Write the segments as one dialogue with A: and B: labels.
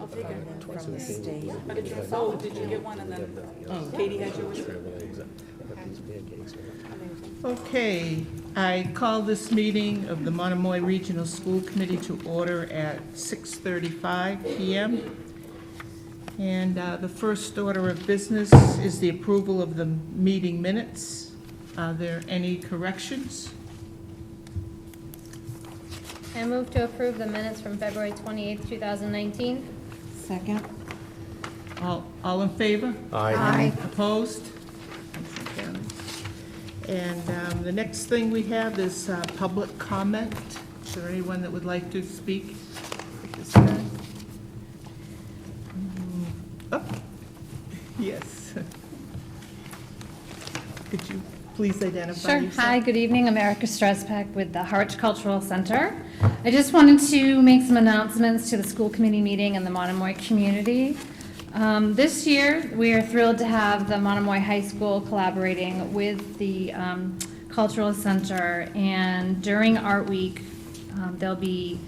A: I'll take it. Oh, did you get one and then Katie had yours?
B: Okay, I call this meeting of the Monomoy Regional School Committee to order at 6:35 PM. And the first order of business is the approval of the meeting minutes. Are there any corrections?
C: I move to approve the minutes from February 28th, 2019.
D: Second.
B: All in favor?
D: Aye.
B: Opposed? Motion carries. And the next thing we have is public comment. Is there anyone that would like to speak at this time? Oh, yes. Could you please identify
C: Sure.
B: yourself?
C: Hi, good evening. I'm Erica Strespak with the Harwich Cultural Center. I just wanted to make some announcements to the school committee meeting and the Monomoy community. This year, we are thrilled to have the Monomoy High School collaborating with the Cultural Center, and during Art Week, there'll be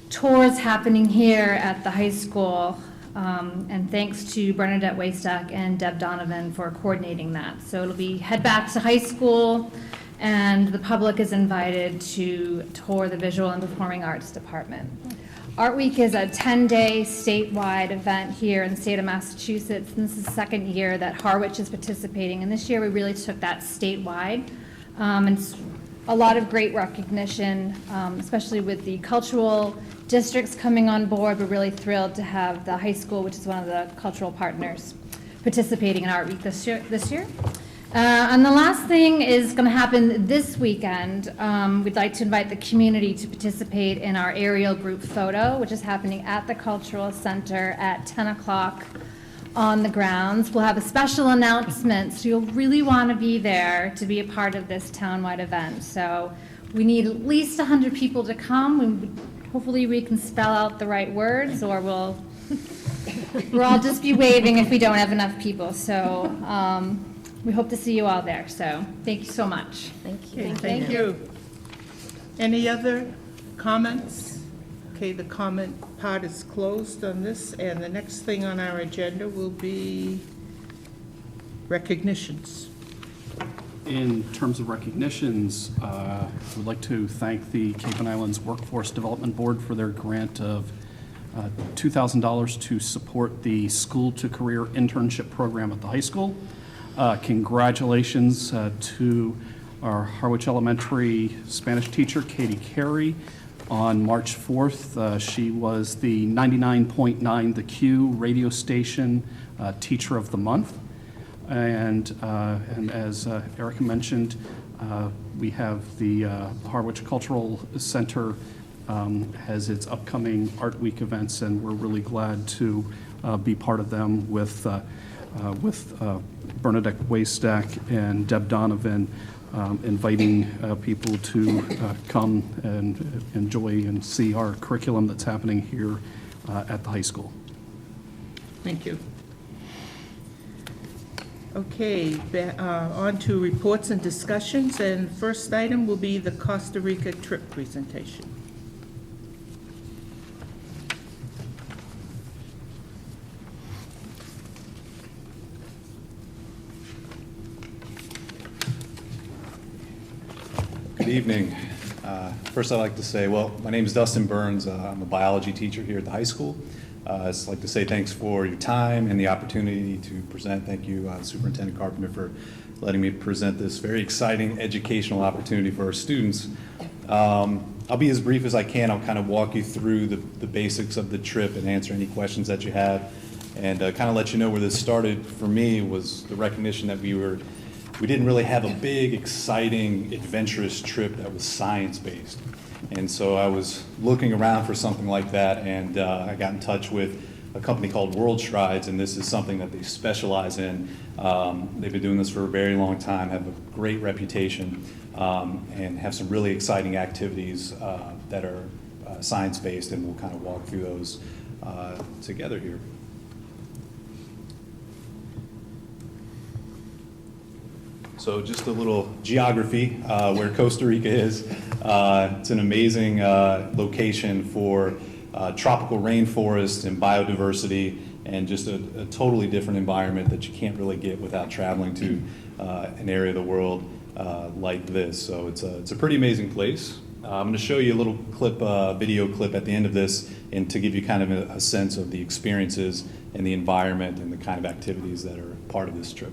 C: tours happening here at the high school, and thanks to Bernadette Waystack and Deb Donovan for coordinating that. So it'll be head back to high school, and the public is invited to tour the Visual and Performing Arts Department. Art Week is a 10-day statewide event here in the state of Massachusetts, and this is the second year that Harwich is participating, and this year we really took that statewide. And it's a lot of great recognition, especially with the cultural districts coming on board. We're really thrilled to have the high school, which is one of the cultural partners, participating in Art Week this year. And the last thing is going to happen this weekend. We'd like to invite the community to participate in our aerial group photo, which is happening at the Cultural Center at 10 o'clock on the grounds. We'll have a special announcement, so you'll really want to be there to be a part of this townwide event. So we need at least 100 people to come. Hopefully we can spell out the right words, or we'll all just be waving if we don't have enough people. So we hope to see you all there. So thank you so much.
D: Thank you.
B: Okay, thank you. Any other comments? Okay, the comment part is closed on this, and the next thing on our agenda will be recognitions.
E: In terms of recognitions, I would like to thank the Cape and Islands Workforce Development Board for their grant of $2,000 to support the School to Career Internship Program at the high school. Congratulations to our Harwich Elementary Spanish teacher, Katie Carey. On March 4th, she was the 99.9 The Q radio station Teacher of the Month. And as Erica mentioned, we have the Harwich Cultural Center has its upcoming Art Week events, and we're really glad to be part of them with Bernadette Waystack and Deb Donovan, inviting people to come and enjoy and see our curriculum that's happening here at the high school.
B: Thank you. Okay, on to reports and discussions, and the first item will be the Costa Rica trip presentation.
F: Good evening. First, I'd like to say, well, my name is Dustin Burns. I'm a biology teacher here at the high school. I'd just like to say thanks for your time and the opportunity to present. Thank you, Superintendent Carpenter, for letting me present this very exciting educational opportunity for our students. I'll be as brief as I can. I'll kind of walk you through the basics of the trip and answer any questions that you have, and kind of let you know where this started for me was the recognition that we didn't really have a big, exciting, adventurous trip that was science-based. And so I was looking around for something like that, and I got in touch with a company called World Strides, and this is something that they specialize in. They've been doing this for a very long time, have a great reputation, and have some really exciting activities that are science-based, and we'll kind of walk through those together here. So just a little geography where Costa Rica is. It's an amazing location for tropical rainforest and biodiversity, and just a totally different environment that you can't really get without traveling to an area of the world like this. So it's a pretty amazing place. I'm going to show you a little clip, video clip at the end of this, and to give you kind of a sense of the experiences and the environment and the kind of activities that are part of this trip.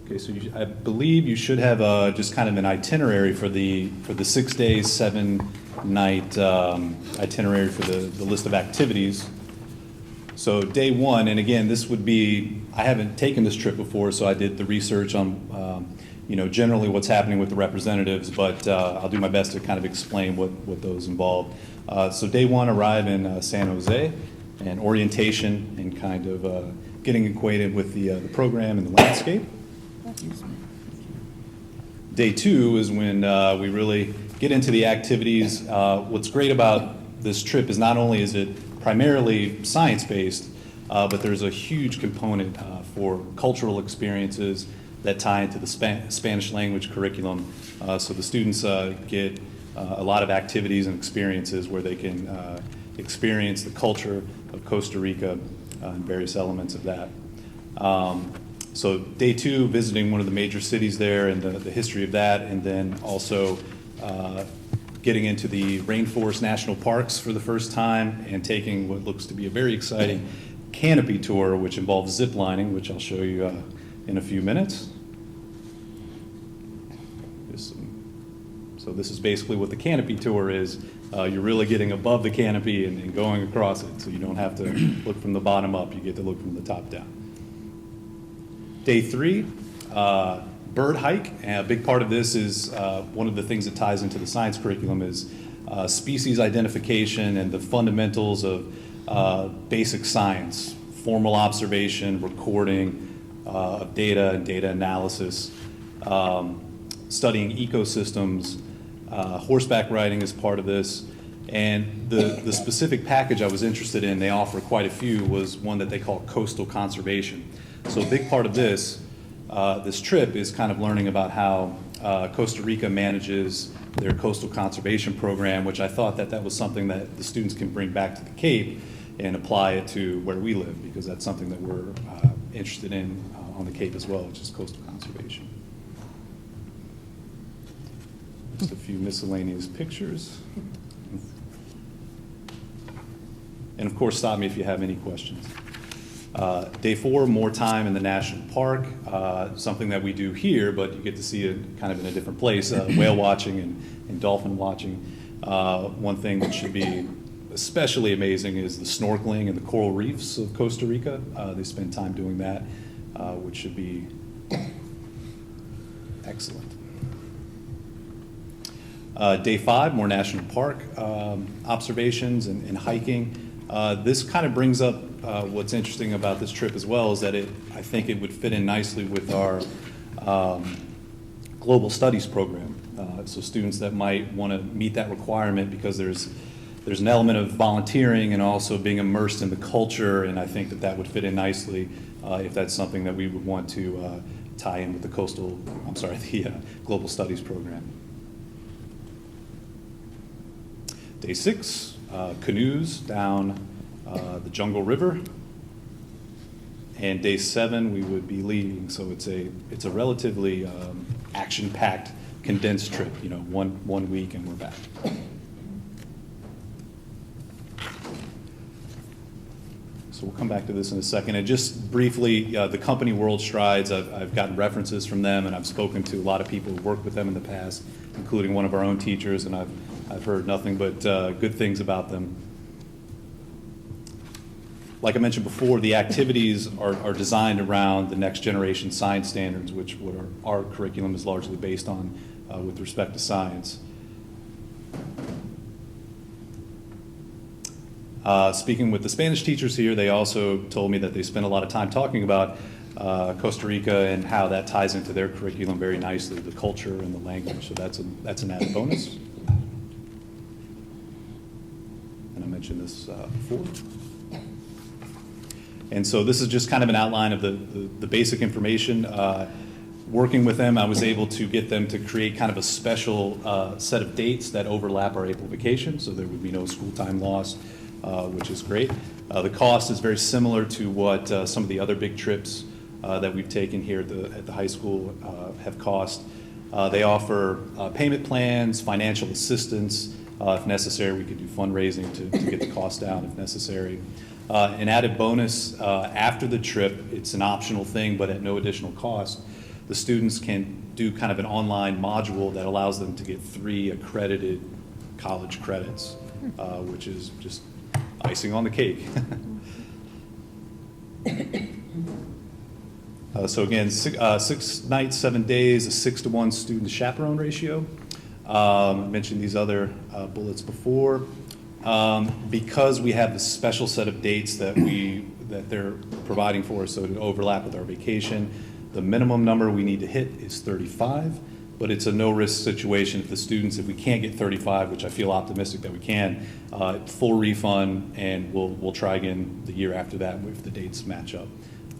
F: Okay, so I believe you should have just kind of an itinerary for the 6 days, 7-night itinerary for the list of activities. So day one, and again, this would be, I haven't taken this trip before, so I did the research on generally what's happening with the representatives, but I'll do my best to kind of explain what those involve. So day one, arrive in San Jose, and orientation and kind of getting acquainted with the program and the landscape. Day two is when we really get into the activities. What's great about this trip is not only is it primarily science-based, but there's a huge component for cultural experiences that tie into the Spanish language curriculum. So the students get a lot of activities and experiences where they can experience the culture of Costa Rica and various elements of that. So day two, visiting one of the major cities there and the history of that, and then also getting into the Rainforest National Parks for the first time and taking what looks to be a very exciting canopy tour, which involves zip lining, which I'll show you in a few minutes. So this is basically what the canopy tour is. You're really getting above the canopy and going across it, so you don't have to look from the bottom up, you get to look from the top down. Day three, bird hike. And a big part of this is one of the things that ties into the science curriculum is species identification and the fundamentals of basic science, formal observation, recording of data and data analysis, studying ecosystems. Horseback riding is part of this. And the specific package I was interested in, they offer quite a few, was one that they call coastal conservation. So a big part of this trip is kind of learning about how Costa Rica manages their coastal conservation program, which I thought that was something that the students can bring back to the Cape and apply it to where we live, because that's something that we're interested in on the Cape as well, which is coastal conservation. Just a few miscellaneous pictures. And of course, stop me if you have any questions. Day four, more time in the national park, something that we do here, but you get to see it kind of in a different place, whale watching and dolphin watching. One thing that should be especially amazing is the snorkeling and the coral reefs of Costa Rica. They spend time doing that, which should be excellent. Day five, more national park observations and hiking. This kind of brings up what's interesting about this trip as well, is that I think it would fit in nicely with our global studies program. So students that might want to meet that requirement, because there's an element of volunteering and also being immersed in the culture, and I think that would fit in nicely if that's something that we would want to tie in with the the global studies program. Day six, canoes down the Jungle River. And day seven, we would be leaving. So it's a relatively action-packed, condensed trip. 1 week and we're back. So we'll come back to this in a second. And just briefly, the company World Strides, I've gotten references from them, and I've spoken to a lot of people who worked with them in the past, including one of our own teachers, and I've heard nothing but good things about them. Like I mentioned before, the activities are designed around the next generation science standards, which our curriculum is largely based on with respect to science. Speaking with the Spanish teachers here, they also told me that they spend a lot of time talking about Costa Rica and how that ties into their curriculum very nicely, the culture and the language. So that's an added bonus. And I mentioned this before. And so this is just kind of an outline of the basic information. working with them, I was able to get them to create kind of a special set of dates that overlap our April vacation, so there would be no school time loss, which is great. The cost is very similar to what some of the other big trips that we've taken here at the high school have cost. They offer payment plans, financial assistance. If necessary, we could do fundraising to get the cost down if necessary. An added bonus, after the trip, it's an optional thing, but at no additional cost, the students can do kind of an online module that allows them to get 3 accredited college credits, which is just icing on the cake. So again, 6 nights, 7 days, a 6-to-1 student chaperone ratio. I mentioned these other bullets before. Because we have this special set of dates that they're providing for us, so to overlap with our vacation, the minimum number we need to hit is 35, but it's a no-risk situation if we can't get 35, which I feel optimistic that we can, full refund, and we'll try again the year after that if the dates match up.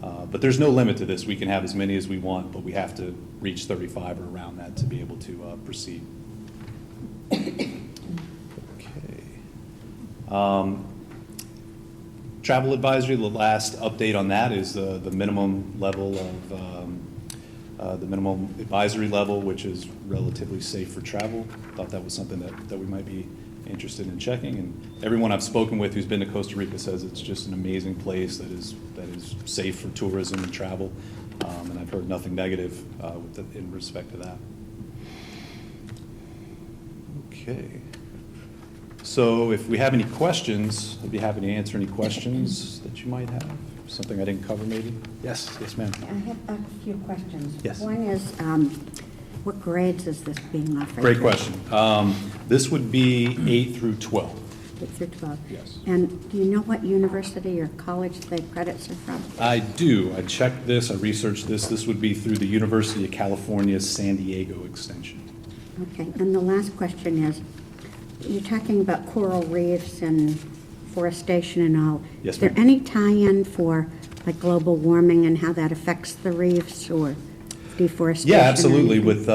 F: But there's no limit to this. We can have as many as we want, but we have to reach 35 or around that to be able to proceed. Travel advisory, the last update on that is the minimum level of, the minimum advisory level, which is relatively safe for travel. Thought that was something that we might be interested in checking. And everyone I've spoken with who's been to Costa Rica says it's just an amazing place that is safe for tourism and travel. And I've heard nothing negative in respect to that. Okay. So if we have any questions, I'd be happy to answer any questions that you might have. Something I didn't cover maybe? Yes, ma'am.
D: I have a few questions.
F: Yes.
D: One is, what grades is this being offered?
F: Great question. This would be 8 through 12.
D: 8 through 12?
F: Yes.
D: And do you know what university or college the credits are from?
F: I do. I checked this. I researched this. This would be through the University of California, San Diego Extension.
D: Okay, and the last question is, you're talking about coral reefs and forestation and all.
F: Yes,
D: Is there
F: ma'am.
D: any tie-in for like global warming and how that affects the reefs or deforestation?
F: Yeah,
D: or
F: absolutely.
D: anything?
F: With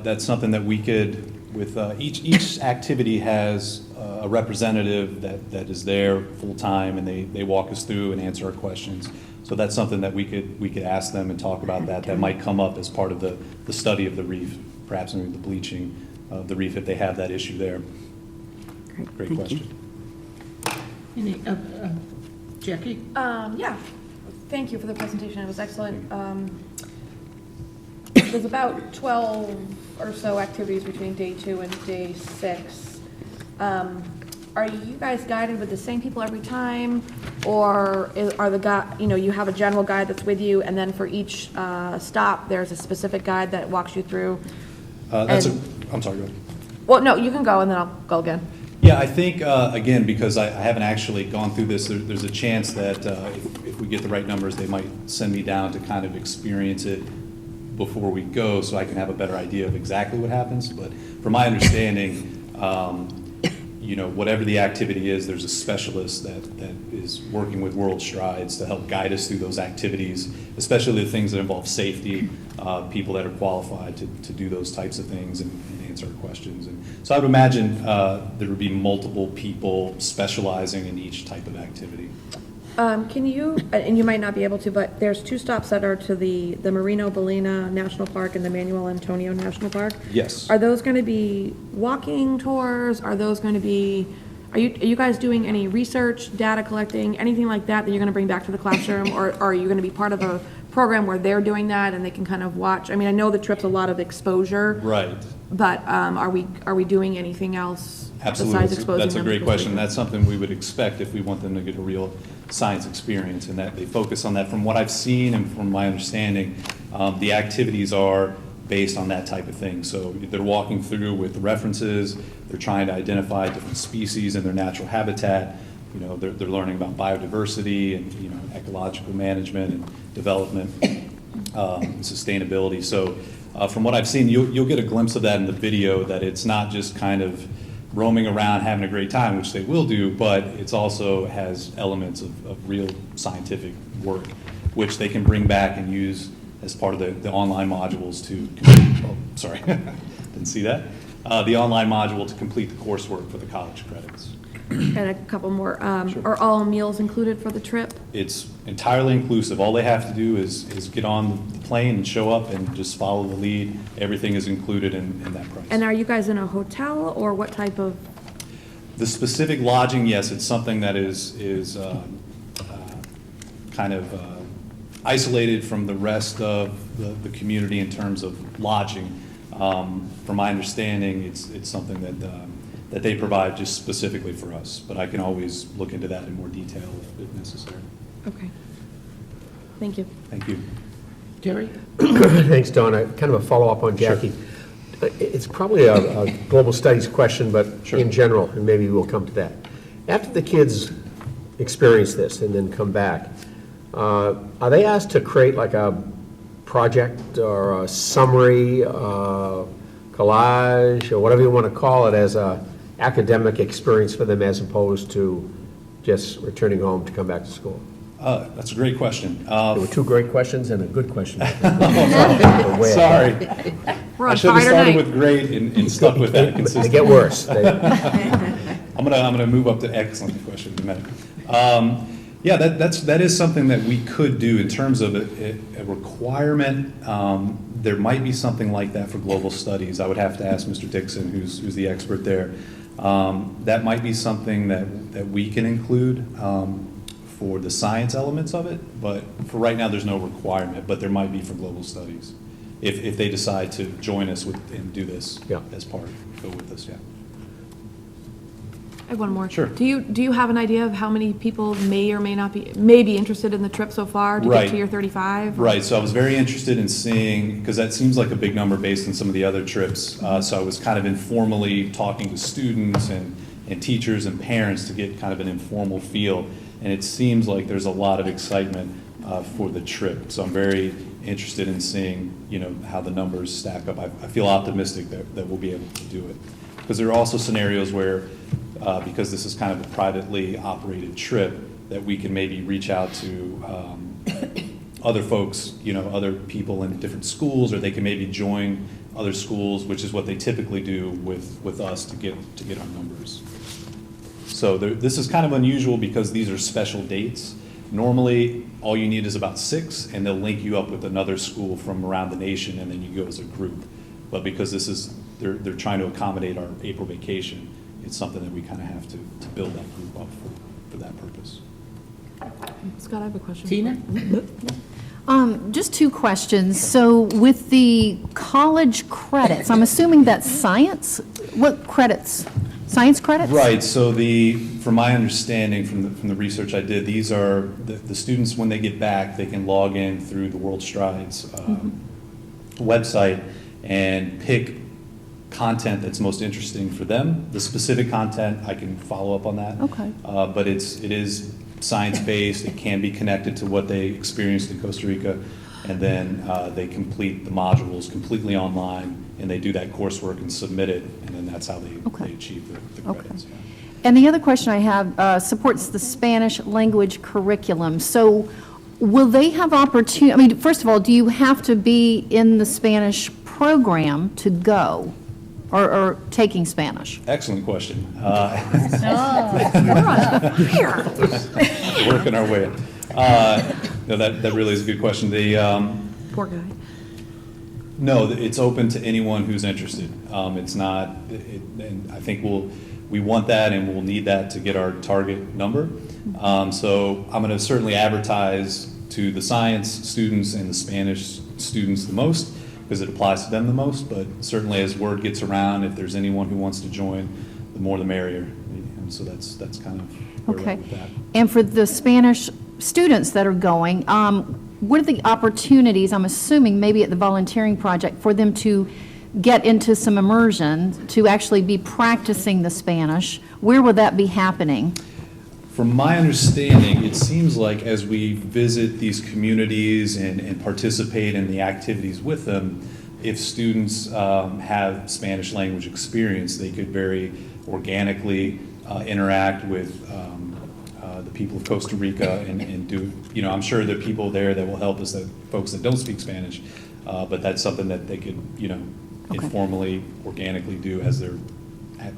F: that's something that we could, with each activity has a representative that is there full time, and they walk us through and answer our questions. So that's something that we could ask them and talk about that might come up as part of the study of the reef, perhaps maybe the bleaching of the reef if they have that issue there. Great
D: Thank you.
F: question.
B: Any, Jackie?
A: Yeah, thank you for the presentation, it was excellent. There's about 12 or so activities between day 2 and day 6. Are you guys guided with the same people every time? Or are you have a general guide that's with you, and then for each stop, there's a specific guide that walks you through?
F: I'm sorry, go ahead.
A: Well, no, you can go, and then I'll go again.
F: Yeah, I think, again, because I haven't actually gone through this, there's a chance that if we get the right numbers, they might send me down to kind of experience it before we go so I can have a better idea of exactly what happens. But from my understanding, whatever the activity is, there's a specialist that is working with World Strides to help guide us through those activities, especially the things that involve safety, people that are qualified to do those types of things and answer our questions. And so I would imagine there would be multiple people specializing in each type of activity.
A: Can you, and you might not be able to, but there's 2 stops that are to the Marino Bellina National Park and the Manuel Antonio National Park.
F: Yes.
A: Are those going to be walking tours? Are those going to be, are you guys doing any research, data collecting, anything like that you're going to bring back to the classroom? Or are you going to be part of a program where they're doing that and they can kind of watch? I mean, I know the trip's a lot of exposure.
F: Right.
A: But are we doing anything else
F: Absolutely.
A: besides exposing them?
F: That's a great
A: to
F: question.
A: Costa Rica?
F: That's something we would expect if we want them to get a real science experience, and that they focus on that. From what I've seen and from my understanding, the activities are based on that type of thing. So they're walking through with the references, they're trying to identify different species in their natural habitat. They're learning about biodiversity and ecological management and development, and sustainability. So from what I've seen, you'll get a glimpse of that in the video, that it's not just kind of roaming around having a great time, which they will do, but it's also has elements of real scientific work, which they can bring back and use as part of the online modules to, oh, sorry, didn't see that. The online module to complete the coursework for the college credits.
A: And a couple more. Are all meals included for the trip?
F: It's entirely inclusive. All they have to do is get on the plane and show up and just follow the lead. Everything is included in that price.
A: And are you guys in a hotel, or what type of?
F: The specific lodging, yes, it's something that is kind of isolated from the rest of the community in terms of lodging. From my understanding, it's something that they provide just specifically for us, but I can always look into that in more detail if necessary.
A: Okay. Thank you.
F: Thank you.
B: Jerry?
G: Thanks, Donna. Kind of a follow-up on Jackie. It's probably a global studies question, but
F: Sure.
G: in general, and maybe we'll come to that. After the kids experience this and then come back, are they asked to create like a project or a summary, collage, or whatever you want to call it, as a academic experience for them as opposed to just returning home to come back to school?
F: That's a great question.
G: There were two great questions and a good question.
F: Sorry.
A: We're
F: I
A: on
F: should have
A: fire
F: started
A: tonight.
F: with great and stuck with that
G: They
F: consistently.
G: get worse.
F: I'm gonna move up to excellent question in a minute. Yeah, that is something that we could do in terms of a requirement. There might be something like that for global studies. I would have to ask Mr. Dixon, who's the expert there. That might be something that we can include for the science elements of it, but for right now, there's no requirement, but there might be for global studies, if they decide to join us and do this
G: Yeah.
F: as part, go with us, yeah.
A: I have one more.
F: Sure.
A: Do you have an idea of how many people may or may be interested in the trip so far to get
F: Right.
A: to your 35?
F: Right, so I was very interested in seeing, because that seems like a big number based on some of the other trips. So I was kind of informally talking to students and teachers and parents to get kind of an informal feel. And it seems like there's a lot of excitement for the trip. So I'm very interested in seeing, how the numbers stack up. I feel optimistic that we'll be able to do it. Because there are also scenarios where, because this is kind of a privately operated trip, that we can maybe reach out to other folks, other people in different schools, or they can maybe join other schools, which is what they typically do with us to get our numbers. So this is kind of unusual because these are special dates. Normally, all you need is about 6, and they'll link you up with another school from around the nation, and then you go as a group. But because they're trying to accommodate our April vacation, it's something that we kind of have to build that group up for that purpose.
A: Scott, I have a question.
B: Tina?
H: Just two questions. So with the college credits, I'm assuming that's science? What credits? Science credits?
F: Right, so from my understanding from the research I did, these are, the students, when they get back, they can log in through the World Strides website and pick content that's most interesting for them. The specific content, I can follow up on that.
H: Okay.
F: But it is science-based, it can be connected to what they experienced in Costa Rica, and then they complete the modules completely online, and they do that coursework and submit it, and then that's how they achieve the credits. Yeah.
H: And the other question I have supports the Spanish language curriculum. So will they have opportunity, I mean, first of all, do you have to be in the Spanish program to go, or taking Spanish?
F: Excellent question.
A: Here.
F: Working our way. No, that really is a good question.
A: Poor guy.
F: No, it's open to anyone who's interested. It's not, and I think we want that and we'll need that to get our target number. So I'm going to certainly advertise to the science students and the Spanish students the most, because it applies to them the most, but certainly as word gets around, if there's anyone who wants to join, the more the merrier. And so that's kind of where we're
H: Okay.
F: at with that.
H: And for the Spanish students that are going, what are the opportunities, I'm assuming maybe at the volunteering project, for them to get into some immersion, to actually be practicing the Spanish? Where will that be happening?
F: From my understanding, it seems like as we visit these communities and participate in the activities with them, if students have Spanish language experience, they could very organically interact with the people of Costa Rica and do, I'm sure there are people there that will help us, that folks that don't speak Spanish, but that's something that they could, informally, organically do as they're,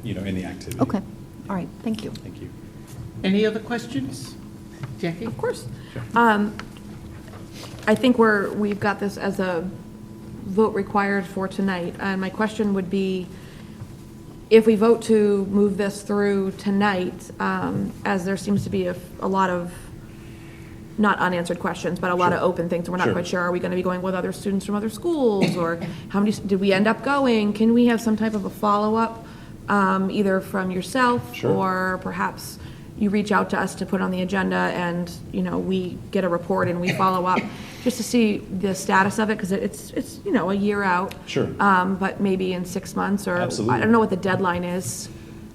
F: in the activity.
H: Okay, all right, thank you.
F: Thank you.
B: Any other questions? Jackie?
A: Of course. I think we've got this as a vote required for tonight, and my question would be, if we vote to move this through tonight, as there seems to be a lot of, not unanswered questions, but a lot of open things, and we're not
F: Sure.
A: quite sure, are we gonna be going with other students from other schools, or how many, did we end up going? Can we have some type of a follow-up, either from yourself,
F: Sure.
A: or perhaps you reach out to us to put on the agenda, and, we get a report and we follow up, just to see the status of it, because it's a year out.
F: Sure.
A: But maybe in 6 months, or,
F: Absolutely.
A: I don't know what the deadline is.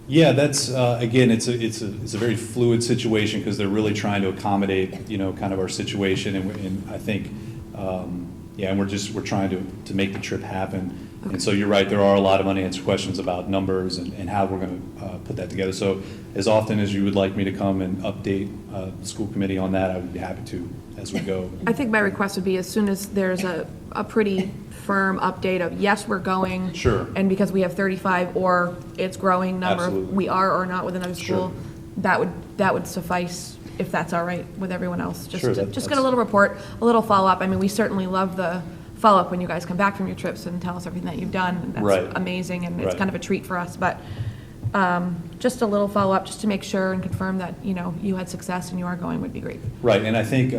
F: Yeah, that's, again, it's a very fluid situation because they're really trying to accommodate, kind of our situation, and I think, and we're trying to make the trip happen. And so you're right, there are a lot of unanswered questions about numbers and how we're going to put that together. So as often as you would like me to come and update the school committee on that, I would be happy to as we go.
A: I think my request would be, as soon as there's a pretty firm update of, yes, we're going.
F: Sure.
A: And because we have 35, or it's growing number,
F: Absolutely.
A: we are or not with another
F: Sure.
A: school, that would suffice, if that's all right with everyone else. Just
F: Sure,
A: to-
F: that-
A: Just get a
F: that's-
A: little report, a little follow-up. I mean, we certainly love the follow-up when you guys come back from your trips and tell us everything that you've done.
F: Right.
A: That's amazing, and it's
F: Right.
A: kind of a treat for us, but just a little follow-up, just to make sure and confirm that, you had success and you are going, would be great.
F: Right, and I think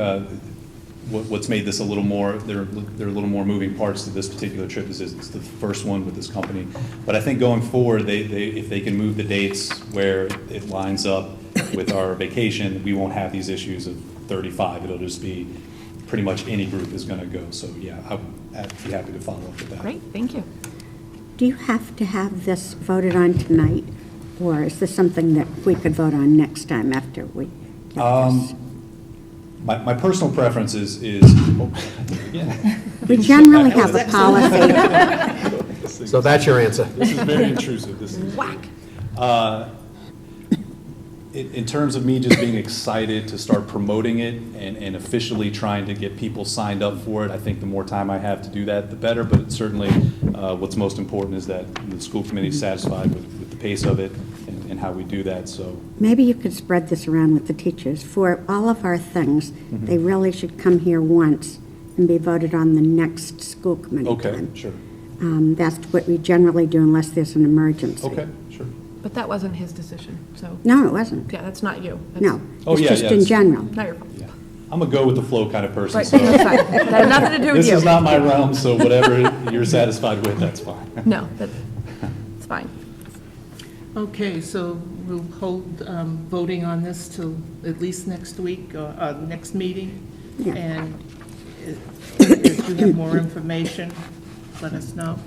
F: what's made this a little more, there are a little more moving parts to this particular trip, is it's the first one with this company. But I think going forward, if they can move the dates where it lines up with our vacation, we won't have these issues of 35. It'll just be pretty much any group is going to go. So, yeah, I'd be happy to follow up with that.
A: Great, thank you.
D: Do you have to have this voted on tonight, or is this something that we could vote on next time after we get this?
F: My personal preference is yeah.
D: We generally have a policy.
G: So that's your answer.
F: This is very intrusive. This is
A: Whack.
F: In terms of me just being excited to start promoting it and officially trying to get people signed up for it, I think the more time I have to do that, the better. But certainly, what's most important is that the school committee is satisfied with the pace of it and how we do that. So
D: Maybe you could spread this around with the teachers. For all of our things,
F: Mm-hmm.
D: they really should come here once and be voted on the next school committee
F: okay,
D: time.
F: sure.
D: That's what we generally do unless there's an emergency.
F: Okay, sure.
A: But that wasn't his decision, so,
D: No, it wasn't.
A: yeah, that's not you. That's
D: No.
F: Oh,
D: It's
F: yeah,
D: just
F: yeah,
D: in
F: it's-
D: general.
A: Not your fault.
F: Yeah, I'm a go with the flow kind of person.
A: Right,
F: So
A: that's fine. That has nothing to do with
F: this
A: you.
F: is not my realm. So whatever you're satisfied with, that's fine.
A: No, it's fine.
B: Okay, so we'll hold voting on this till at least next week, or next meeting.
D: Yeah.
B: And if you have more information, let us know.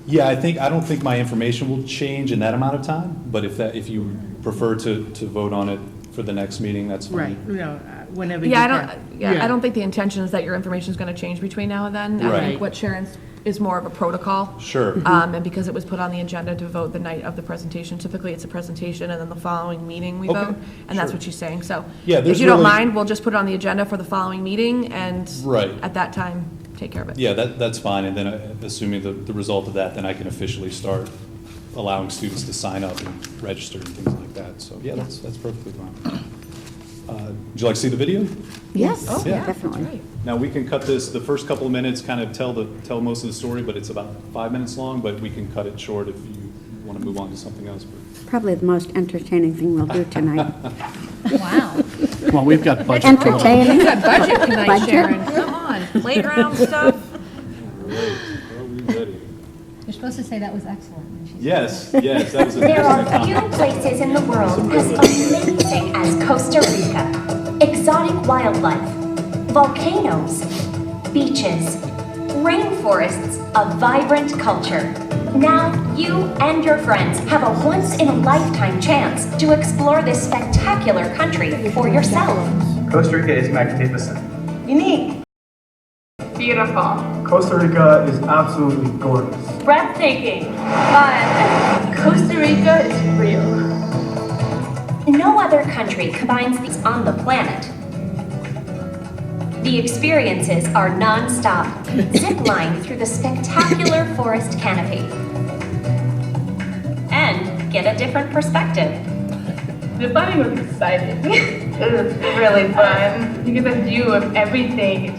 F: Yeah, I don't think my information will change in that amount of time, but if you prefer to vote on it for the next meeting, that's fine.
B: Right, whenever you
A: Yeah,
B: can.
A: I don't think the intention is that your information is going to change between now and then. I
F: Right.
A: think what Sharon's is more of a protocol.
F: Sure.
A: And because it was put on the agenda to vote the night of the presentation, typically it's a presentation and then the following meeting we
F: Okay,
A: vote, and that's
F: sure.
A: what she's saying. So
F: Yeah,
A: if
F: there's
A: you don't
F: really-
A: mind, we'll just put it on the agenda for the following meeting, and
F: Right.
A: at that time, take care of it.
F: Yeah, that's fine, and then assuming the result of that, then I can officially start allowing students to sign up and register and things like that. So, yeah, that's perfectly fine. Would you like to see the video?
D: Yes,
A: Oh, yeah, that's
D: definitely.
A: right.
F: Now, we can cut this, the first couple of minutes kind of tell most of the story, but it's about 5 minutes long, but we can cut it short if you want to move on to something else.
D: Probably the most entertaining thing we'll do tonight.
C: Wow.
E: Well, we've got budget.
D: Entertaining.
A: You got budget tonight,
D: Budget?
A: Sharon. Come on, playground stuff.
F: Are we ready?
C: You're supposed to say that was excellent. when she said
F: Yes, that was a
I: There are
F: excellent
I: few
F: comment.
I: places in the world as amazing as Costa Rica. Exotic wildlife, volcanoes, beaches, rainforests, a vibrant culture. Now you and your friends have a once-in-a-lifetime chance to explore this spectacular country for yourself.
J: Costa Rica is magnificent.
I: Unique,
A: Beautiful.
J: Costa Rica is absolutely gorgeous.
I: breathtaking, fun. Costa Rica is real. No other country combines these on the planet. The experiences are non-stop, zip-line through the spectacular forest canopy. And get a different perspective.
K: The bunny was exciting. It was really fun. You get the view of everything,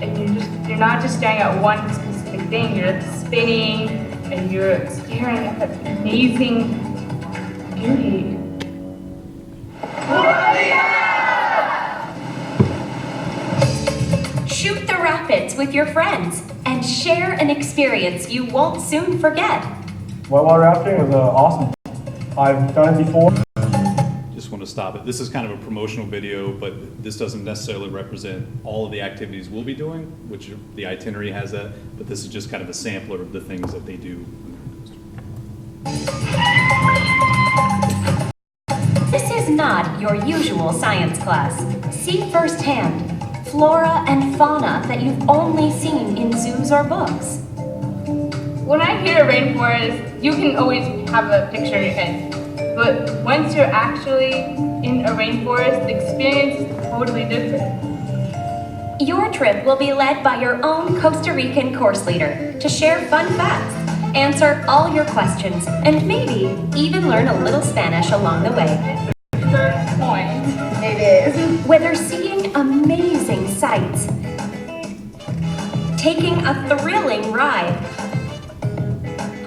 K: and you're not just staring at one specific thing. You're spinning, and you're staring at that amazing beauty.
I: Shoot the rapids with your friends and share an experience you won't soon forget.
J: Whitewater rafting was awesome. I've done it before.
F: Just want to stop it. This is kind of a promotional video, but this doesn't necessarily represent all of the activities we'll be doing, which the itinerary has that, but this is just kind of a sampler of the things that they do.
I: This is not your usual science class. See firsthand flora and fauna that you've only seen in zoos or books.
K: When I hear rainforest, you can always have a picture in your head. But once you're actually in a rainforest, the experience is totally different.
I: Your trip will be led by your own Costa Rican course leader to share fun facts, answer all your questions, and maybe even learn a little Spanish along the way.
K: First point, it is.
I: Whether seeing amazing sights, taking a thrilling ride,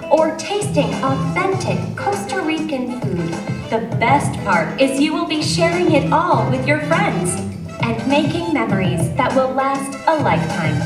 I: or tasting authentic Costa Rican food, the best part is you will be sharing it all with your friends and making memories that will last a lifetime.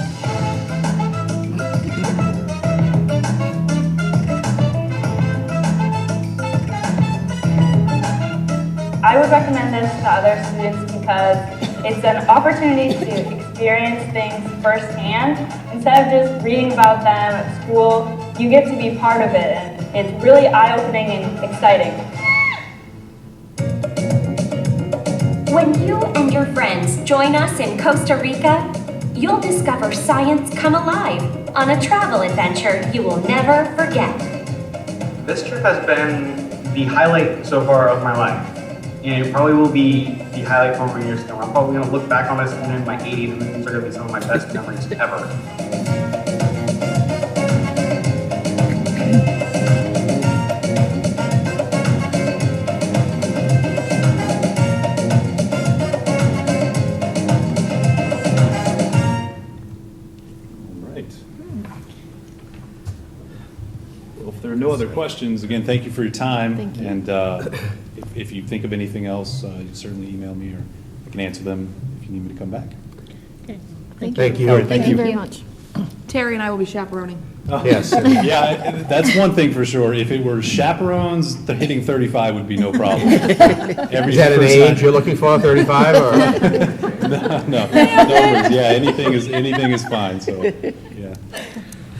K: I would recommend this to other students because it's an opportunity to experience things firsthand. Instead of just reading about them at school, you get to be part of it, and it's really eye-opening and exciting.
I: When you and your friends join us in Costa Rica, you'll discover science come alive on a travel adventure you will never forget.
J: This trip has been the highlight so far of my life. And it probably will be the highlight for many years to come. I'm probably going to look back on this and in my 80s, and these are going to be some of my best memories ever.
F: If there are no other questions, again, thank you for your time. Thank you. And if you think of anything else, you can certainly email me, or I can answer them if you need me to come back.
H: Okay.
G: Thank you.
F: All right,
H: Thank you very much.
A: Terry and I will be chaperoning.
G: Yes.
F: Yeah, that's one thing for sure. If it were chaperones, hitting 35 would be no problem.
G: Is that an age you're looking for, 35, or?
F: No, worries. Yeah, anything is fine, so, yeah.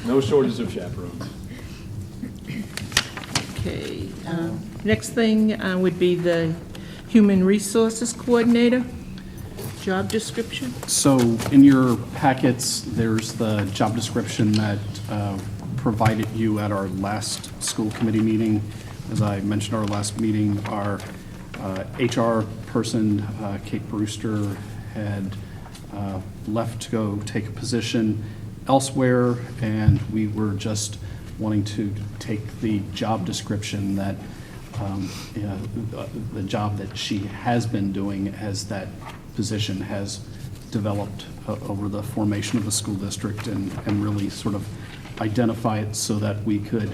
F: No shortage of chaperones.
B: Okay, next thing would be the Human Resources Coordinator, job description.
E: So in your packets, there's the job description that provided you at our last school committee meeting. As I mentioned, our last meeting, our HR person, Kate Brewster, had left to go take a position elsewhere, and we were just wanting to take the job description that, the job that she has been doing as that position has developed over the formation of the school district, and really sort of identify it so that we could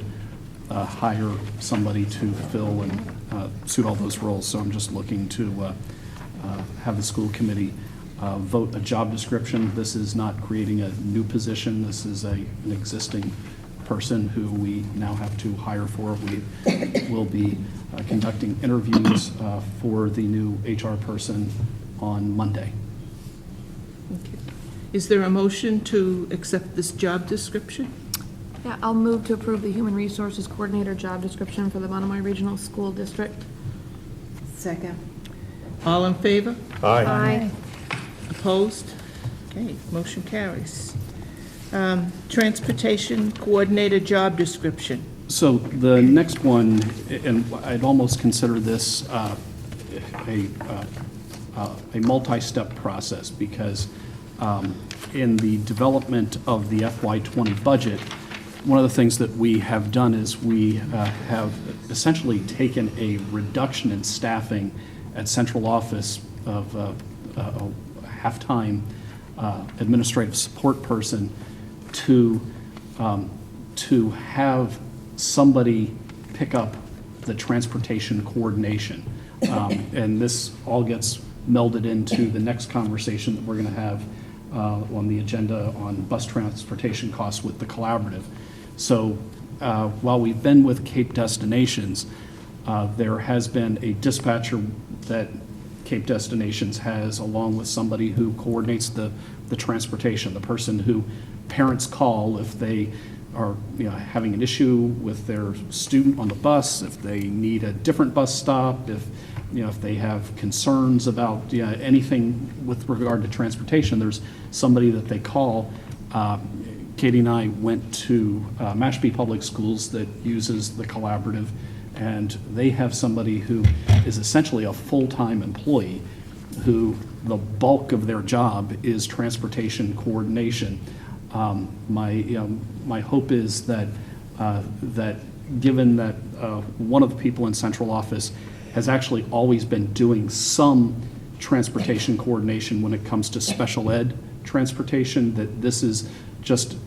E: hire somebody to fill and suit all those roles. So I'm just looking to have the school committee vote a job description. This is not creating a new position. This is an existing person who we now have to hire for. We will be conducting interviews for the new HR person on Monday.
B: Okay. Is there a motion to accept this job description?
A: Yeah, I'll move to approve the Human Resources Coordinator job description for the Monomoy Regional School District.
L: Second.
B: All in favor?
D: Aye.
B: Opposed? Okay, motion carries. Transportation Coordinator job description.
E: So the next one, and I'd almost consider this a multi-step process, because in the development of the FY20 budget, one of the things that we have done is we have essentially taken a reduction in staffing at central office of a half-time administrative support person to have somebody pick up the transportation coordination. And this all gets melded into the next conversation that we're going to have on the agenda on bus transportation costs with the collaborative. So while we've been with Cape Destinations, there has been a dispatcher that Cape Destinations has, along with somebody who coordinates the transportation, the person who parents call if they are having an issue with their student on the bus, if they need a different bus stop, if they have concerns about anything with regard to transportation, there's somebody that they call. Katie and I went to Mashpee Public Schools that uses the collaborative, and they have somebody who is essentially a full-time employee who the bulk of their job is transportation coordination. My hope is that given that one of the people in central office has actually always been doing some transportation coordination when it comes to special ed transportation, that this is just,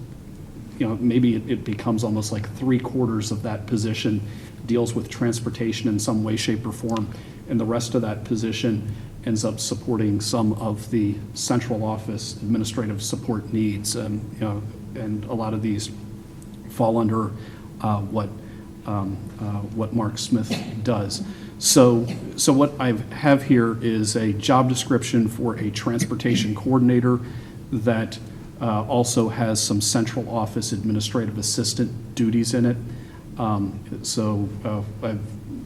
E: maybe it becomes almost like 3/4 of that position deals with transportation in some way, shape, or form, and the rest of that position ends up supporting some of the central office administrative support needs. And a lot of these fall under what Mark Smith does. So what I have here is a job description for a transportation coordinator that also has some central office administrative assistant duties in it.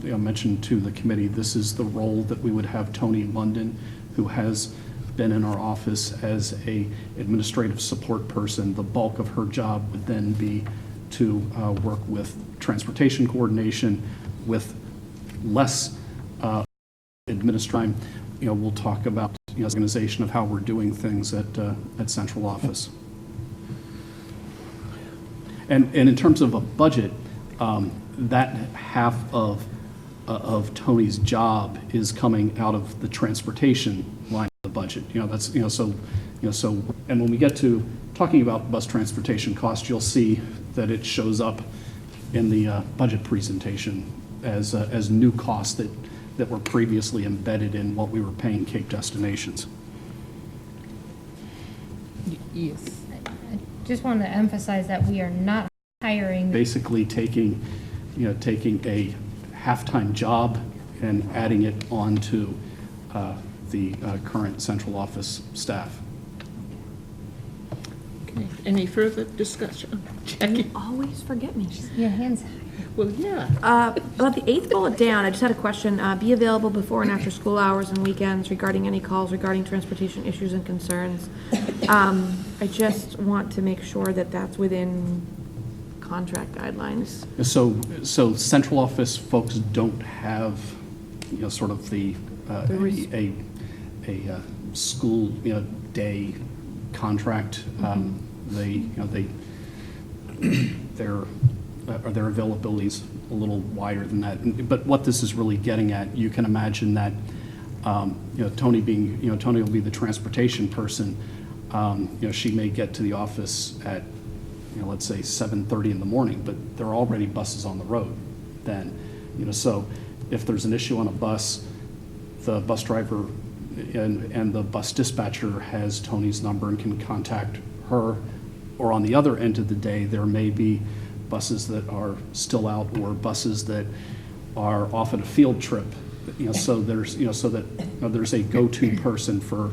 E: I've mentioned to the committee, this is the role that we would have Tony London, who has been in our office as a administrative support person. The bulk of her job would then be to work with transportation coordination with less administration. We'll talk about organization of how we're doing things at central office. And in terms of a budget, that half of Tony's job is coming out of the transportation line of the budget. And when we get to talking about bus transportation costs, you'll see that it shows up in the budget presentation as new costs that were previously embedded in what we were paying Cape Destinations.
B: Yes.
C: I just want to emphasize that we are not hiring.
E: Basically taking a half-time job and adding it onto the current central office staff.
B: Okay. Any further discussion? Jackie?
A: You always forget me.
C: Your hands.
B: Well, yeah.
A: About the 8th bullet down, I just had a question. Be available before and after school hours and weekends regarding any calls regarding transportation issues and concerns. I just want to make sure that that's within contract guidelines.
E: So central office folks don't have, sort of the a school day contract. Their availability is a little wider than that. But what this is really getting at, you can imagine that Tony will be the transportation person. She may get to the office at let's say 7:30 in the morning, but there are already buses on the road then. So if there's an issue on a bus, the bus driver and the bus dispatcher has Tony's number and can contact her. Or on the other end of the day, there may be buses that are still out or buses that are off at a field trip. So there's there's a go-to person for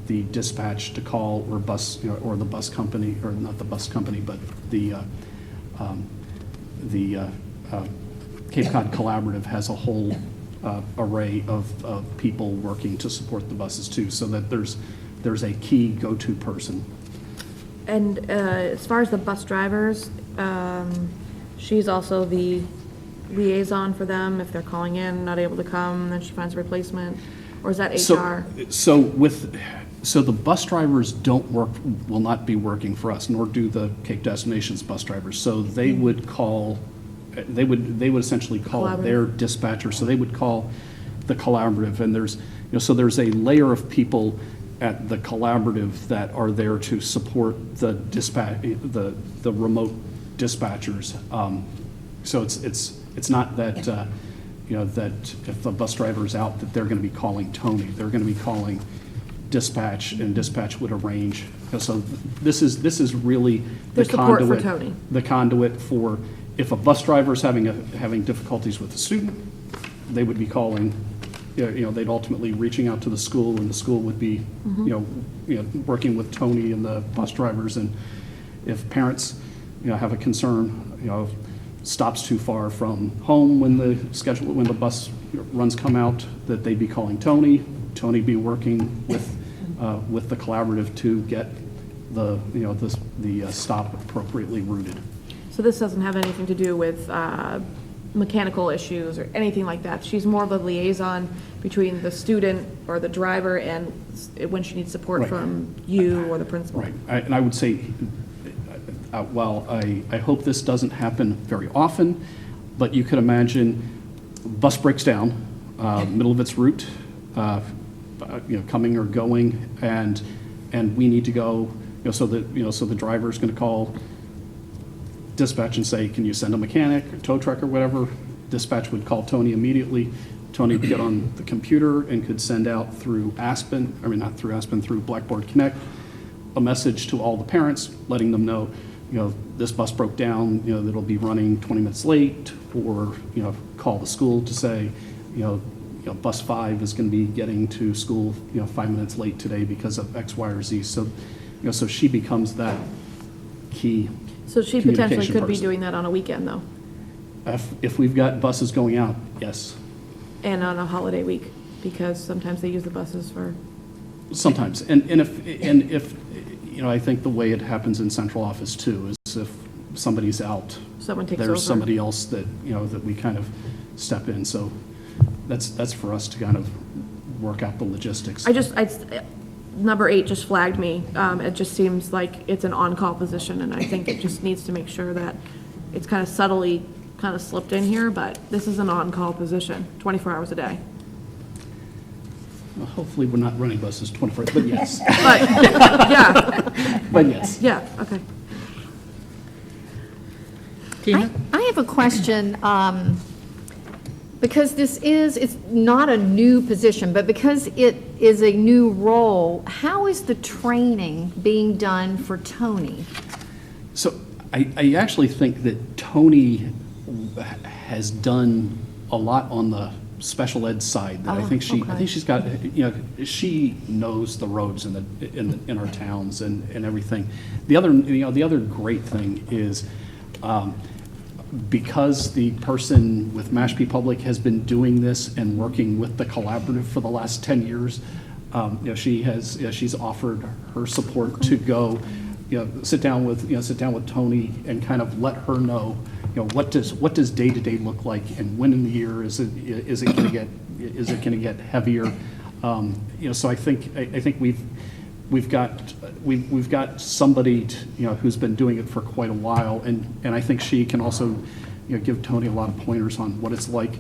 E: the dispatch to call, or bus, or the bus company, or not the bus company, but the Cape Cod Collaborative has a whole array of people working to support the buses too, so that there's a key go-to person.
A: And as far as the bus drivers, she's also the liaison for them if they're calling in, not able to come, then she finds a replacement? Or is that HR?
E: So the bus drivers will not be working for us, nor do the Cape Destinations bus drivers. So they would call, they would essentially call their dispatcher. So they would call the collaborative, and so there's a layer of people at the collaborative that are there to support the the remote dispatchers. So it's not that, that if the bus driver is out, that they're going to be calling Tony. They're going to be calling dispatch, and dispatch would arrange. So this is really the
A: support for
E: conduit.
A: Tony.
E: The conduit for, if a bus driver is having difficulties with a student, they would be calling, they'd ultimately reaching out to the school, and the school would be, working with Tony and the bus drivers. And if parents, have a concern, stops too far from home when the bus runs come out, that they'd be calling Tony. Tony be working with the collaborative to get the stop appropriately routed.
A: So this doesn't have anything to do with mechanical issues or anything like that? She's more of a liaison between the student or the driver and when she needs support from you or the principal?
E: Right. And I would say, while I hope this doesn't happen very often, but you could imagine bus breaks down, middle of its route, coming or going, and we need to go, so the driver's going to call dispatch and say, can you send a mechanic or tow truck or whatever? Dispatch would call Tony immediately. Tony would get on the computer and could send out through through Blackboard Connect, a message to all the parents, letting them know, this bus broke down, that'll be running 20 minutes late, or, call the school to say, bus 5 is going to be getting to school, 5 minutes late today because of X, Y, or Z. So, so she becomes that key.
A: So she potentially could be
E: person.
A: doing that on a weekend, though?
E: If we've got buses going out, yes.
A: And on a holiday week, because sometimes they use the buses for...
E: Sometimes. And if I think the way it happens in central office too is if somebody's out,
A: someone takes over.
E: There's somebody else that, that we kind of step in. So that's for us to kind of work out the logistics.
A: Number 8 just flagged me. It just seems like it's an on-call position, and I think it just needs to make sure that it's kind of subtly kind of slipped in here, but this is an on-call position, 24 hours a day.
E: Well, hopefully we're not running buses 24, but yes.
A: But, yeah.
E: But yes.
A: Yeah, okay.
B: Tina?
H: I have a question, because it's not a new position, but because it is a new role, how is the training being done for Tony?
E: So I actually think that Tony has done a lot on the special ed side. That I think she's got, she knows the roads in our towns and everything. The other great thing is, because the person with Mashpee Public has been doing this and working with the collaborative for the last 10 years, she's offered her support to go, sit down with Tony and kind of let her know, what does day-to-day look like, and when in the year is it going to get heavier? So I think we've got somebody who's been doing it for quite a while, and I think she can also give Tony a lot of pointers on what it's like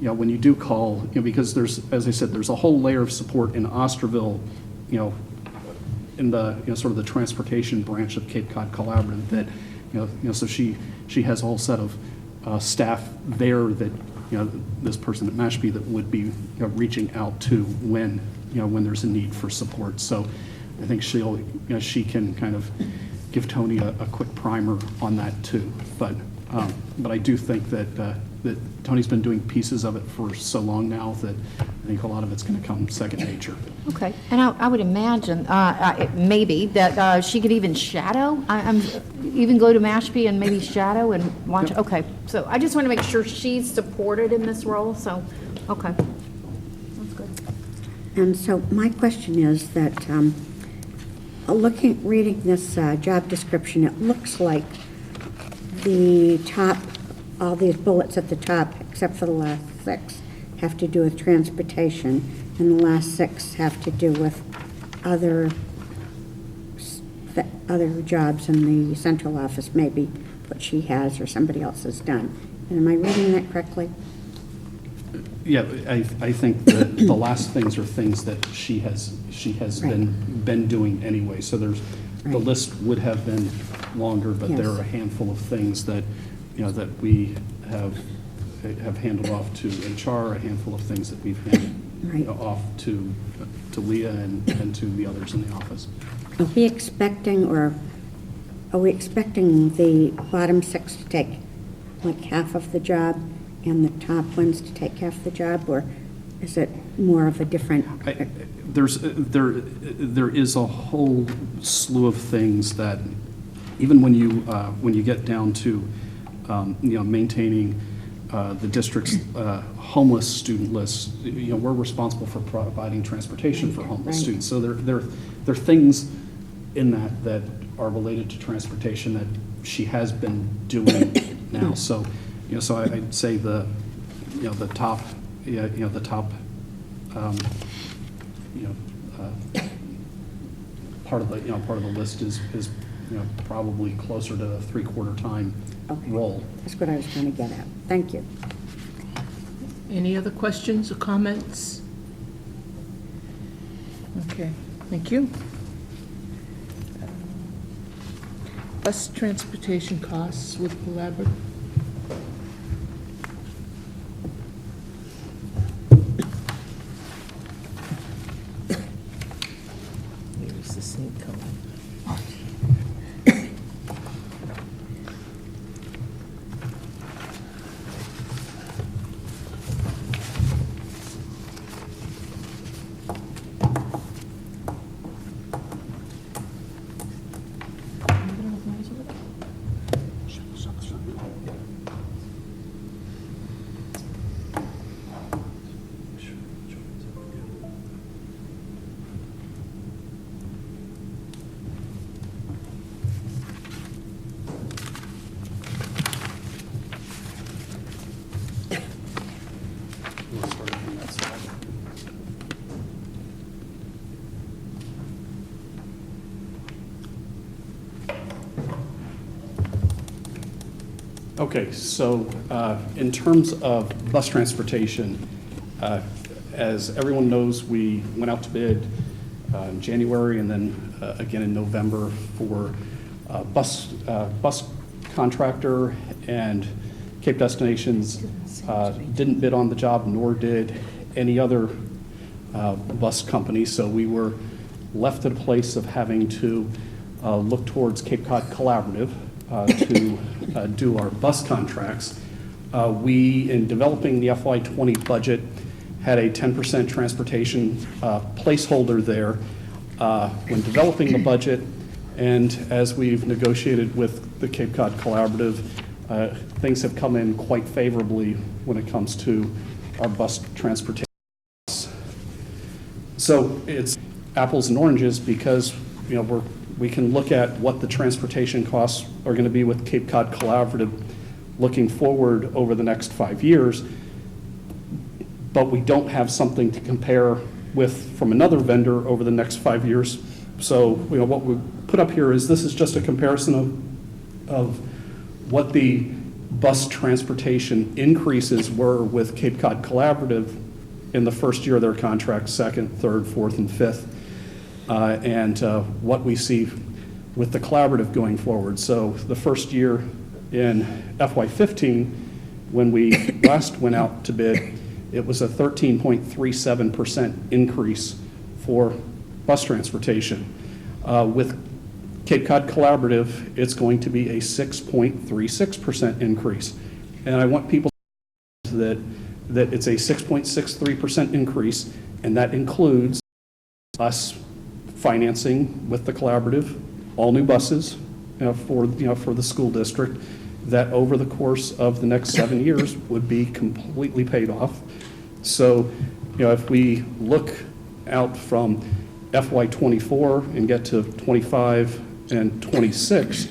E: when you do call, because there's, as I said, there's a whole layer of support in Osterville, in the sort of the transportation branch of Cape Cod Collaborative, that so she has a whole set of staff there that this person at Mashpee that would be reaching out to when there's a need for support. So I think she can kind of give Tony a quick primer on that too. But I do think that Tony's been doing pieces of it for so long now that I think a lot of it's going to come second nature.
H: Okay, and I would imagine, maybe, that she could even shadow, even go to Mashpee and maybe shadow and watch.
E: Yep.
H: Okay, so I just want to make sure she's supported in this role, so, okay. That's good.
D: And so my question is that, reading this job description, it looks like the top all these bullets at the top, except for the last 6, have to do with transportation, and the last 6 have to do with other jobs in the central office, maybe what she has or somebody else has done. And am I reading that correctly?
E: Yeah, I think that the last things are things that she has been doing anyway. So the
D: Right.
E: list would have been longer, but there
D: Yes.
E: are a handful of things that, that we have handed off to HR, a handful of things that we've handed
D: Right.
E: off to Leah and to the others in the office.
D: Are we expecting the bottom 6 to take like half of the job and the top ones to take half the job, or is it more of a different?
E: There is a whole slew of things that, even when you get down to maintaining the district's homeless student list, we're responsible for providing transportation for homeless
D: Right.
E: students. So there are things in that are related to transportation that she has been doing now. So so I'd say the top part of the list is probably closer to a 3/4 time
D: Okay.
E: role.
D: That's what I was trying to get at. Thank you.
B: Any other questions or comments? Okay, thank you. Bus transportation costs with collaborative. Here's the same color. Okay, so in terms of bus transportation, as everyone knows, we went out to bid in January and then again in November for bus contractor, and Cape Destinations didn't bid on the job, nor did any other bus company. So we were left at a place of having to look towards Cape Cod Collaborative to do our bus contracts. We, in developing the FY20 budget, had a 10% transportation placeholder there. When developing the budget, and as we've negotiated with the Cape Cod Collaborative, things have come in quite favorably when it comes to our bus transportation. So it's apples and oranges, because we can look at what the transportation costs are going to be with Cape Cod Collaborative looking forward over the next 5 years, but we don't have something to compare with from another vendor over the next 5 years. So what we put up here is, this is just a comparison of what the bus transportation increases were with Cape Cod Collaborative in the first year of their contract, second, third, fourth, and fifth, and what we see with the collaborative going forward. So the first year in FY15, when we last went out to bid, it was a 13.37% increase for bus transportation. With Cape Cod Collaborative, it's going to be a 6.36% increase. And I want people to know that it's a 6.63% increase, and that includes us financing with the collaborative all new buses for the school district, that over the course of the next 7 years would be completely paid off. So if we look out from FY24 and get to 25 and 26,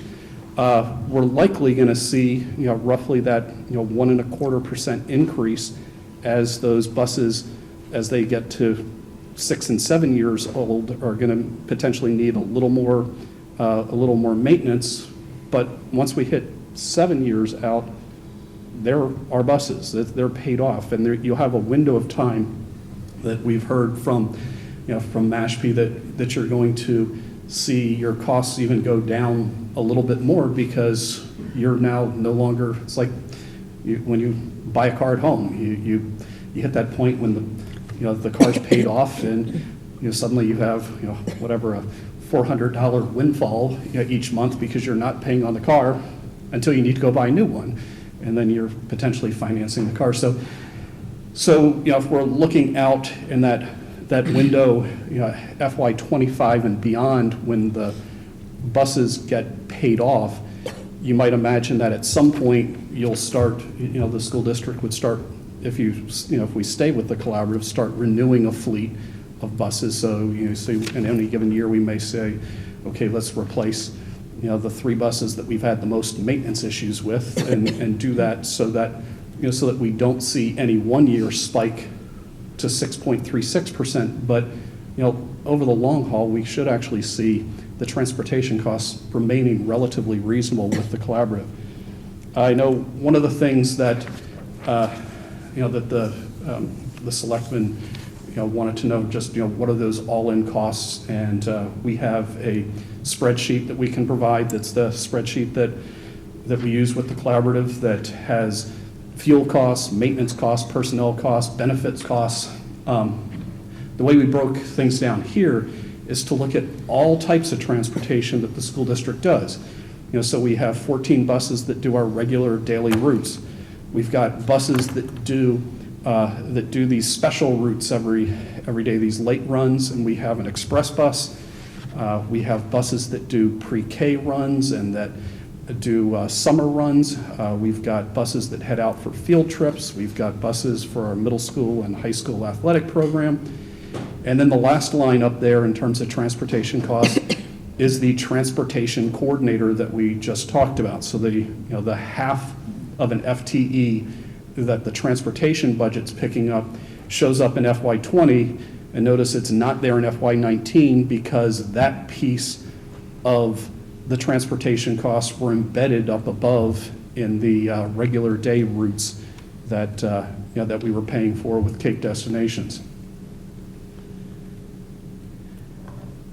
E: we're likely going to see, roughly that, 1.25% increase as those buses, as they get to 6 and 7 years old, are going to potentially need a little more maintenance. But once we hit 7 years out, they're our buses. They're paid off, and you'll have a window of time that we've heard from, from Mashpee that you're going to see your costs even go down a little bit more because you're now no longer. It's like when you buy a car at home, you hit that point when the car's paid off, and suddenly you have whatever, a $400 windfall each month because you're not paying on the car until you need to go buy a new one, and then you're potentially financing the car. So if we're looking out in that window, FY25 and beyond, when the buses get paid off, you might imagine that at some point you'll start, the school district would start, if we stay with the collaborative, start renewing a fleet of buses. So in any given year we may say, okay, let's replace the 3 buses that we've had the most maintenance issues with, and do that so that we don't see any one year spike to 6.36%, but over the long haul, we should actually see the transportation costs remaining relatively reasonable with the collaborative. I know one of the things that that the selectmen wanted to know, just what are those all-in costs, and we have a spreadsheet that we can provide. That's the spreadsheet that we use with the collaborative that has fuel costs, maintenance costs, personnel costs, benefits costs. The way we broke things down here is to look at all types of transportation that the school district does. So we have 14 buses that do our regular daily routes. We've got buses that do these special routes every day, these late runs, and we have an express bus. We have buses that do pre-K runs and that do summer runs. We've got buses that head out for field trips. We've got buses for our middle school and high school athletic program. And then the last line up there in terms of transportation costs is the transportation coordinator that we just talked about. So the half of an FTE that the transportation budget's picking up shows up in FY20, and notice it's not there in FY19 because that piece of the transportation costs were embedded up above in the regular day routes that that we were paying for with Cape Destinations.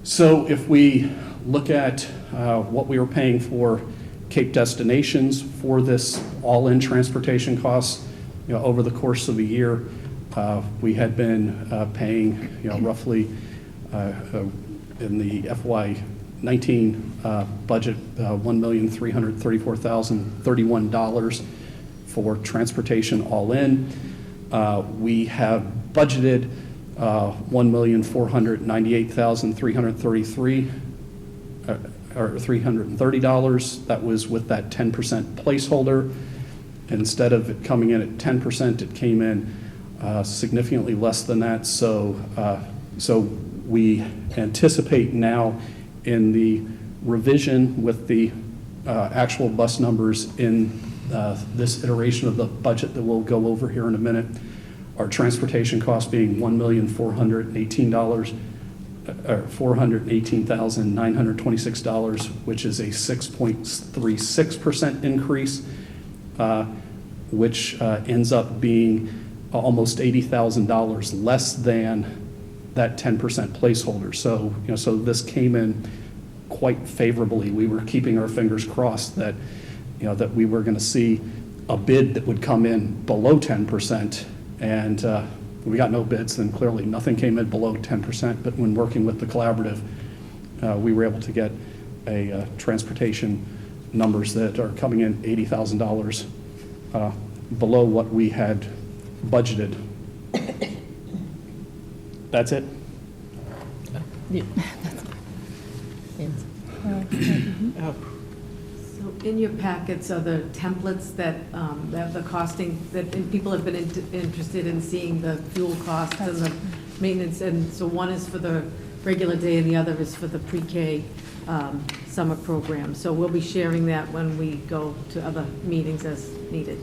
E: So if we look at what we were paying for Cape Destinations for this all-in transportation costs, over the course of a year, we had been paying, roughly in the FY19 budget, $1,334,031 for transportation all-in. We have budgeted $1,498,333 or $330. That was with that 10% placeholder. Instead of it coming in at 10%, it came in significantly less than that. So we anticipate now in the revision with the actual bus numbers in this iteration of the budget that we'll go over here in a minute, our transportation costs being $418,926, which is a 6.36% increase, which ends up being almost $80,000 less than that 10% placeholder. So, so this came in quite favorably. We were keeping our fingers crossed that, that we were going to see a bid that would come in below 10%, and we got no bids, then clearly nothing came in below 10%, but when working with the collaborative, we were able to get a transportation numbers that are coming in $80,000 below what we had budgeted. That's it.
L: So in your packets are the templates that have the costing, that people have been interested in seeing the fuel costs and the maintenance, and so one is for the regular day and the other is for the pre-K. summer program. So we'll be sharing that when we go to other meetings as needed.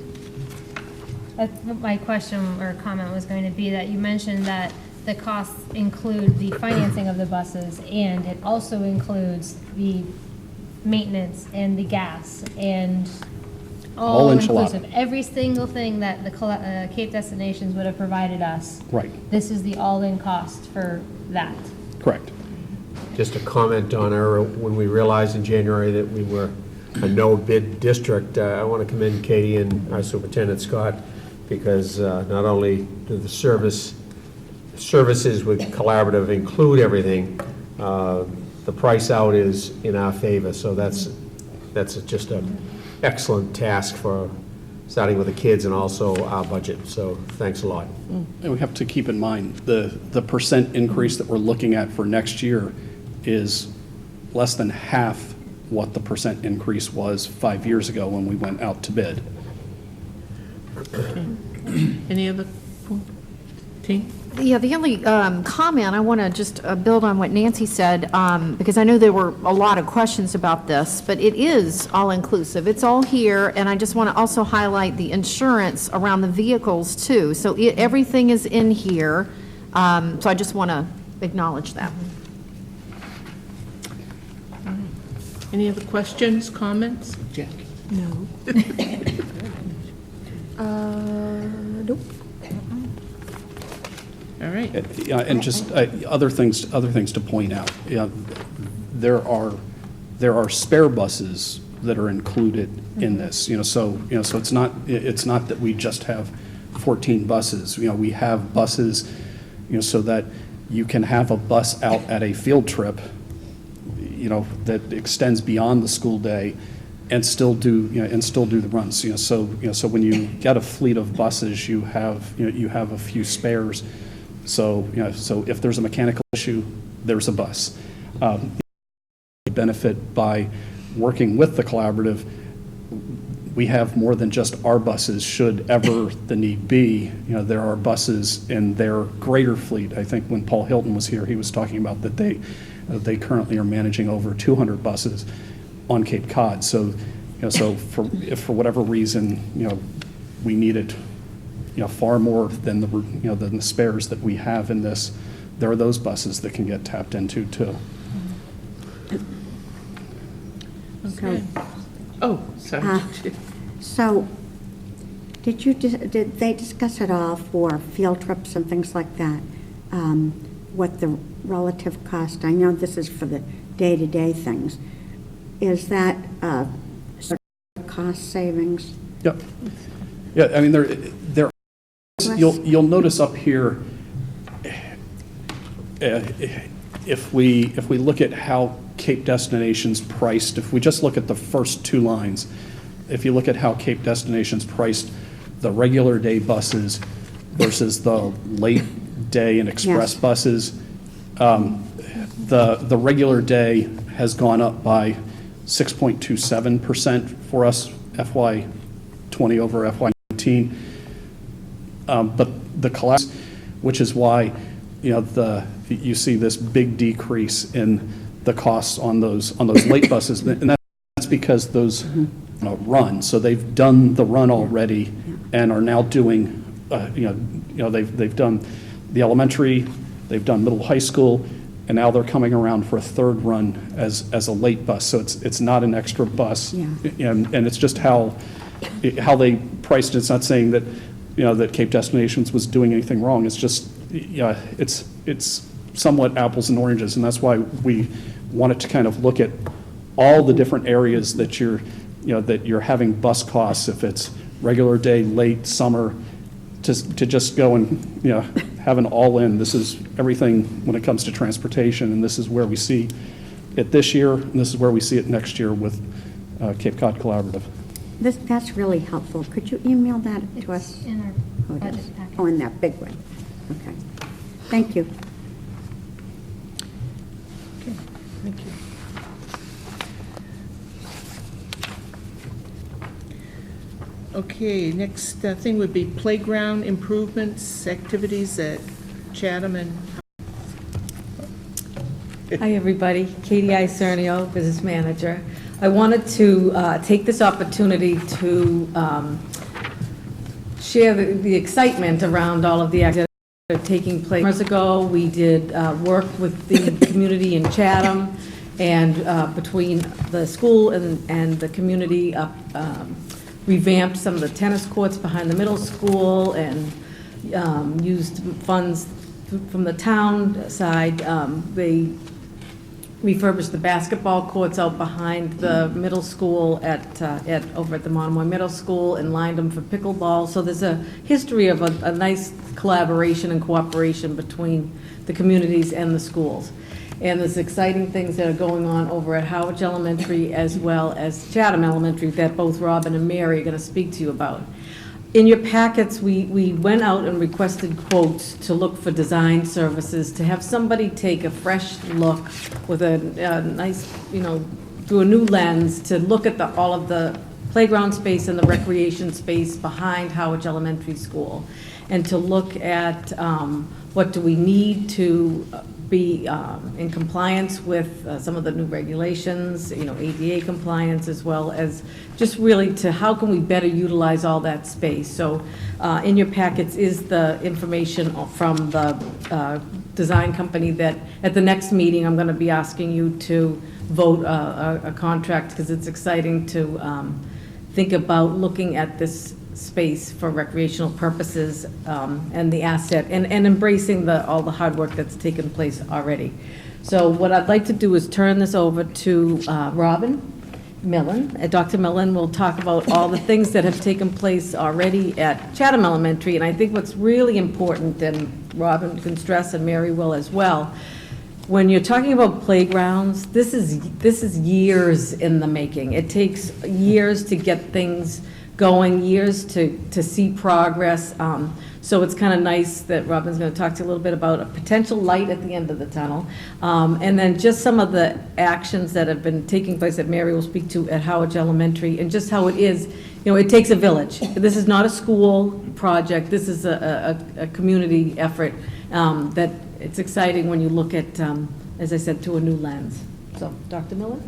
C: My question or comment was going to be that you mentioned that the costs include the financing of the buses, and it also includes the maintenance and the gas and all inclusive. Every single thing that the Cape Destinations would have provided us.
E: Right,
C: This is the all-in cost for that.
E: correct.
G: Just a comment on when we realized in January that we were a no-bid district, I want to commend Katie and our Superintendent Scott, because not only do the services with collaborative include everything, the price out is in our favor, so that's just an excellent task for starting with the kids and also our budget, so thanks a lot.
E: And we have to keep in mind, the percent increase that we're looking at for next year is less than half what the percent increase was 5 years ago when we went out to bid.
B: Any other team?
H: Yeah, the only comment, I want to just build on what Nancy said, because I know there were a lot of questions about this, but it is all-inclusive. It's all here, and I just want to also highlight the insurance around the vehicles, too. So everything is in here, so I just want to acknowledge that.
B: Any other questions, comments? Jack?
L: No.
A: Nope.
B: All right.
E: And just other things to point out. There are spare buses that are included in this. So it's not that we just have 14 buses. We have buses, so that you can have a bus out at a field trip, that extends beyond the school day, and still do the runs. So when you get a fleet of buses, you have a few spares. So if there's a mechanical issue, there's a bus. Benefit by working with the collaborative, we have more than just our buses should ever the need be. There are buses in their greater fleet. I think when Paul Hilton was here, he was talking about that they currently are managing over 200 buses on Cape Cod. So if for whatever reason we needed far more than the spares that we have in this, there are those buses that can get tapped into too.
B: Okay. Oh, sorry.
D: So, did they discuss at all for field trips and things like that, what the relative cost, I know this is for the day-to-day things, is that sort of cost savings?
E: Yep. Yeah, I mean, there. You'll notice up here, if we look at how Cape Destinations priced, if we just look at the first two lines, if you look at how Cape Destinations priced the regular day buses versus the late day and express buses, the regular day has gone up by 6.27% for us, FY20 over FY19. But the collapse, which is why you see this big decrease in the costs on those late buses, and that's because those run. So they've done the run already and are now doing they've done the elementary, they've done middle high school, and now they're coming around for a third run as a late bus. So it's not an extra bus, and it's just how they priced it. It's not saying that that Cape Destinations was doing anything wrong. It's just it's somewhat apples and oranges, and that's why we wanted to kind of look at all the different areas that you're having bus costs, if it's regular day, late, summer, to just go and have an all-in. This is everything when it comes to transportation, and this is where we see it this year, and this is where we see it next year with Cape Cod Collaborative.
D: That's really helpful. Could you email that to us?
C: In our
D: Oh, it is.
C: budget packet.
D: Oh, in that big one. Okay. Thank you.
B: Okay, thank you. Okay, next thing would be playground improvements, activities at Chatham and
L: Hi, everybody. Katie Icernio, Business Manager. I wanted to take this opportunity to share the excitement around all of the activities that are taking place. Years ago, we did work with the community in Chatham, and between the school and the community, revamped some of the tennis courts behind the middle school, and used funds from the town side. They refurbished the basketball courts out behind the middle school over at the Monomoy Middle School, and lined them for pickleball. So there's a history of a nice collaboration and cooperation between the communities and the schools. And there's exciting things that are going on over at Howard Elementary as well as Chatham Elementary that both Robin and Mary are going to speak to you about. In your packets, we went out and requested quotes to look for design services, to have somebody take a fresh look with a nice, through a new lens, to look at all of the playground space and the recreation space behind Howard Elementary School, and to look at what do we need to be in compliance with some of the new regulations, ADA compliance, as well as just really to how can we better utilize all that space. So in your packets is the information from the design company that at the next meeting I'm going to be asking you to vote a contract, because it's exciting to think about looking at this space for recreational purposes, and the asset, and embracing all the hard work that's taken place already. So what I'd like to do is turn this over to Robin Millen. Dr. Millen will talk about all the things that have taken place already at Chatham Elementary, and I think what's really important, and Robin can stress, and Mary will as well, when you're talking about playgrounds, this is years in the making. It takes years to get things going, years to see progress. So it's kind of nice that Robin's going to talk to you a little bit about a potential light at the end of the tunnel. And then just some of the actions that have been taking place that Mary will speak to at Howard Elementary, and just how it is, it takes a village. This is not a school project. This is a community effort that it's exciting when you look at, as I said, through a new lens. So, Dr. Miller?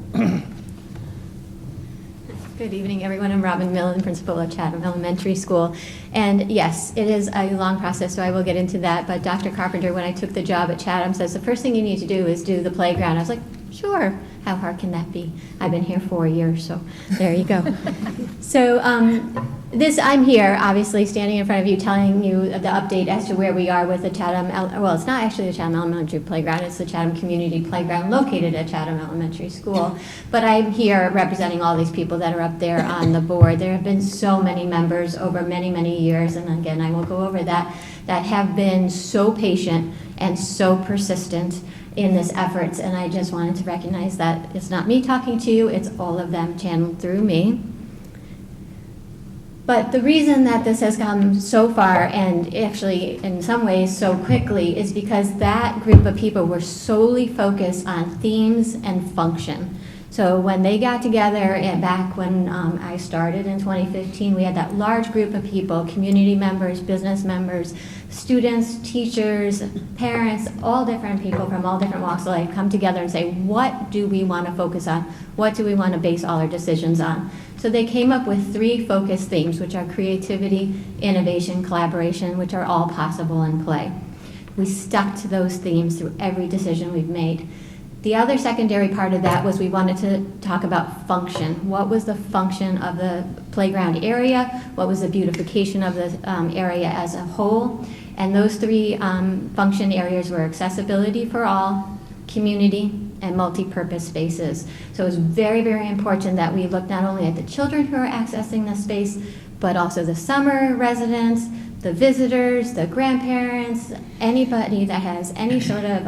M: Good evening, everyone. I'm Robin Millen, principal of Chatham Elementary School. And yes, it is a long process, so I will get into that. But Dr. Carpenter, when I took the job at Chatham, says the first thing you need to do is do the playground. I was like, sure. How hard can that be? I've been here 4 years, so there you go. So I'm here, obviously, standing in front of you, telling you the update as to where we are with the Chatham, well, it's not actually the Chatham Elementary Playground, it's the Chatham Community Playground located at Chatham Elementary School. But I'm here representing all these people that are up there on the board. There have been so many members over many, many years, and again, I will go over that have been so patient and so persistent in this efforts, and I just wanted to recognize that it's not me talking to you, it's all of them channeled through me. But the reason that this has come so far, and actually in some ways so quickly, is because that group of people were solely focused on themes and function. So when they got together, and back when I started in 2015, we had that large group of people, community members, business members, students, teachers, parents, all different people from all different walks of life come together and say, what do we want to focus on? What do we want to base all our decisions on? So they came up with 3 focus themes, which are creativity, innovation, collaboration, which are all possible in play. We stuck to those themes through every decision we've made. The other secondary part of that was we wanted to talk about function. What was the function of the playground area? What was the beautification of the area as a whole? And those 3 function areas were accessibility for all, community, and multi-purpose spaces. So it was very, very important that we look not only at the children who are accessing the space, but also the summer residents, the visitors, the grandparents, anybody that has any sort of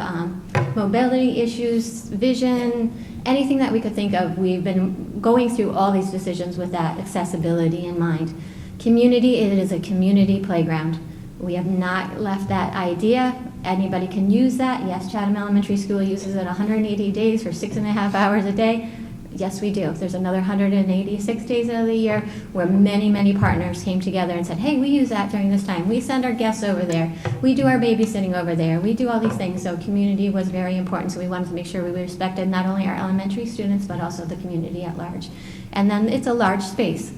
M: mobility issues, vision, anything that we could think of. We've been going through all these decisions with that accessibility in mind. Community, it is a community playground. We have not left that idea. Anybody can use that. Yes, Chatham Elementary School uses it 180 days for 6.5 hours a day. Yes, we do. There's another 186 days of the year where many, many partners came together and said, hey, we use that during this time. We send our guests over there. We do our babysitting over there. We do all these things. So community was very important. So we wanted to make sure we respected not only our elementary students, but also the community at large. And then it's a large space.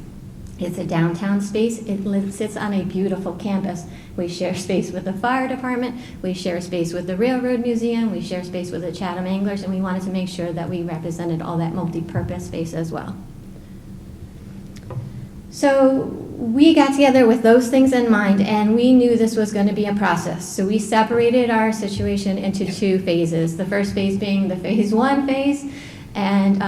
M: It's a downtown space. It sits on a beautiful campus. We share space with the fire department. We share space with the Railroad Museum. We share space with the Chatham Anglers, and we wanted to make sure that we represented all that multi-purpose space as well. So we got together with those things in mind, and we knew this was going to be a process. So we separated our situation into 2 phases. The first phase being the phase 1 phase. And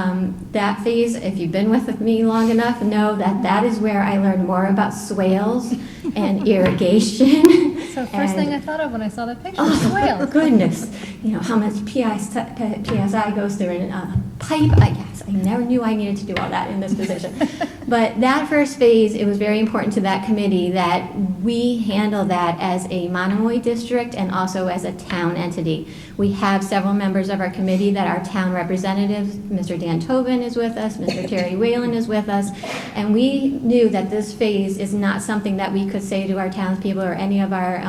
M: that phase, if you've been with me long enough, know that that is where I learned more about swales and irrigation.
C: So first thing I thought of when I saw that picture,
M: Oh,
C: swales.
M: goodness. You know, how much PSI goes through in a pipe. I never knew I needed to do all that in this position. But that first phase, it was very important to that committee that we handle that as a Monomoy district and also as a town entity. We have several members of our committee that are town representatives. Mr. Dan Tobin is with us, Mr. Terry Whalen is with us, and we knew that this phase is not something that we could say to our townspeople or any of our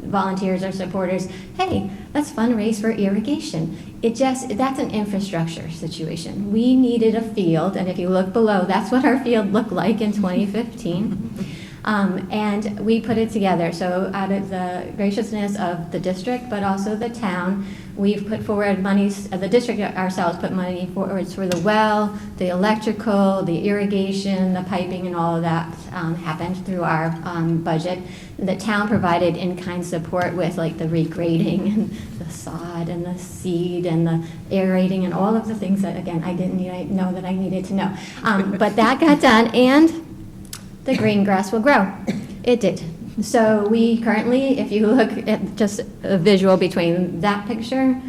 M: volunteers or supporters, hey, let's fundraise for irrigation. That's an infrastructure situation. We needed a field, and if you look below, that's what our field looked like in 2015. And we put it together. So out of the graciousness of the district, but also the town, we've put forward monies, the district ourselves put money forward for the well, the electrical, the irrigation, the piping, and all of that happened through our budget. The town provided in-kind support with like the regrading and the sod and the seed and the aerating and all of the things that, again, I didn't know that I needed to know. But that got done, and the green grass will grow. It did. So we currently, if you look at just a visual between that picture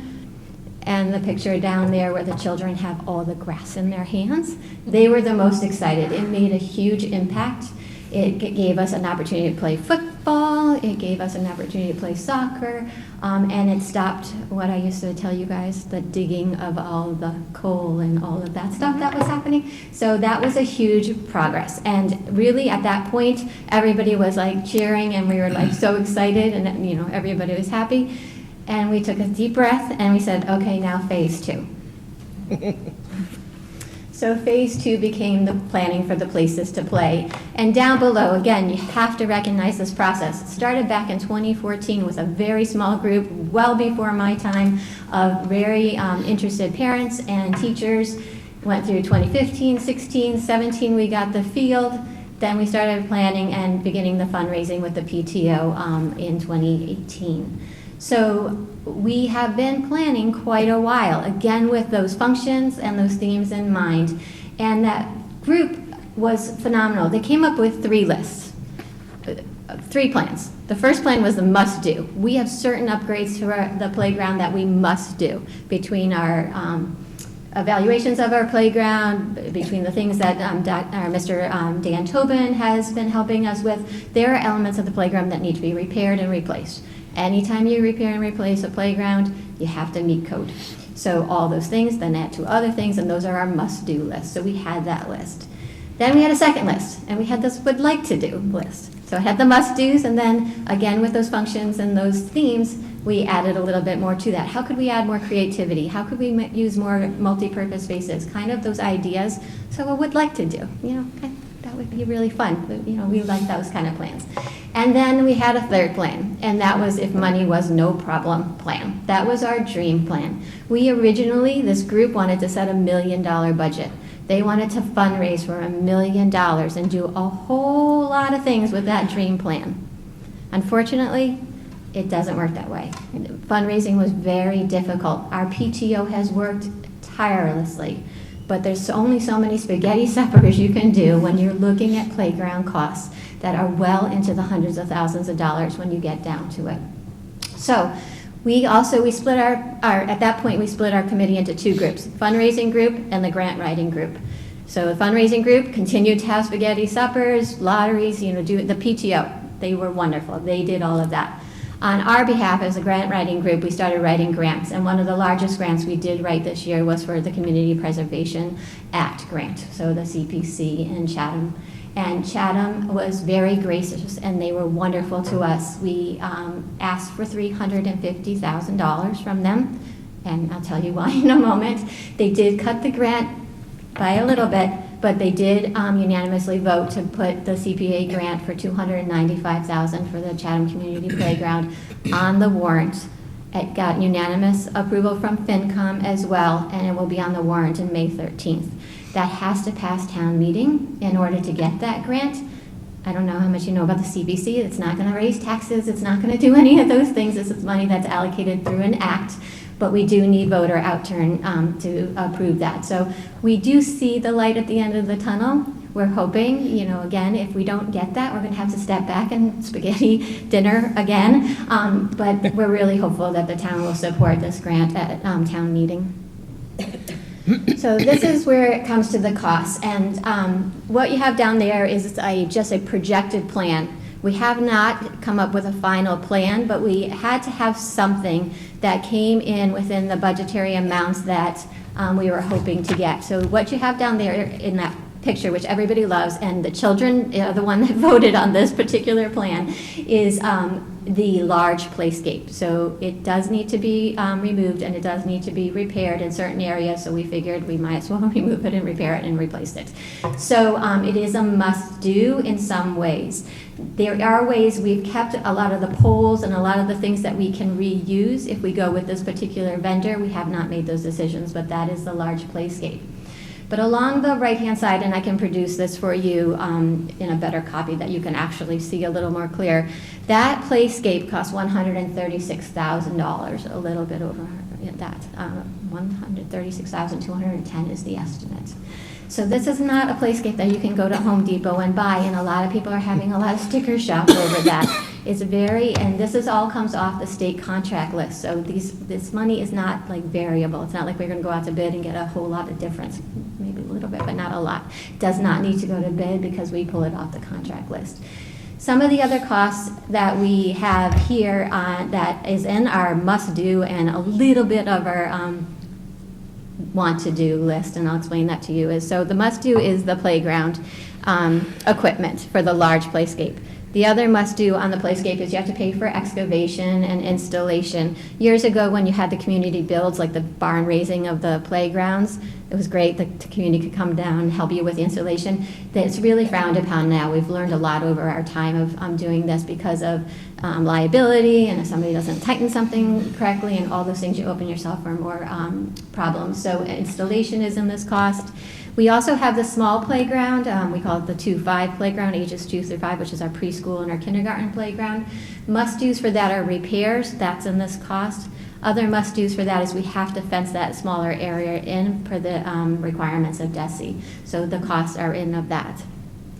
M: and the picture down there where the children have all the grass in their hands, they were the most excited. It made a huge impact. It gave us an opportunity to play football. It gave us an opportunity to play soccer. And it stopped what I used to tell you guys, the digging of all the coal and all of that stuff that was happening. So that was a huge progress. And really at that point, everybody was like cheering and we were like so excited and you know everybody was happy. And we took a deep breath and we said, okay, now phase 2. So phase 2 became the planning for the places to play. And down below, again, you have to recognize this process. It started back in 2014 with a very small group, well before my time, of very interested parents and teachers. Went through 2015, 16, 17, we got the field. Then we started planning and beginning the fundraising with the PTO in 2018. So we have been planning quite a while, again with those functions and those themes in mind. And that group was phenomenal. They came up with 3 lists, 3 plans. The first plan was the must-do. We have certain upgrades to the playground that we must do between our evaluations of our playground, between the things that Mr. Dan Tobin has been helping us with. There are elements of the playground that need to be repaired and replaced. Anytime you repair and replace a playground, you have to meet code. So all those things, then add 2 other things, and those are our must-do lists. So we had that list. Then we had a second list, and we had this would like to do list. So I had the must-dos, and then again with those functions and those themes, we added a little bit more to that. How could we add more creativity? How could we use more multi-purpose spaces? Kind of those ideas. So I would like to do, that would be really fun. We like those kind of plans. And then we had a third plan, and that was if money was no problem plan. That was our dream plan. We originally, this group wanted to set $1 million budget. They wanted to fundraise for $1 million and do a whole lot of things with that dream plan. Unfortunately, it doesn't work that way. Fundraising was very difficult. Our PTO has worked tirelessly, but there's only so many spaghetti suppers you can do when you're looking at playground costs that are well into the hundreds of thousands of dollars when you get down to it. So we split at that point we split our committee into 2 groups, fundraising group and the grant writing group. So the fundraising group continued to have spaghetti suppers, lotteries, do the PTO. They were wonderful. They did all of that. On our behalf, as a grant writing group, we started writing grants, and one of the largest grants we did write this year was for the Community Preservation Act grant, so the CPC in Chatham. And Chatham was very gracious, and they were wonderful to us. We asked for $350,000 from them, and I'll tell you why in a moment. They did cut the grant by a little bit, but they did unanimously vote to put the CPA grant for $295,000 for the Chatham Community Playground on the warrant. It got unanimous approval from FinCom as well, and it will be on the warrant on May 13th. That has to pass town meeting in order to get that grant. I don't know how much you know about the CPC. It's not going to raise taxes. It's not going to do any of those things. This is money that's allocated through an act. But we do need voter outturn to approve that. So we do see the light at the end of the tunnel. We're hoping, again, if we don't get that, we're going to have to step back and spaghetti dinner again. But we're really hopeful that the town will support this grant at town meeting. So this is where it comes to the costs. And what you have down there is just a projected plan. We have not come up with a final plan, but we had to have something that came in within the budgetary amounts that we were hoping to get. So what you have down there in that picture, which everybody loves, and the children are the one that voted on this particular plan, is the large playscape. So it does need to be removed, and it does need to be repaired in certain areas, so we figured we might as well remove it and repair it and replace it. So it is a must-do in some ways. There are ways we've kept a lot of the poles and a lot of the things that we can reuse if we go with this particular vendor. We have not made those decisions, but that is the large playscape. But along the right-hand side, and I can produce this for you in a better copy that you can actually see a little more clear, that playscape costs $136,000, a little bit over that. $136,210 is the estimate. So this is not a playscape that you can go to Home Depot and buy, and a lot of people are having a lot of sticker shock over that. It's and this all comes off the state contract list, so this money is not like variable. It's not like we're going to go out to bid and get a whole lot of difference, maybe a little bit, but not a lot. It does not need to go to bid because we pull it off the contract list. Some of the other costs that we have here that is in our must-do and a little bit of our want-to-do list, and I'll explain that to you, is so the must-do is the playground equipment for the large playscape. The other must-do on the playscape is you have to pay for excavation and installation. Years ago, when you had the community builds, like the barn raising of the playgrounds, it was great. The community could come down and help you with the installation. It's really frowned upon now. We've learned a lot over our time of doing this because of liability, and if somebody doesn't tighten something correctly and all those things, you open yourself for more problems. So installation is in this cost. We also have the small playground. We call it the 2-5 playground, ages 2 through 5, which is our preschool and our kindergarten playground. Must-dos for that are repairs. That's in this cost. Other must-dos for that is we have to fence that smaller area in for the requirements of DESI. So the costs are in of that.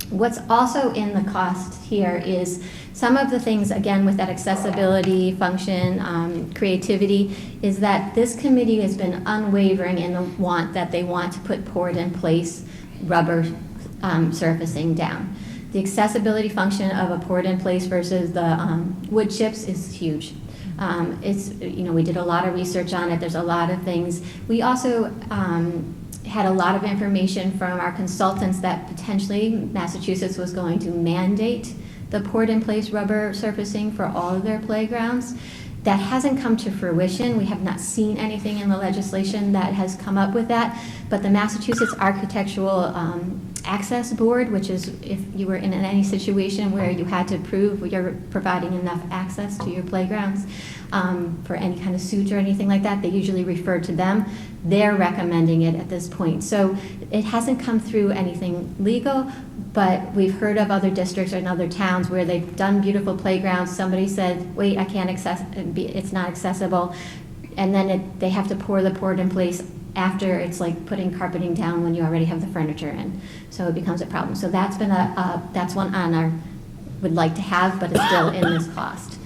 M: What's also in the cost here is some of the things, again, with that accessibility function, creativity, is that this committee has been unwavering in the that they want to put poured-in-place rubber surfacing down. The accessibility function of a poured-in-place versus the wood chips is huge. We did a lot of research on it. There's a lot of things. We also had a lot of information from our consultants that potentially Massachusetts was going to mandate the poured-in-place rubber surfacing for all of their playgrounds. That hasn't come to fruition. We have not seen anything in the legislation that has come up with that, but the Massachusetts Architectural Access Board, which is if you were in any situation where you had to prove you're providing enough access to your playgrounds for any kind of suit or anything like that, they usually refer to them. They're recommending it at this point. So it hasn't come through anything legal, but we've heard of other districts or in other towns where they've done beautiful playgrounds. Somebody said, wait, I can't access, it's not accessible. And then they have to pour the poured-in-place after. It's like putting carpeting down when you already have the furniture in. So it becomes a problem. So that's been that's one on our would like to have, but it's still in this cost.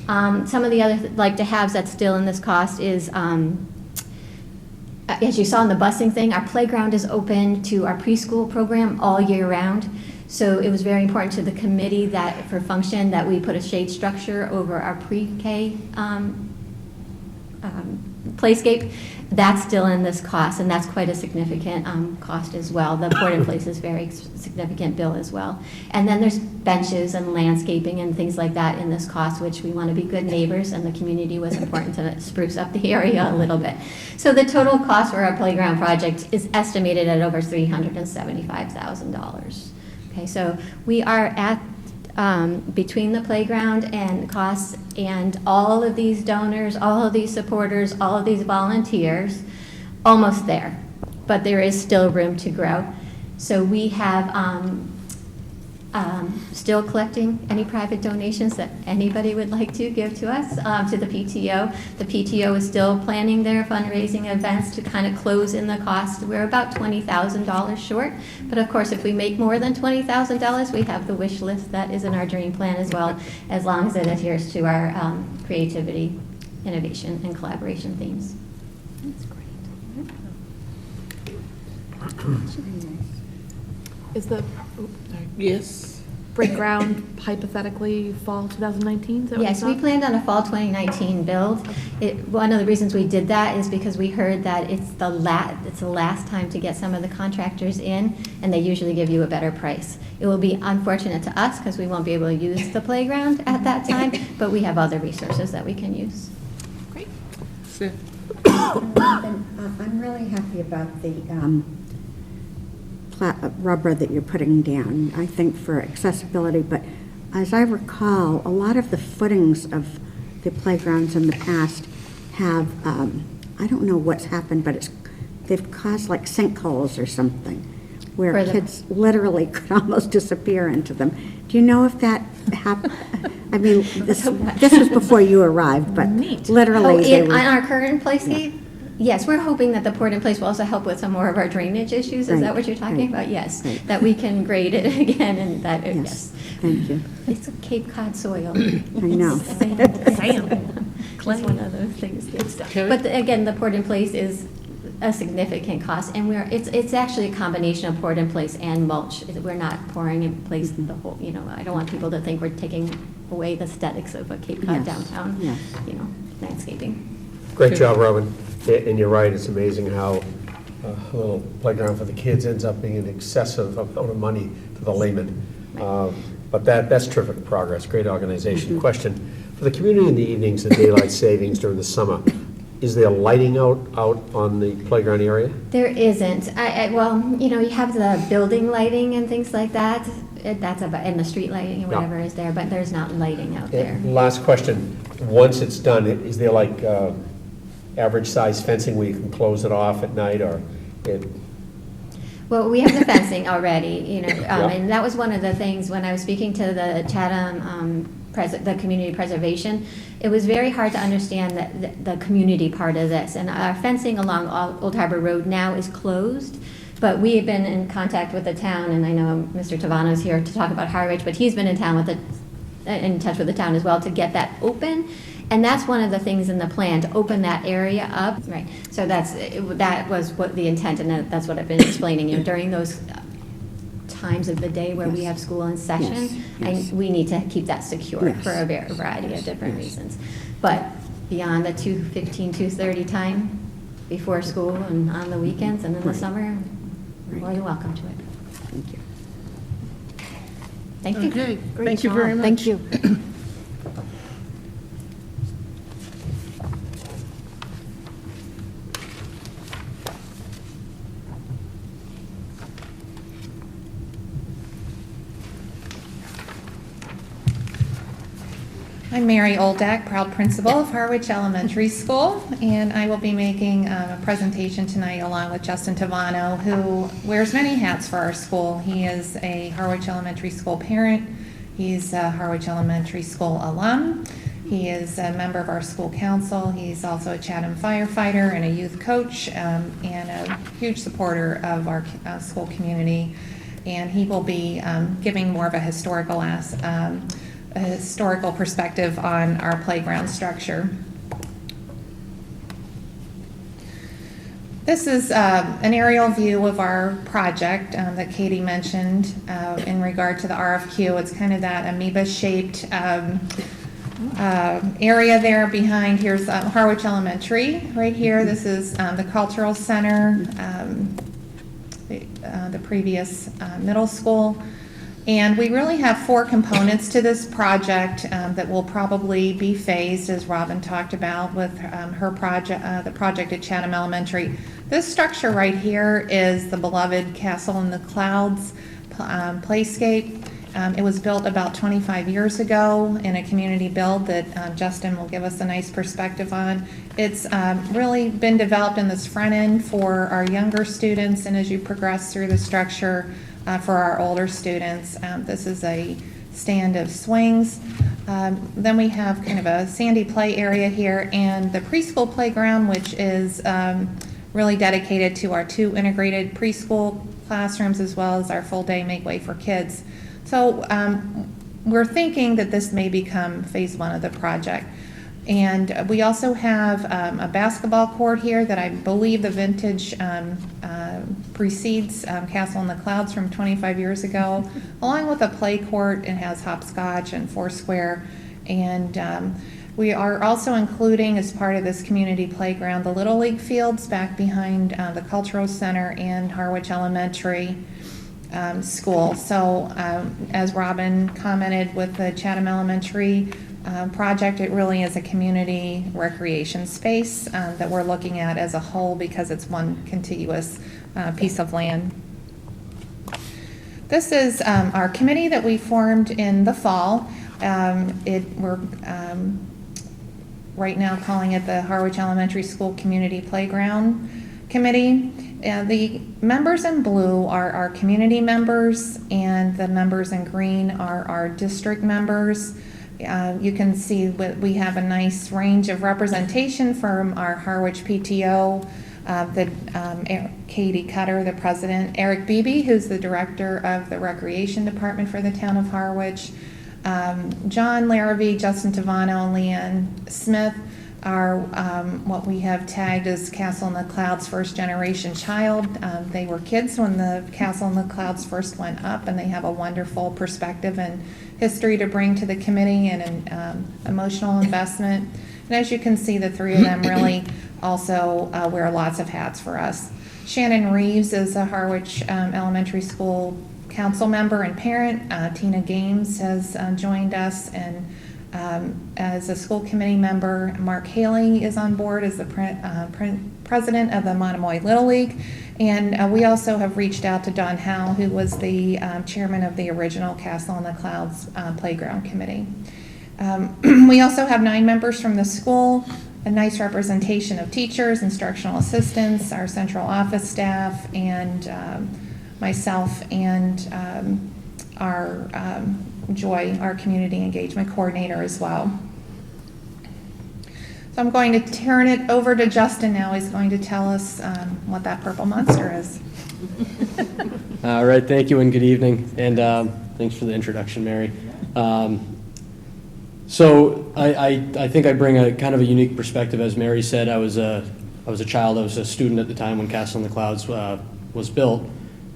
M: Some of the other like to haves that's still in this cost is, as you saw in the busing thing, our playground is open to our preschool program all year round. So it was very important to the committee that, for function, that we put a shade structure over our pre-K playscape. That's still in this cost, and that's quite a significant cost as well. The port in place is very significant bill as well. And then there's benches and landscaping and things like that in this cost, which we want to be good neighbors, and the community was important to spruce up the area a little bit. So the total cost for our playground project is estimated at over $375,000. Okay, so we are at between the playground and costs and all of these donors, all of these supporters, all of these volunteers, almost there. But there is still room to grow. So we have still collecting any private donations that anybody would like to give to us, to the PTO. The PTO is still planning their fundraising events to kind of close in the cost. We're about $20,000 short, but of course, if we make more than $20,000, we have the wish list that is in our dream plan as well, as long as it adheres to our creativity, innovation, and collaboration themes.
A: That's great. Is the
B: Yes.
A: break ground hypothetically fall 2019? Is that what
M: Yes,
A: you
M: we
A: thought?
M: planned on a fall 2019 build. One of the reasons we did that is because we heard that it's the last time to get some of the contractors in, and they usually give you a better price. It will be unfortunate to us because we won't be able to use the playground at that time, but we have other resources that we can use.
A: Great.
D: I'm really happy about the rubber that you're putting down, I think, for accessibility. But as I recall, a lot of the footings of the playgrounds in the past have, I don't know what's happened, but they've caused like sinkholes or something, where kids literally could almost disappear into them. Do you know if that happened? I mean, this was before you arrived, but literally
M: On our current playscape? Yes, we're hoping that the port in place will also help with some more of our drainage issues. Is that what you're talking about? Yes, that we can grade it again and that, yes.
D: Thank you.
M: It's Cape Cod soil.
D: I know.
A: Sand.
M: It's one of those things. But again, the port in place is a significant cost, and it's actually a combination of port in place and mulch. We're not pouring in place the whole, I don't want people to think we're taking away the aesthetics of a Cape Cod downtown, landscaping.
G: Great job, Robin. And you're right, it's amazing how a little playground for the kids ends up being an excessive amount of money to the layman. But that's terrific progress, great organization. Question, for the community in the evenings and daylight savings during the summer, is there lighting out on the playground area?
M: There isn't. Well, you have the building lighting and things like that. That's about, and the street lighting and whatever is there, but there's not lighting out there.
G: Last question, once it's done, is there like average size fencing where you can close it off at night, or
M: Well, we have the fencing already, and that was one of the things when I was speaking to the Chatham, the community preservation. It was very hard to understand the community part of this, and our fencing along Old Harbor Road now is closed. But we have been in contact with the town, and I know Mr. Tavano is here to talk about Harwich, but he's been in touch with the town as well to get that open. And that's one of the things in the plan, to open that area up. Right. So that was what the intent, and that's what I've been explaining. During those times of the day where we have school in session, we need to keep that secure for a variety of different reasons. But beyond the 2:15, 2:30 time before school and on the weekends and in the summer, you're more than welcome to it.
D: Thank you.
M: Thank you.
B: Okay, thank you very much.
H: Thank you.
N: I'm Mary Oldak, proud principal of Harwich Elementary School, and I will be making a presentation tonight along with Justin Tavano, who wears many hats for our school. He is a Harwich Elementary School parent. He's a Harwich Elementary School alum. He is a member of our school council. He's also a Chatham firefighter and a youth coach, and a huge supporter of our school community. And he will be giving more of a historical perspective on our playground structure. This is an aerial view of our project that Katie mentioned in regard to the RFQ. It's kind of that amoeba-shaped area there behind. Here's Harwich Elementary right here. This is the Cultural Center, the previous middle school. And we really have 4 components to this project that will probably be phased, as Robin talked about with her project, the project at Chatham Elementary. This structure right here is the beloved Castle in the Clouds playscape. It was built about 25 years ago in a community build that Justin will give us a nice perspective on. It's really been developed in this front end for our younger students, and as you progress through the structure, for our older students. This is a stand of swings. Then we have kind of a sandy play area here and the preschool playground, which is really dedicated to our 2 integrated preschool classrooms as well as our full day Make Way for Kids. So we're thinking that this may become phase 1 of the project. And we also have a basketball court here that I believe the vintage precedes Castle in the Clouds from 25 years ago, along with a play court. It has hopscotch and foursquare. And we are also including, as part of this community playground, the Little League fields back behind the Cultural Center and Harwich Elementary School. So as Robin commented with the Chatham Elementary project, it really is a community recreation space that we're looking at as a whole because it's one contiguous piece of land. This is our committee that we formed in the fall. We're right now calling it the Harwich Elementary School Community Playground Committee. The members in blue are our community members, and the members in green are our district members. You can see we have a nice range of representation from our Harwich PTO, Katie Cutter, the president, Eric Beebe, who's the director of the Recreation Department for the town of Harwich, John Larrabee, Justin Tavano, and Leanne Smith are what we have tagged as Castle in the Clouds first generation child. They were kids when the Castle in the Clouds first went up, and they have a wonderful perspective and history to bring to the committee and an emotional investment. And as you can see, the 3 of them really also wear lots of hats for us. Shannon Reeves is a Harwich Elementary School council member and parent. Tina Games has joined us, and as a school committee member, Mark Haley is on board as the president of the Monomoy Little League. And we also have reached out to Don Howe, who was the chairman of the original Castle in the Clouds Playground Committee. We also have 9 members from the school, a nice representation of teachers, instructional assistants, our central office staff, and myself and our Joy, our community engagement coordinator as well. So I'm going to turn it over to Justin now. He's going to tell us what that purple monster is.
O: All right, thank you and good evening, and thanks for the introduction, Mary. So I think I bring a kind of a unique perspective. As Mary said, I was a child, I was a student at the time when Castle in the Clouds was built.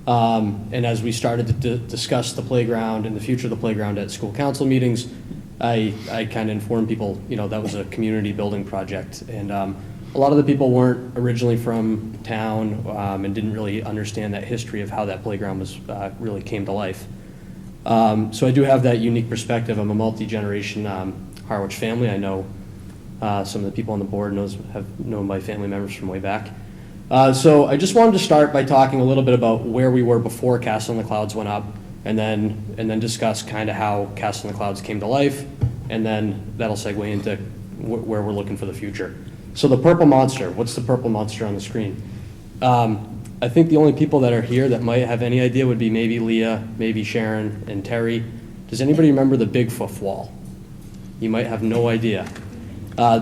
O: And as we started to discuss the playground and the future of the playground at school council meetings, I kind of informed people, that was a community building project. And a lot of the people weren't originally from town and didn't really understand that history of how that playground was really came to life. So I do have that unique perspective. I'm a multi-generation Harwich family. I know some of the people on the board have known my family members from way back. So I just wanted to start by talking a little bit about where we were before Castle in the Clouds went up, and then discuss kind of how Castle in the Clouds came to life, and then that'll segue into where we're looking for the future. So the purple monster, what's the purple monster on the screen? I think the only people that are here that might have any idea would be maybe Leah, maybe Sharon, and Terry. Does anybody remember the Big Foof Wall? You might have no idea.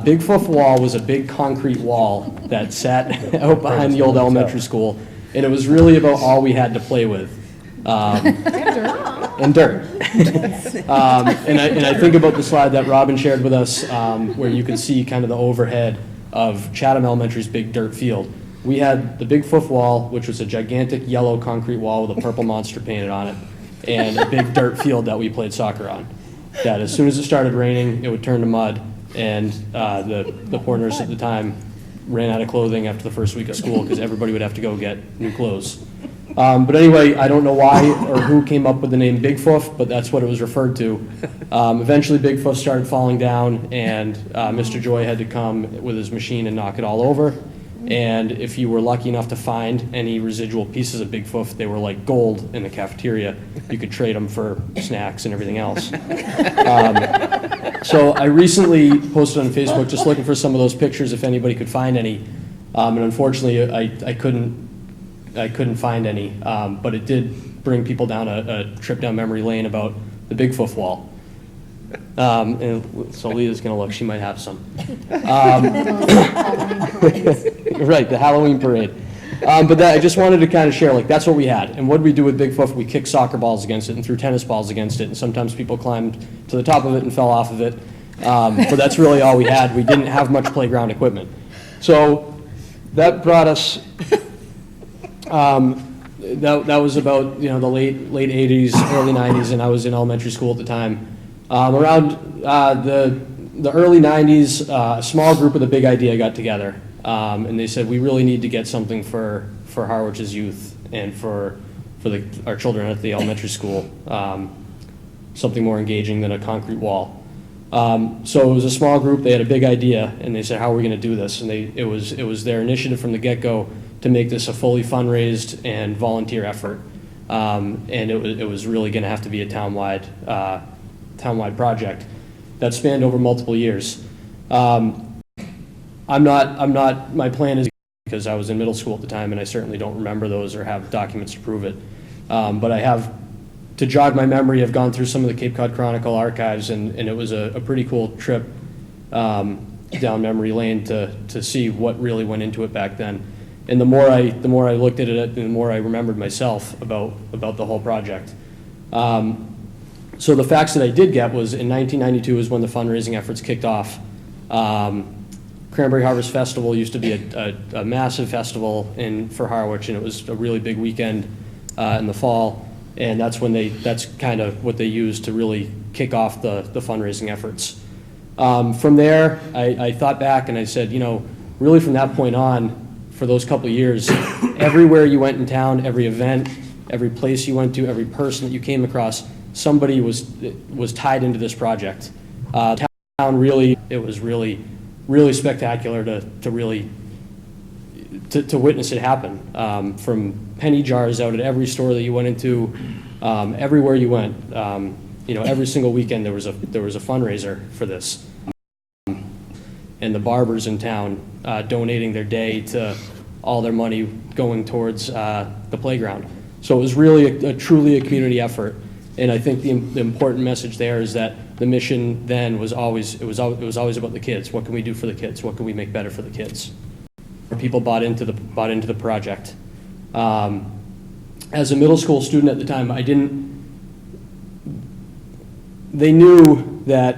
O: Big Foof Wall was a big concrete wall that sat out behind the old elementary school, and it was really about all we had to play with. And dirt. And I think about the slide that Robin shared with us, where you can see kind of the overhead of Chatham Elementary's big dirt field. we had the Big Foof wall, which was a gigantic yellow concrete wall with a purple monster painted on it, and a big dirt field that we played soccer on. That as soon as it started raining, it would turn to mud, and the poor nurse at the time ran out of clothing after the first week of school because everybody would have to go get new clothes. But anyway, I don't know why or who came up with the name Big Foof, but that's what it was referred to. Eventually, Big Foof started falling down, and Mr. Joy had to come with his machine and knock it all over. And if you were lucky enough to find any residual pieces of Big Foof, they were like gold in the cafeteria. You could trade them for snacks and everything else. So I recently posted on Facebook just looking for some of those pictures if anybody could find any. And unfortunately, I couldn't find any, but it did bring people down a trip down memory lane about the Big Foof wall. And so Leah's gonna look, she might have some. Right, the Halloween parade. But that, I just wanted to kind of share, like, that's what we had. And what did we do with Big Foof? We kicked soccer balls against it and threw tennis balls against it, and sometimes people climbed to the top of it and fell off of it. But that's really all we had. We didn't have much playground equipment. So that brought us, that was about, the late 80s, early 90s, and I was in elementary school at the time. Around the early 90s, a small group of the Big Idea got together, and they said, we really need to get something for Harwich's youth and for our children at the elementary school, something more engaging than a concrete wall. So it was a small group, they had a big idea, and they said, how are we going to do this? And it was their initiative from the get-go to make this a fully fundraised and volunteer effort. And it was really going to have to be a townwide project that spanned over multiple years. My plan is, because I was in middle school at the time and I certainly don't remember those or have documents to prove it. But I have, to jog my memory, I've gone through some of the Cape Cod Chronicle archives, and it was a pretty cool trip down memory lane to see what really went into it back then. And the more I looked at it, the more I remembered myself about the whole project. So the facts that I did get was in 1992 is when the fundraising efforts kicked off. Cranberry Harvest Festival used to be a massive festival for Harwich, and it was a really big weekend in the fall. And that's kind of what they used to really kick off the fundraising efforts. From there, I thought back and I said, really from that point on, for those couple of years, everywhere you went in town, every event, every place you went to, every person that you came across, somebody was tied into this project. Town really, it was really spectacular to witness it happen. From penny jars out at every store that you went into, everywhere you went, every single weekend there was a fundraiser for this. And the barbers in town donating their day to all their money going towards the playground. So it was really truly a community effort. And I think the important message there is that the mission then was always about the kids. What can we do for the kids? What can we make better for the kids? People bought into the project. As a middle school student at the time, they knew that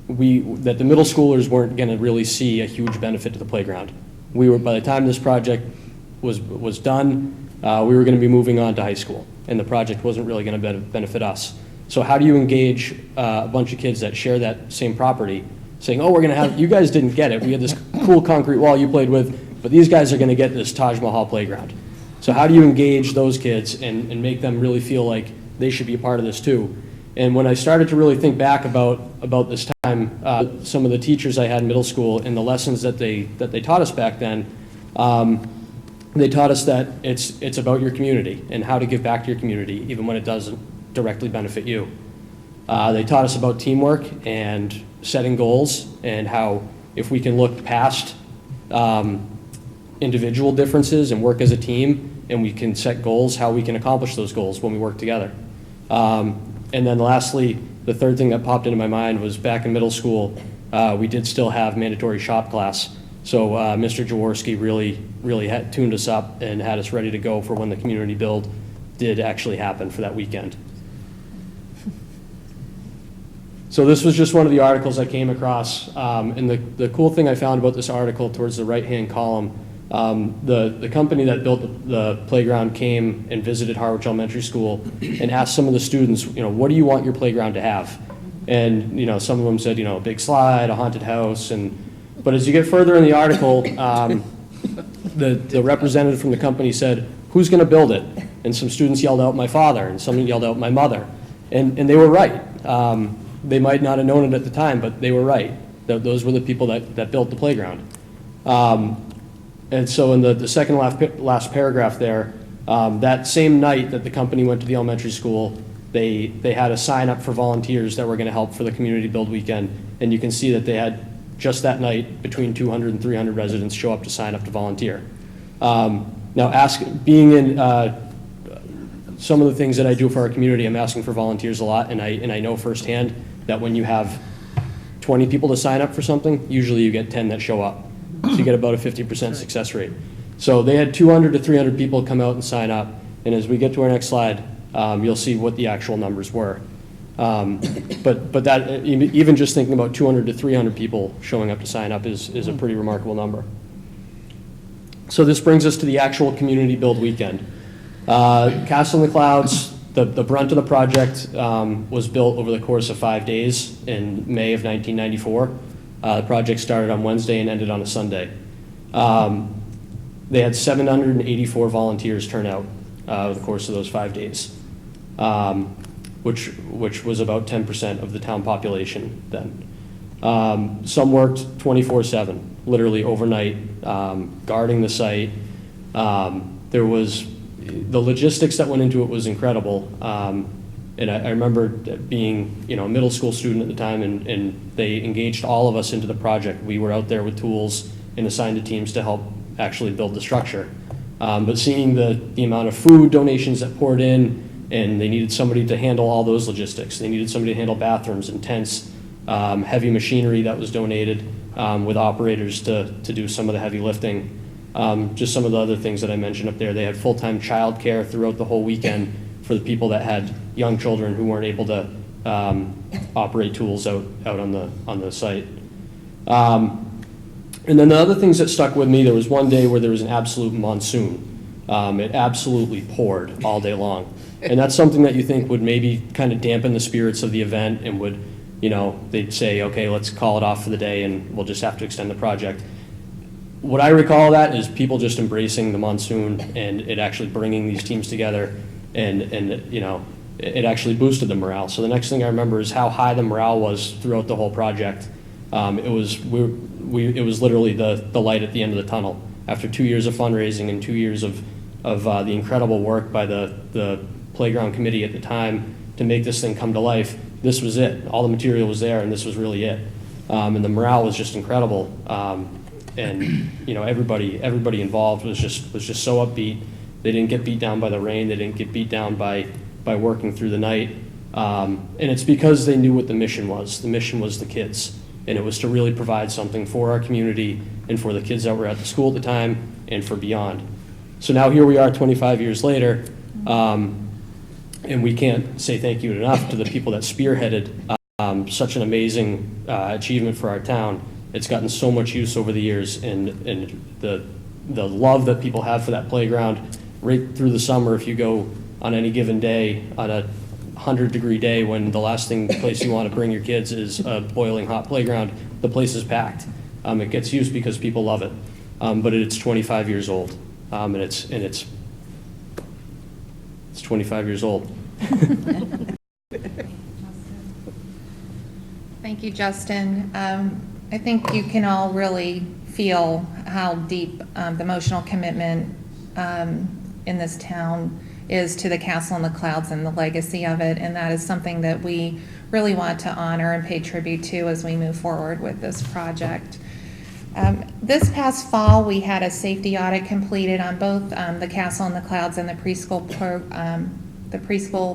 O: the middle schoolers weren't going to really see a huge benefit to the playground. By the time this project was done, we were going to be moving on to high school, and the project wasn't really going to benefit us. So how do you engage a bunch of kids that share that same property, saying, oh, you guys didn't get it. We had this cool concrete wall you played with, but these guys are going to get this Taj Mahal playground. So how do you engage those kids and make them really feel like they should be a part of this too? And when I started to really think back about this time, some of the teachers I had in middle school and the lessons that they taught us back then, they taught us that it's about your community and how to give back to your community, even when it doesn't directly benefit you. They taught us about teamwork and setting goals, and how if we can look past individual differences and work as a team, and we can set goals, how we can accomplish those goals when we work together. And then lastly, the third thing that popped into my mind was back in middle school, we did still have mandatory shop class. So Mr. Jaworski really had tuned us up and had us ready to go for when the community build did actually happen for that weekend. So this was just one of the articles I came across. And the cool thing I found about this article towards the right-hand column, The company that built the playground came and visited Harwich Elementary School and asked some of the students, what do you want your playground to have? And, some of them said, a big slide, a haunted house, but as you get further in the article, the representative from the company said, who's going to build it? And some students yelled out, my father, and some yelled out, my mother. And they were right. They might not have known it at the time, but they were right. Those were the people that built the playground. And so in the second last paragraph there, that same night that the company went to the elementary school, they had a sign up for volunteers that were going to help for the community build weekend. And you can see that they had, just that night, between 200 and 300 residents show up to sign up to volunteer. Now, being in some of the things that I do for our community, I'm asking for volunteers a lot, and I know firsthand that when you have 20 people to sign up for something, usually you get 10 that show up. So you get about a 50% success rate. So they had 200 to 300 people come out and sign up, and as we get to our next slide, you'll see what the actual numbers were. But that, even just thinking about 200 to 300 people showing up to sign up is a pretty remarkable number. So this brings us to the actual community build weekend. Castle in the Clouds, the brunt of the project was built over the course of 5 days in May of 1994. The project started on Wednesday and ended on a Sunday. They had 784 volunteers turn out over the course of those 5 days, which was about 10% of the town population then. Some worked 24/7, literally overnight, guarding the site. There was, the logistics that went into it was incredible. And I remember being, a middle school student at the time, and they engaged all of us into the project. We were out there with tools and assigned to teams to help actually build the structure. But seeing the amount of food donations that poured in, and they needed somebody to handle all those logistics. They needed somebody to handle bathrooms and tents, heavy machinery that was donated, with operators to do some of the heavy lifting. Just some of the other things that I mentioned up there. They had full-time childcare throughout the whole weekend for the people that had young children who weren't able to operate tools out on the site. And then the other things that stuck with me, there was one day where there was an absolute monsoon. It absolutely poured all day long. And that's something that you think would maybe kind of dampen the spirits of the event and would, they'd say, okay, let's call it off for the day and we'll just have to extend the project. What I recall of that is people just embracing the monsoon and it actually bringing these teams together and it actually boosted the morale. So the next thing I remember is how high the morale was throughout the whole project. It was literally the light at the end of the tunnel. After 2 years of fundraising and 2 years of the incredible work by the playground committee at the time to make this thing come to life, this was it. All the material was there, and this was really it. And the morale was just incredible. And everybody involved was just so upbeat. They didn't get beat down by the rain. They didn't get beat down by working through the night. And it's because they knew what the mission was. The mission was the kids, and it was to really provide something for our community and for the kids that were at the school at the time and for beyond. So now here we are 25 years later, and we can't say thank you enough to the people that spearheaded such an amazing achievement for our town. It's gotten so much use over the years, and the love that people have for that playground right through the summer. If you go on any given day, on a 100-degree day when the last place you want to bring your kids is a boiling hot playground, the place is packed. It gets used because people love it, but it's 25 years old, and it's 25 years old.
N: Thank you, Justin. I think you can all really feel how deep the emotional commitment in this town is to the Castle in the Clouds and the legacy of it, and that is something that we really want to honor and pay tribute to as we move forward with this project. This past fall, we had a safety audit completed on both the Castle in the Clouds and the preschool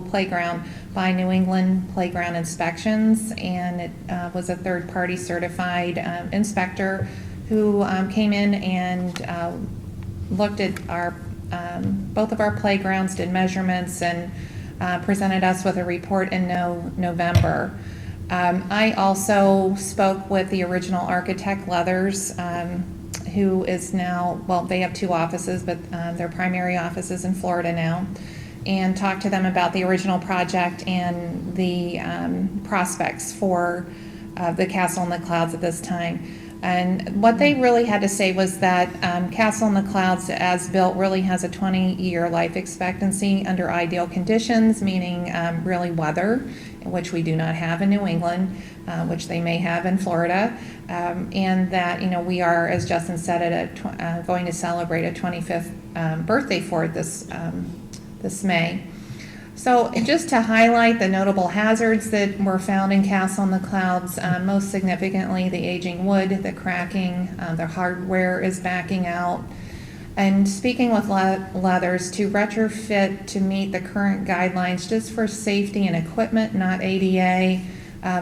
N: playground by New England Playground Inspections, and it was a third-party certified inspector who came in and looked at both of our playgrounds, did measurements, and presented us with a report in November. I also spoke with the original architect, Leathers, who is now, well, they have 2 offices, but their primary office is in Florida now, and talked to them about the original project and the prospects for the Castle in the Clouds at this time. And what they really had to say was that Castle in the Clouds, as built, really has a 20-year life expectancy under ideal conditions, meaning really weather, which we do not have in New England, which they may have in Florida, and that, you know, we are, as Justin said, going to celebrate a 25th birthday for it this May. So just to highlight the notable hazards that were found in Castle in the Clouds, most significantly the aging wood, the cracking, the hardware is backing out. And speaking with Leathers, to retrofit to meet the current guidelines just for safety and equipment, not ADA,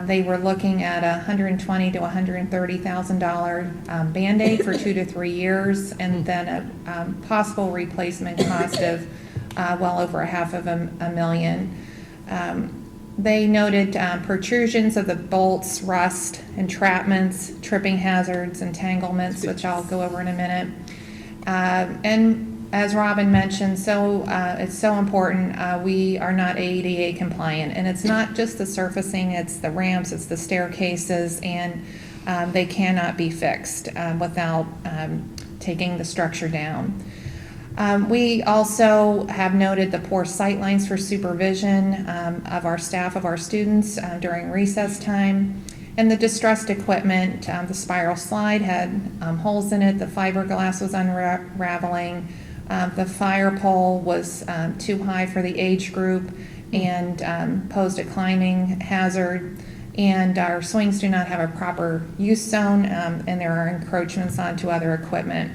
N: they were looking at $120,000 to $130,000 Band-Aid for 2 to 3 years, and then a possible replacement cost of well over $500,000. They noted protrusions of the bolts, rust, entrapments, tripping hazards, entanglements, which I'll go over in a minute. And as Robin mentioned, it's so important, we are not ADA compliant, and it's not just the surfacing, it's the ramps, it's the staircases, and they cannot be fixed without taking the structure down. We also have noted the poor sight lines for supervision of our staff, of our students during recess time, and the distressed equipment. The spiral slide had holes in it, the fiberglass was unraveling, the fire pole was too high for the age group and posed a climbing hazard, and our swings do not have a proper use zone, and there are encroachments onto other equipment.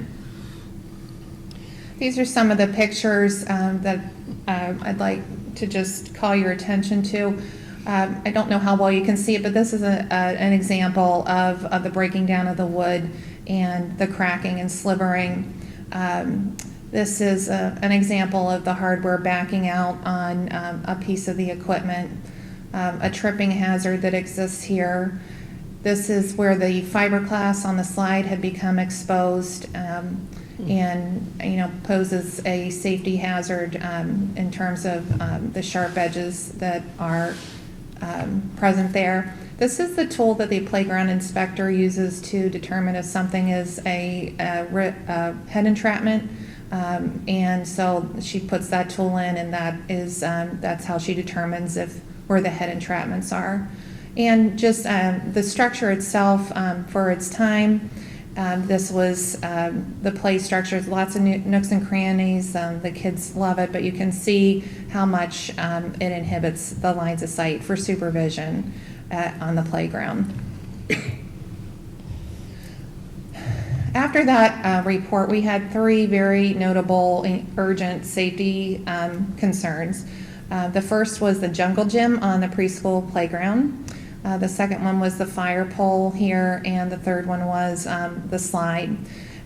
N: These are some of the pictures that I'd like to just call your attention to. I don't know how well you can see it, but this is an example of the breaking down of the wood and the cracking and slivering. This is an example of the hardware backing out on a piece of the equipment, a tripping hazard that exists here. This is where the fiberglass on the slide had become exposed, and poses a safety hazard in terms of the sharp edges that are present there. This is the tool that the playground inspector uses to determine if something is a head entrapment, and so she puts that tool in, and that's how she determines where the head entrapments are. And just the structure itself, for its time, this was the play structure, lots of nooks and crannies. The kids love it, but you can see how much it inhibits the lines of sight for supervision on the playground. After that report, we had 3 very notable urgent safety concerns. The first was the jungle gym on the preschool playground. The second one was the fire pole here, and the third one was the slide.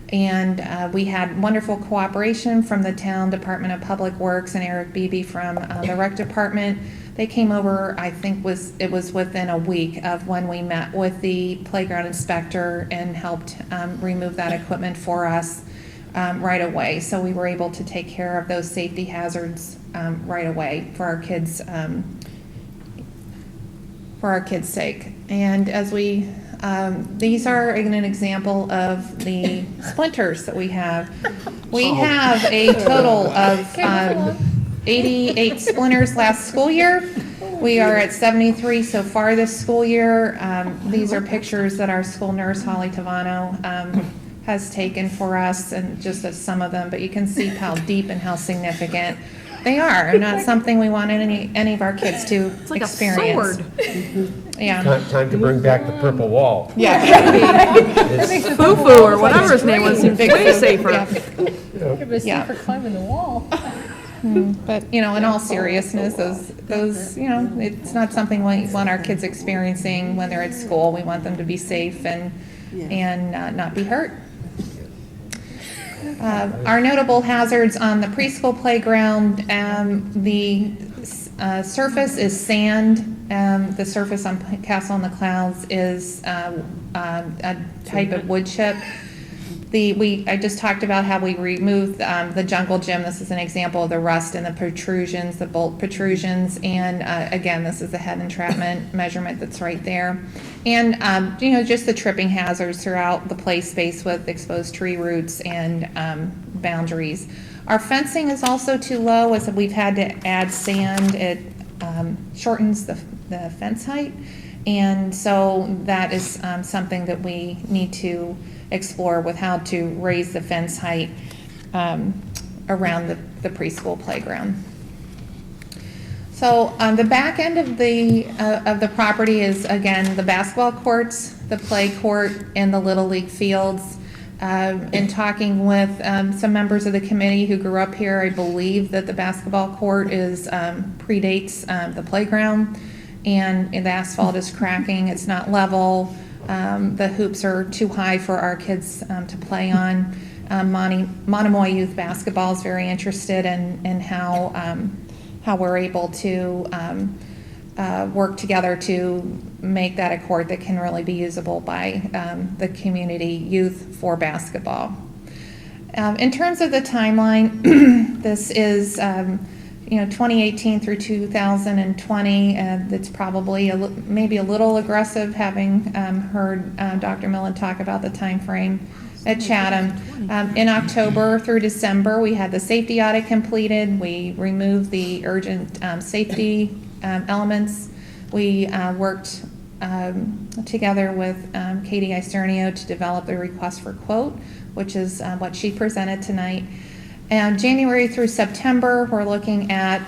N: And we had wonderful cooperation from the town Department of Public Works and Eric Beebe from the rec department. They came over, I think it was within a week of when we met with the playground inspector and helped remove that equipment for us right away. So we were able to take care of those safety hazards right away for our kids' sake. And as these are an example of the splinters that we have. We have a total of 88 splinters last school year. We are at 73 so far this school year. These are pictures that our school nurse, Holly Tavano, has taken for us, and just some of them, but you can see how deep and how significant they are, and not something we want any of our kids to experience. Yeah.
G: Time to bring back the purple wall.
N: Yeah.
A: Foo-foo or whatever his name was, way safer.
N: Yeah.
K: For climbing the wall.
N: But, in all seriousness, those, it's not something we want our kids experiencing when they're at school. We want them to be safe and not be hurt. Our notable hazards on the preschool playground, the surface is sand. The surface on Castle in the Clouds is a type of wood chip. I just talked about how we removed the jungle gym. This is an example of the rust and the protrusions, the bolt protrusions. And again, this is the head entrapment measurement that's right there. And, just the tripping hazards throughout the play space with exposed tree roots and boundaries. Our fencing is also too low, as we've had to add sand. It shortens the fence height. And so that is something that we need to explore with how to raise the fence height around the preschool playground. So on the back end of the property is, again, the basketball courts, the play court, and the Little League fields. In talking with some members of the committee who grew up here, I believe that the basketball court predates the playground, and the asphalt is cracking. It's not level. The hoops are too high for our kids to play on. Monomoy Youth Basketball is very interested in how we're able to work together to make that a court that can really be usable by the community youth for basketball. In terms of the timeline, this is 2018 through 2020. That's probably maybe a little aggressive, having heard Dr. Millen talk about the time frame at Chatham. In October through December, we had the safety audit completed. We removed the urgent safety elements. We worked together with Katie Isernio to develop the request for quote, which is what she presented tonight. And January through September, we're looking at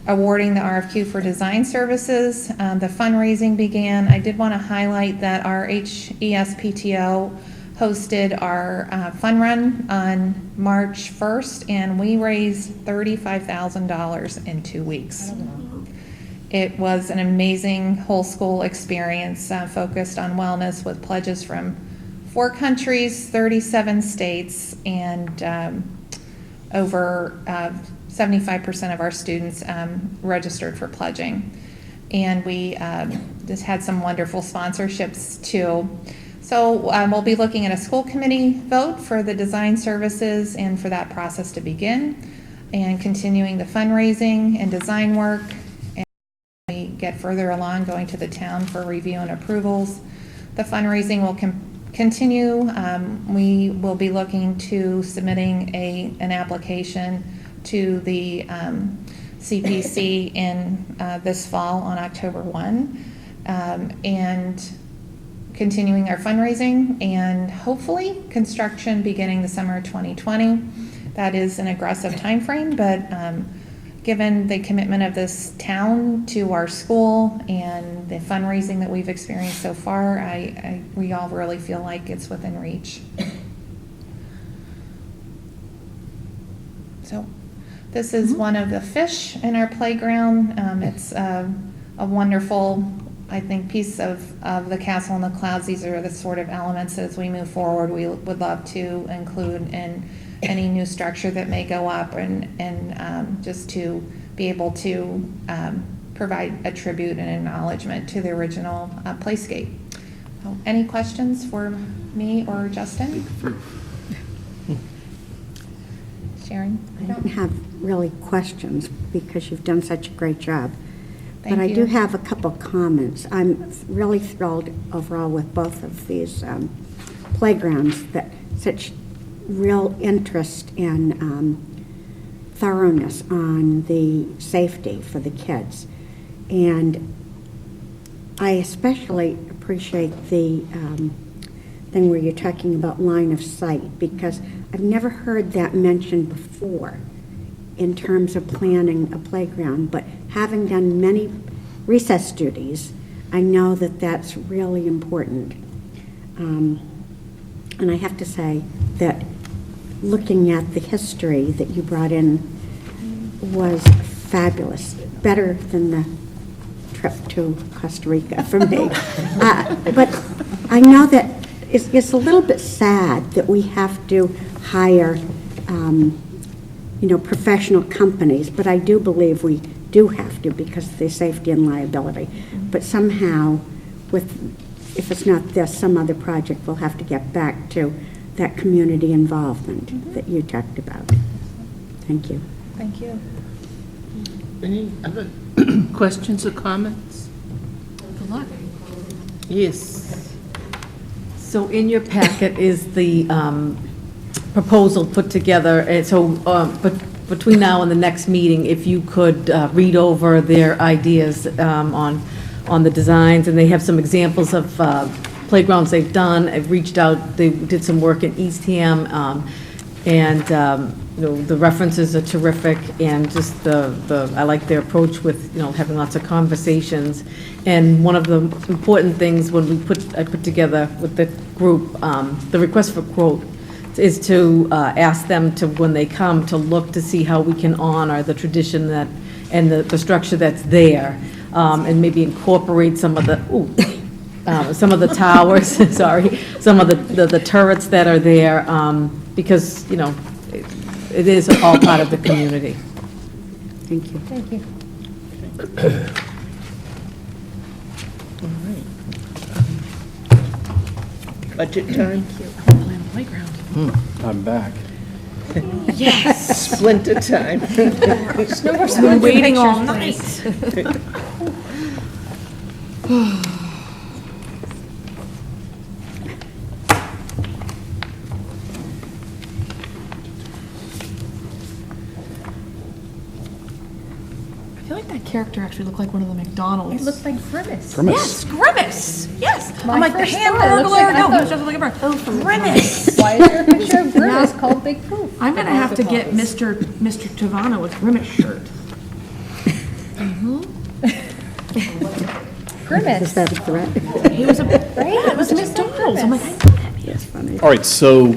N: awarding the RFQ for design services. The fundraising began. I did want to highlight that our HESPTO hosted our fun run on March 1st, and we raised $35,000 in 2 weeks. It was an amazing whole school experience focused on wellness with pledges from 4 countries, 37 states, and over 75% of our students registered for pledging. And we just had some wonderful sponsorships too. So we'll be looking at a school committee vote for the design services and for that process to begin, and continuing the fundraising and design work. And we get further along, going to the town for review and approvals. The fundraising will continue. We will be looking to submitting an application to the CPC in this fall on October 1, and continuing our fundraising, and hopefully construction beginning the summer of 2020. That is an aggressive time frame, but given the commitment of this town to our school and the fundraising that we've experienced so far, we all really feel like it's within reach. So this is one of the fish in our playground. It's a wonderful, I think, piece of the castle in the clouds. These are the sort of elements as we move forward we would love to include in any new structure that may go up, and just to be able to provide a tribute and acknowledgement to the original playscape. So, any questions for me or Justin? Sharon?
D: I don't have really questions because you've done such a great job.
N: Thank
D: But I
N: you.
D: do have a couple comments. I'm really thrilled overall with both of these playgrounds, that such real interest and thoroughness on the safety for the kids. And I especially appreciate the thing where you're talking about line of sight, because I've never heard that mentioned before in terms of planning a playground, but having done many recess duties, I know that that's really important. And I have to say that looking at the history that you brought in was fabulous, better than the trip to Costa Rica for me. But I know that it's a little bit sad that we have to hire professional companies, but I do believe we do have to because of the safety and liability. But somehow, with if it's not this, some other project, we'll have to get back to that community involvement that you talked about. Thank you.
N: Thank you.
B: Any other questions or comments?
A: Good luck.
B: Yes.
L: So in your packet is the proposal put together, and so, but between now and the next meeting, if you could read over their ideas on the designs, and they have some examples of playgrounds they've done. I've reached out, they did some work in Eastham, and, you know, the references are terrific, and just I like their approach with, you know, having lots of conversations. And one of the important things when I put together with the group, the request for quote, is to ask them to, when they come, to look to see how we can honor the tradition that, and the structure that's there, and maybe incorporate some of the, some of the towers, sorry, some of the turrets that are there, because, you know, it is all part of the community.
D: Thank you.
N: Thank you.
B: All right. Budget time?
A: Playground.
G: I'm back.
A: Yes.
B: Splinter time.
A: I've been waiting all night. I feel like that character actually looked like one of the McDonald's.
N: It looked like Grimace.
A: Yes, Grimace. Yes.
N: My
A: I'm like the
N: first thought, it looks
A: hamburger.
N: like- I
A: No,
N: thought-
A: he was just like a bird. Oh, Grimace.
N: Why is there a picture of Grimace called Big Poof?
A: I'm gonna have to get Mr. Tavano a Grimace shirt.
N: Grimace.
D: Is that a threat?
A: He was a,
N: Right?
A: it was McDonald's. I'm like,
D: Yes, funny.
E: All right, so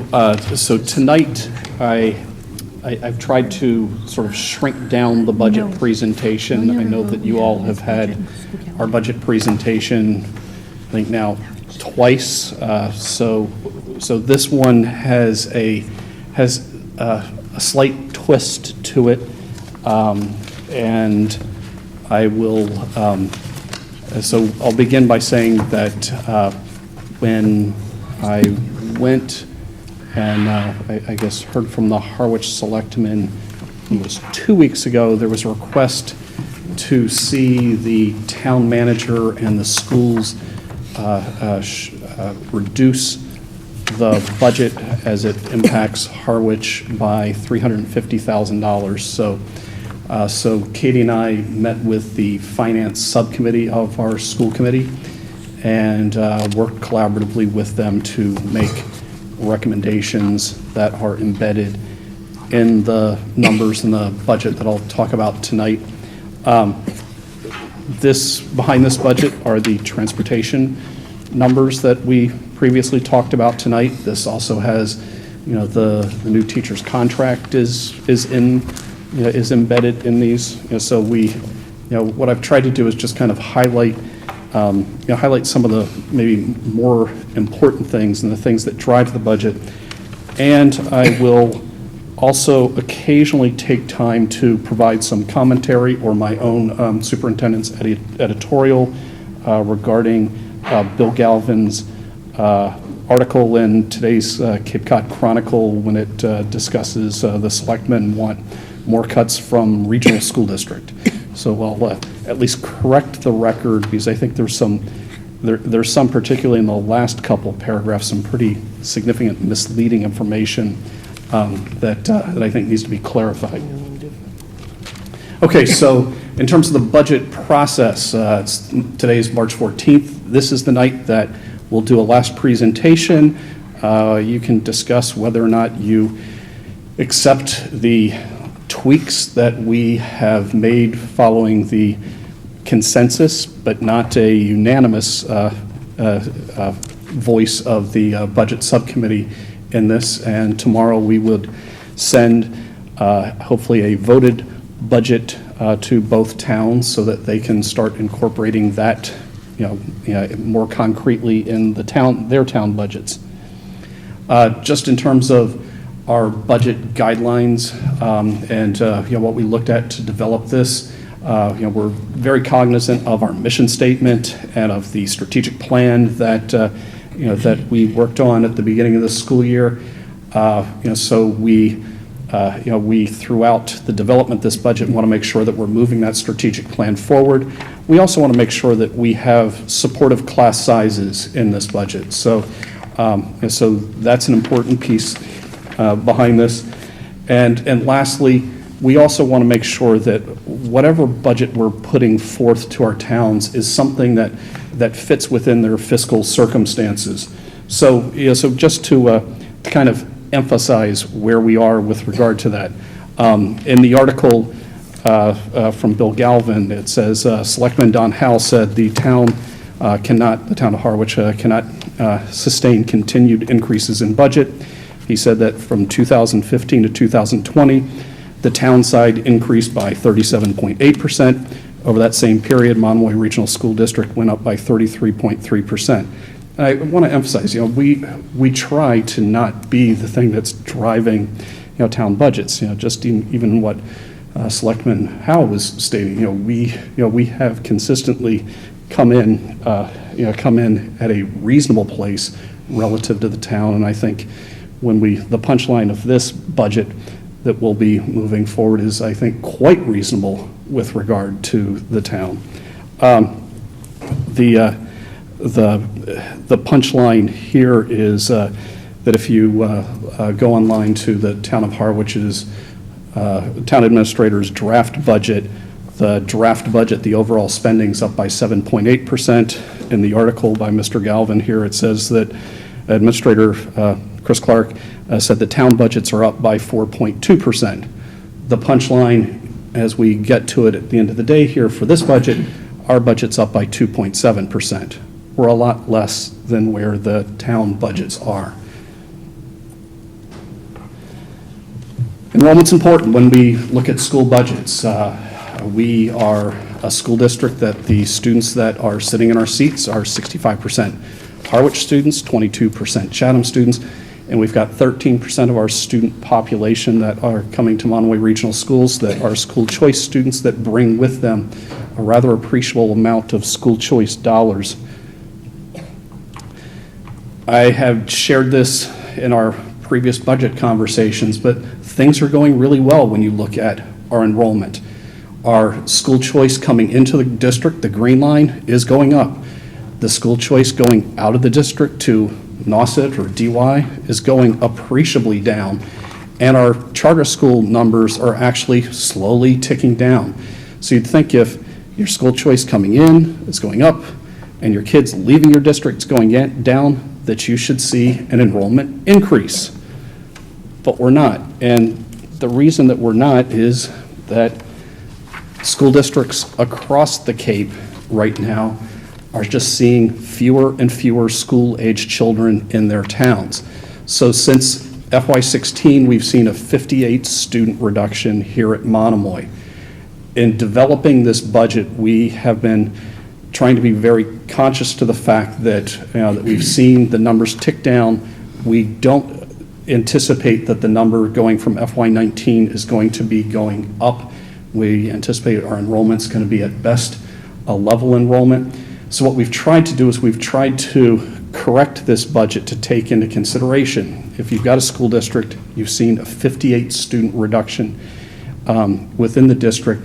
E: tonight, I've tried to sort of shrink down the budget presentation. I know that you all have had our budget presentation, I think now twice. So this one has a slight twist to it, and I will. So I'll begin by saying that when I went and I guess heard from the Harwich Selectmen, it was 2 weeks ago, there was a request to see the town manager and the schools reduce the budget as it impacts Harwich by $350,000. So Katie and I met with the finance subcommittee of our school committee and worked collaboratively with them to make recommendations that are embedded in the numbers in the budget that I'll talk about tonight. Behind this budget are the transportation numbers that we previously talked about tonight. This also has, you know, the new teacher's contract is embedded in these. So what I've tried to do is just kind of highlight some of the maybe more important things and the things that drive the budget. And I will also occasionally take time to provide some commentary or my own superintendent's editorial regarding Bill Galvin's article in today's Cape Cod Chronicle when it discusses the selectmen want more cuts from regional school district. So I'll at least correct the record, because I think there's some, particularly in the last couple paragraphs, some pretty significant misleading information that I think needs to be clarified. Okay, so in terms of the budget process, today is March 14th. This is the night that we'll do a last presentation. You can discuss whether or not you accept the tweaks that we have made following the consensus, but not a unanimous voice of the budget subcommittee in this. And tomorrow we would send hopefully a voted budget to both towns so that they can start incorporating that more concretely in their town budgets. Just in terms of our budget guidelines and what we looked at to develop this, We're very cognizant of our mission statement and of the strategic plan that, that we worked on at the beginning of the school year. So we throughout the development of this budget want to make sure that we're moving that strategic plan forward. We also want to make sure that we have supportive class sizes in this budget. So, so that's an important piece behind this. And lastly, we also want to make sure that whatever budget we're putting forth to our towns is something that fits within their fiscal circumstances. So, so just to kind of emphasize where we are with regard to that. In the article from Bill Galvin, it says, Selectman Don Howell said the town of Harwich cannot sustain continued increases in budget. He said that from 2015 to 2020, the town side increased by 37.8%. Over that same period, Monomoy Regional School District went up by 33.3%. I want to emphasize, we try to not be the thing that's driving, town budgets. Just even what Selectman Howe was stating. We have consistently come in at a reasonable place relative to the town, and I think when the punchline of this budget that we'll be moving forward is, I think, quite reasonable with regard to the town. The punchline here is that if you go online to the town of Harwich's town administrator's draft budget, the overall spending's up by 7.8%. In the article by Mr. Galvin here, it says that Administrator Chris Clark said the town budgets are up by 4.2%. The punchline, as we get to it at the end of the day here for this budget, our budget's up by 2.7%. We're a lot less than where the town budgets are. Enrollment's important when we look at school budgets. We are a school district that the students that are sitting in our seats are 65% Harwich students, 22% Chatham students, and we've got 13% of our student population that are coming to Monomoy Regional Schools that are school choice students that bring with them a rather appreciable amount of school choice dollars. I have shared this in our previous budget conversations, but things are going really well when you look at our enrollment. Our school choice coming into the district, the green line, is going up. The school choice going out of the district to Nauset or DY is going appreciably down. And our charter school numbers are actually slowly ticking down. So you'd think if your school choice coming in is going up and your kids leaving your district is going down, that you should see an enrollment increase. But we're not. And the reason that we're not is that school districts across the Cape right now are just seeing fewer and fewer school-age children in their towns. So since FY16, we've seen a 58 student reduction here at Monomoy. In developing this budget, we have been trying to be very conscious to the fact that, that we've seen the numbers tick down. We don't anticipate that the number going from FY19 is going to be going up. We anticipate our enrollment's going to be at best a level enrollment. So what we've tried to do is we've tried to correct this budget to take into consideration, if you've got a school district, you've seen a 58 student reduction within the district,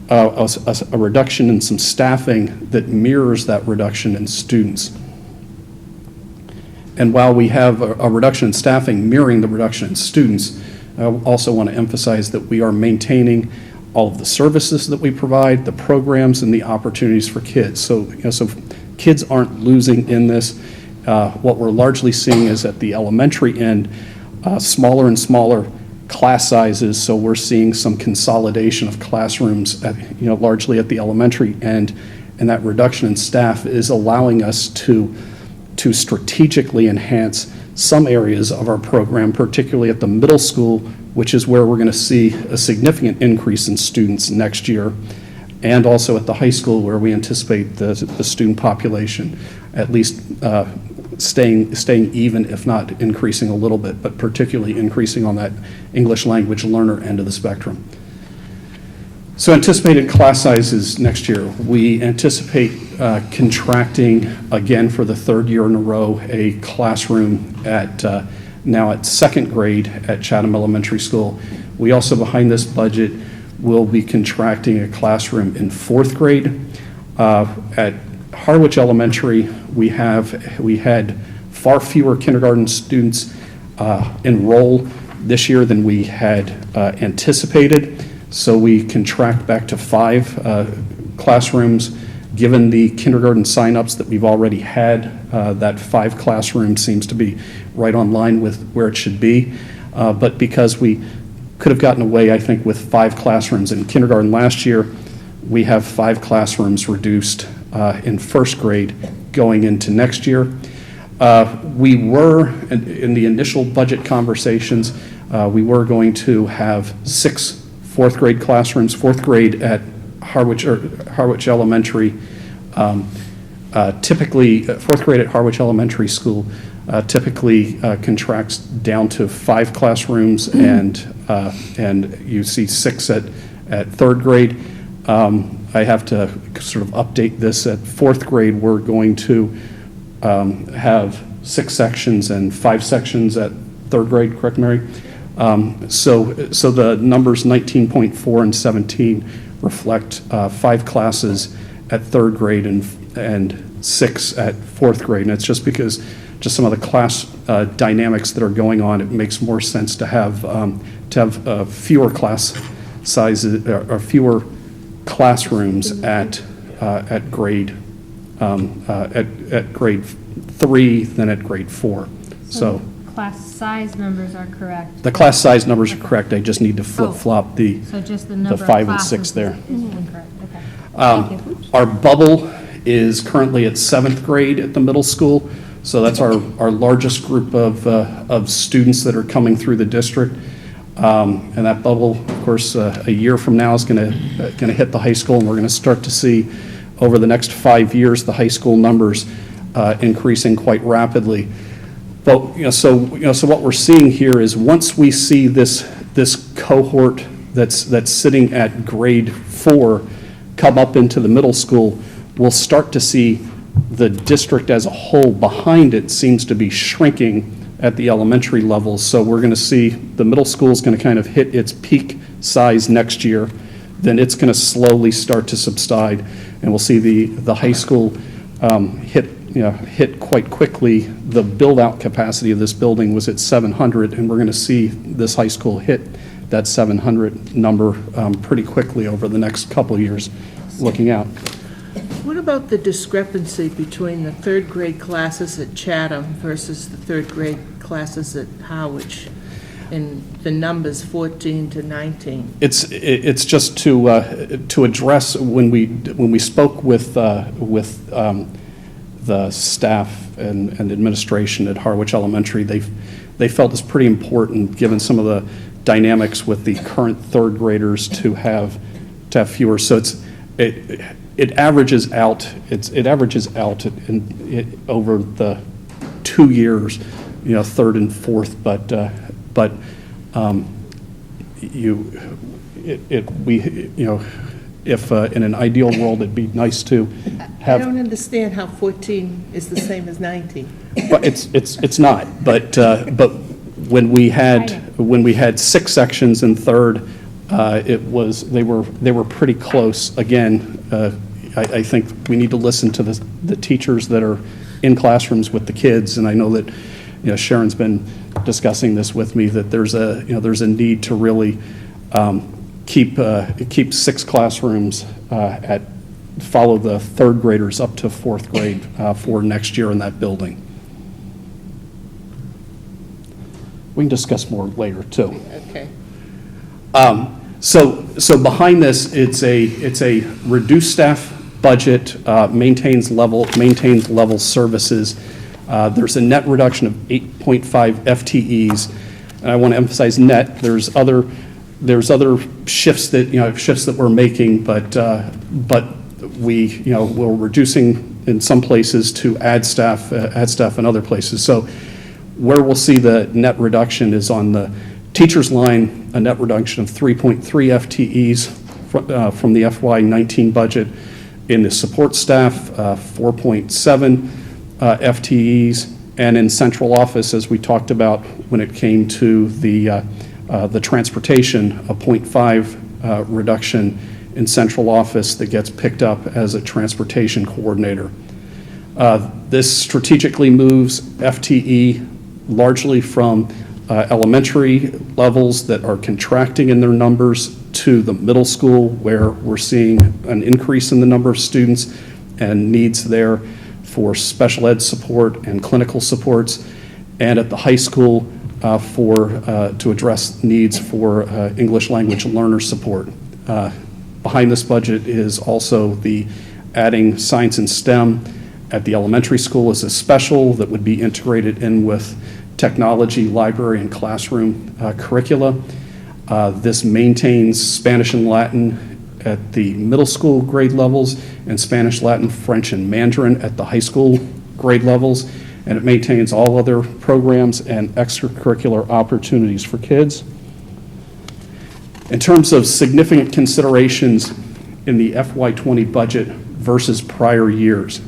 E: a reduction in some staffing that mirrors that reduction in students. And while we have a reduction in staffing mirroring the reduction in students, I also want to emphasize that we are maintaining all of the services that we provide, the programs, and the opportunities for kids. So, so kids aren't losing in this. What we're largely seeing is at the elementary end, smaller and smaller class sizes. So we're seeing some consolidation of classrooms, largely at the elementary end, and that reduction in staff is allowing us to strategically enhance some areas of our program, particularly at the middle school, which is where we're going to see a significant increase in students next year, and also at the high school, where we anticipate the student population at least staying even, if not increasing a little bit, but particularly increasing on that English language learner end of the spectrum. So anticipated class sizes next year. We anticipate contracting again for the third year in a row a classroom now at second grade at Chatham Elementary School. We also, behind this budget, will be contracting a classroom in fourth grade. At Harwich Elementary, we had far fewer kindergarten students enroll this year than we had anticipated. So we contract back to 5 classrooms. Given the kindergarten signups that we've already had, that 5 classrooms seems to be right on line with where it should be. But because we could have gotten away, I think, with 5 classrooms in kindergarten last year, we have 5 classrooms reduced in first grade going into next year. We were, in the initial budget conversations, we were going to have 6 fourth grade classrooms. Fourth grade at Harwich Elementary, typically, fourth grade at Harwich Elementary School typically contracts down to 5 classrooms, and you see 6 at third grade. I have to sort of update this. At fourth grade, we're going to have 6 sections and 5 sections at third grade, correct, Mary? So the numbers 19.4 and 17 reflect 5 classes at third grade and 6 at fourth grade. And it's just because just some of the class dynamics that are going on, it makes more sense to have fewer class sizes or fewer classrooms at grade at grade 3 than at grade 4. So
C: class size numbers are correct.
E: the class size numbers are correct. I just need to flip-flop the
C: So just the number of
E: 5 and
C: classes
E: 6 there.
C: is incorrect, okay. Thank you.
E: Our bubble is currently at 7th grade at the middle school, so that's our largest group of students that are coming through the district. And that bubble, of course, a year from now is going to hit the high school, and we're going to start to see over the next 5 years the high school numbers increasing quite rapidly. But so what we're seeing here is once we see this cohort that's sitting at grade 4 come up into the middle school, we'll start to see the district as a whole behind it seems to be shrinking at the elementary levels. So we're going to see the middle school is going to kind of hit its peak size next year, then it's going to slowly start to subside, and we'll see the high school hit quite quickly. The build-out capacity of this building was at 700, and we're going to see this high school hit that 700 number pretty quickly over the next couple of years looking out.
B: What about the discrepancy between the third grade classes at Chatham versus the third grade classes at Harwich in the numbers 14 to 19?
E: It's just to address when we spoke with the staff and administration at Harwich Elementary, they felt it's pretty important, given some of the dynamics with the current third graders, to have fewer. So it averages out. It averages out over the 2 years, third and fourth. But if in an ideal world, it'd be nice to have.
B: I don't understand how 14 is the same as 19.
E: But it's not. But when we had 6 sections in third, they were pretty close. Again, I think we need to listen to the teachers that are in classrooms with the kids, and I know that Sharon's been discussing this with me, that there's a need to really keep 6 classrooms follow the third graders up to fourth grade for next year in that building. We can discuss more later too.
B: Okay.
E: So behind this, it's a reduced staff budget, maintains level services. There's a net reduction of 8.5 FTEs, and I want to emphasize net. There's other shifts that we're making, but we're reducing in some places to add staff in other places. So where we'll see the net reduction is on the teachers line, a net reduction of 3.3 FTEs from the FY19 budget in the support staff, 4.7 FTEs, and in central office, as we talked about when it came to the transportation, a 0.5 reduction in central office that gets picked up as a transportation coordinator. This strategically moves FTE largely from elementary levels that are contracting in their numbers to the middle school, where we're seeing an increase in the number of students and needs there for special ed support and clinical supports, and at the high school to address needs for English language learner support. Behind this budget is also the adding science and STEM at the elementary school as a special that would be integrated in with technology, library, and classroom curricula. This maintains Spanish and Latin at the middle school grade levels and Spanish, Latin, French, and Mandarin at the high school grade levels, and it maintains all other programs and extracurricular opportunities for kids. In terms of significant considerations in the FY20 budget versus prior years,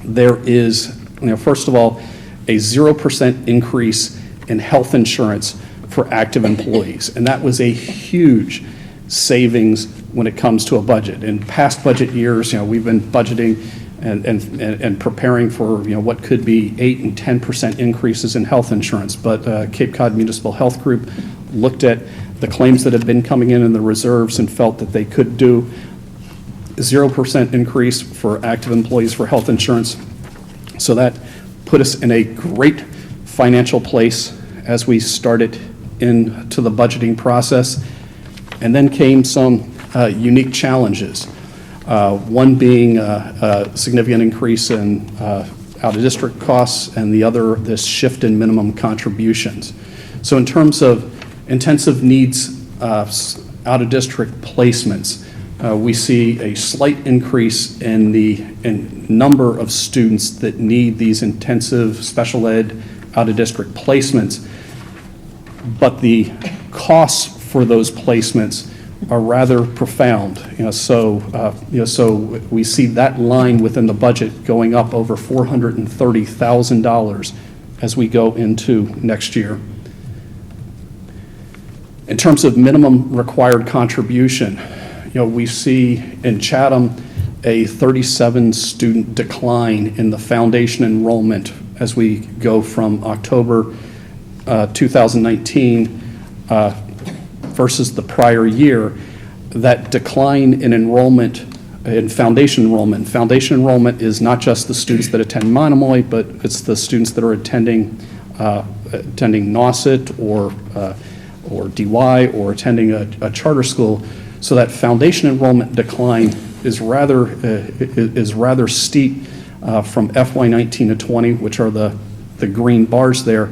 E: there is, first of all, a 0% increase in health insurance for active employees, and that was a huge savings when it comes to a budget. In past budget years, we've been budgeting and preparing for what could be 8 and 10% increases in health insurance, but Cape Cod Municipal Health Group looked at the claims that had been coming in the reserves and felt that they could do 0% increase for active employees for health insurance. So that put us in a great financial place as we started into the budgeting process. And then came some unique challenges. One being a significant increase in out-of-district costs, and the other, this shift in minimum contributions. So in terms of intensive needs out-of-district placements, we see a slight increase in the number of students that need these intensive special ed out-of-district placements, but the costs for those placements are rather profound. So we see that line within the budget going up over $430,000 as we go into next year. In terms of minimum required contribution, we see in Chatham a 37 student decline in the foundation enrollment as we go from October 2019 versus the prior year. That decline in enrollment, in foundation enrollment is not just the students that attend Monomoy, but it's the students that are attending Nauset or DY or attending a charter school. So that foundation enrollment decline is rather steep from FY19 to 20, which are the green bars there,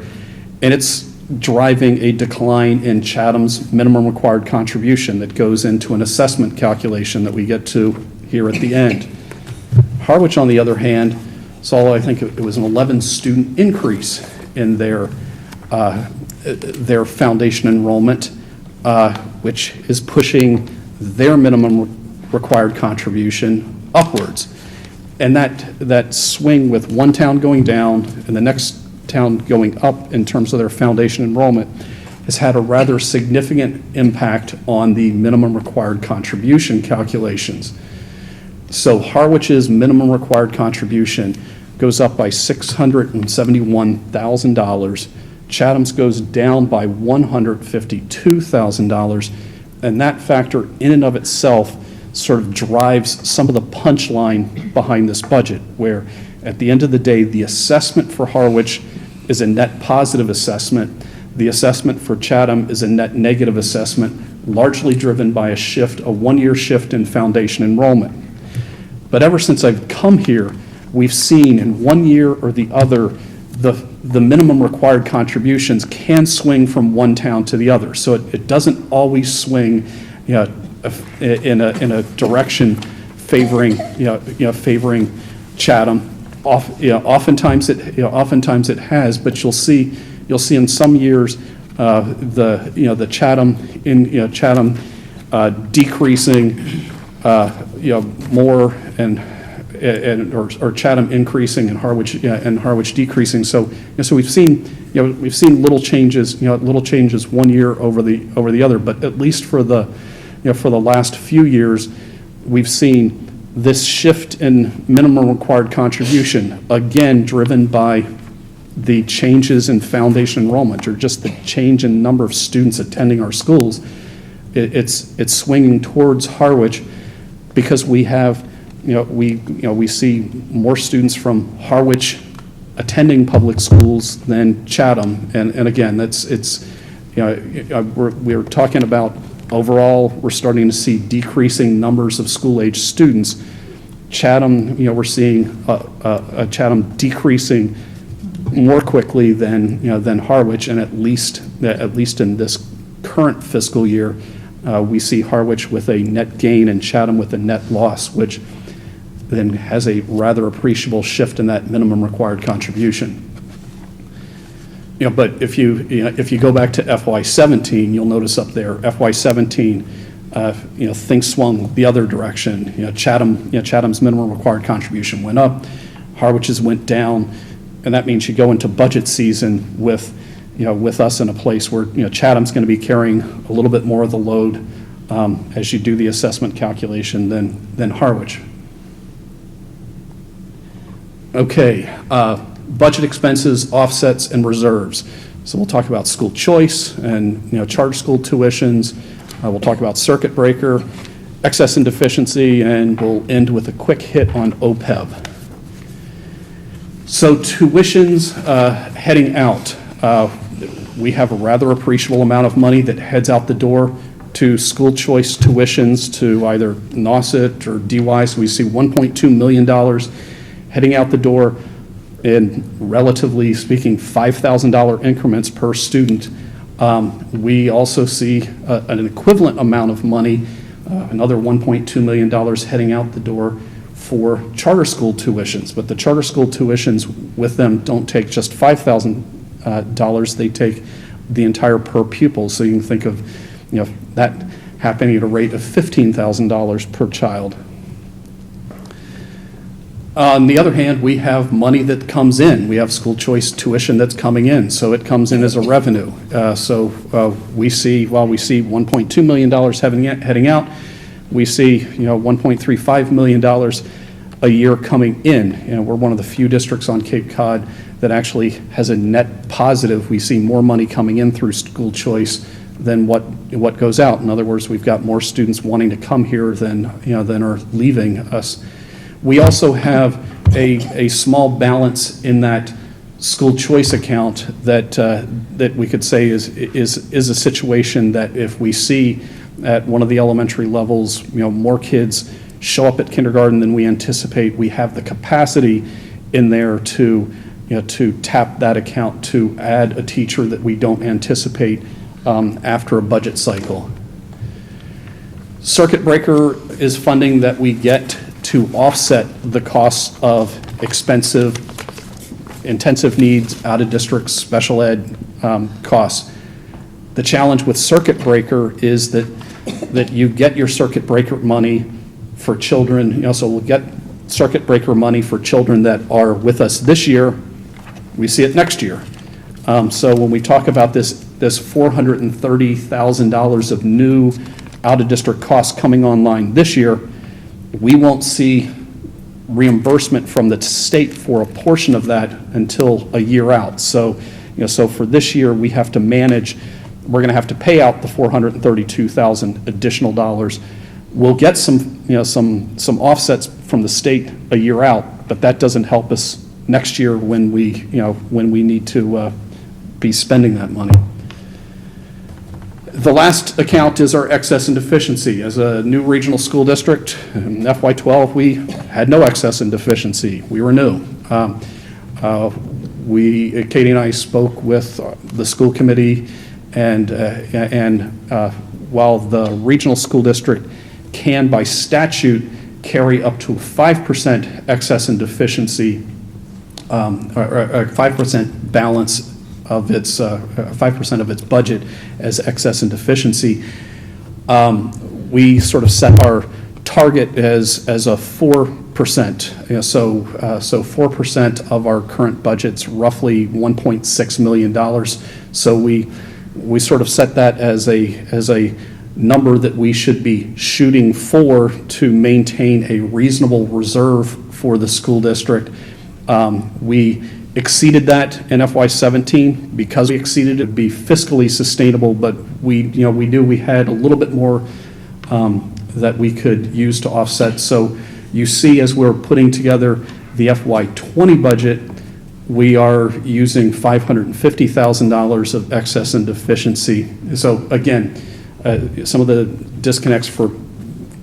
E: and it's driving a decline in Chatham's minimum required contribution that goes into an assessment calculation that we get to here at the end. Harwich, on the other hand, saw, I think it was an 11 student increase in their foundation enrollment, which is pushing their minimum required contribution upwards. And that swing with one town going down and the next town going up in terms of their foundation enrollment has had a rather significant impact on the minimum required contribution calculations. So Harwich's minimum required contribution goes up by $671,000. Chatham's goes down by $152,000, and that factor in and of itself sort of drives some of the punchline behind this budget, where at the end of the day, the assessment for Harwich is a net positive assessment. The assessment for Chatham is a net negative assessment, largely driven by a 1-year shift in foundation enrollment. But ever since I've come here, we've seen in 1 year or the other, the minimum required contributions can swing from one town to the other. So it doesn't always swing in a direction favoring Chatham. Oftentimes it has, but you'll see in some years the Chatham decreasing, more or Chatham increasing and Harwich decreasing. So we've seen little changes, little changes one year over the other. But at least for the last few years, we've seen this shift in minimum required contribution, again driven by the changes in foundation enrollment, or just the change in number of students attending our schools. It's swinging towards Harwich because we have, we see more students from Harwich attending public schools than Chatham, and again, we're talking about overall, we're starting to see decreasing numbers of school-age students. Chatham, we're seeing Chatham decreasing more quickly than Harwich, and at least in this current fiscal year, we see Harwich with a net gain and Chatham with a net loss, which then has a rather appreciable shift in that minimum required contribution. But if you go back to FY17, you'll notice up there, FY17, things swung the other direction. Chatham's minimum required contribution went up, Harwich's went down, and that means you go into budget season with us in a place where Chatham's going to be carrying a little bit more of the load as you do the assessment calculation than Harwich. Okay. Budget expenses, offsets, and reserves. So we'll talk about school choice and charter school tuitions. We'll talk about circuit breaker, excess and deficiency, and we'll end with a quick hit on OPEB. So tuitions heading out. We have a rather appreciable amount of money that heads out the door to school choice tuitions to either NOSIT or DY. So we see $1.2 million heading out the door in, relatively speaking, $5,000 increments per student. We also see an equivalent amount of money, another $1.2 million heading out the door for charter school tuitions. But the charter school tuitions with them don't take just $5,000, they take the entire per pupil. So you can think of that happening at a rate of $15,000 per child. On the other hand, we have money that comes in. We have school choice tuition that's coming in, so it comes in as a revenue. We see $1.2 million heading out, we see $1.35 million a year coming in. We're one of the few districts on Cape Cod that actually has a net positive. We see more money coming in through school choice than what goes out. In other words, we've got more students wanting to come here than are leaving us. We also have a small balance in that school choice account that we could say is a situation that if we see at one of the elementary levels, more kids show up at kindergarten than we anticipate, we have the capacity in there to tap that account to add a teacher that we don't anticipate after a budget cycle. Circuit breaker is funding that we get to offset the costs of expensive, intensive needs, out-of-district special ed costs. The challenge with circuit breaker is that you get your circuit breaker money for children, so we'll get circuit breaker money for children that are with us this year, we see it next year. So when we talk about this $430,000 of new out-of-district costs coming online this year, we won't see reimbursement from the state for a portion of that until a year out. So, so for this year, we have to manage, we're going to have to pay out the $432,000 additional dollars. We'll get some offsets from the state a year out, but that doesn't help us next year when we need to be spending that money. The last account is our excess and deficiency. As a new regional school district, in FY12, we had no excess and deficiency. We were new. Katie and I spoke with the school committee, and while the regional school district can, by statute, carry up to 5% excess and deficiency, or 5% balance of its 5% of its budget as excess and deficiency. we sort of set our target as a 4%. So 4% of our current budget's roughly $1.6 million. So we sort of set that as a number that we should be shooting for to maintain a reasonable reserve for the school district. We exceeded that in FY17. Because we exceeded it, it'd be fiscally sustainable, but we knew we had a little bit more that we could use to offset. So you see, as we're putting together the FY20 budget, we are using $550,000 of excess and deficiency. So again, some of the disconnects for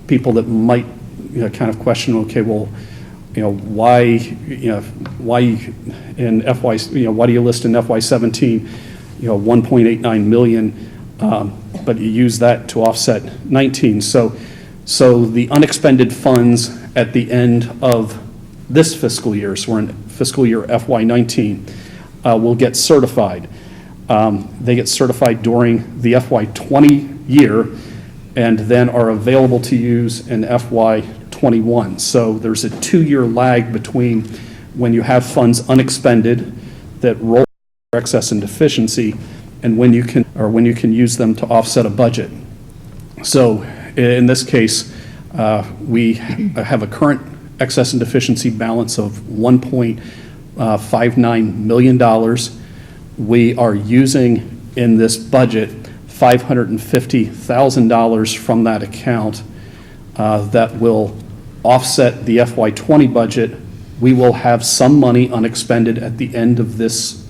E: people that might kind of question, okay, well, why in FY, why do you list in FY17, 1.89 million, but you use that to offset 19. So the unexpended funds at the end of this fiscal year, so we're in fiscal year FY19, will get certified. They get certified during the FY20 year and then are available to use in FY21. So there's a 2-year lag between when you have funds unexpended that roll excess and deficiency and when you can use them to offset a budget. So in this case, we have a current excess and deficiency balance of $1.59 million. We are using in this budget $550,000 from that account that will offset the FY20 budget. We will have some money unexpended at the end of this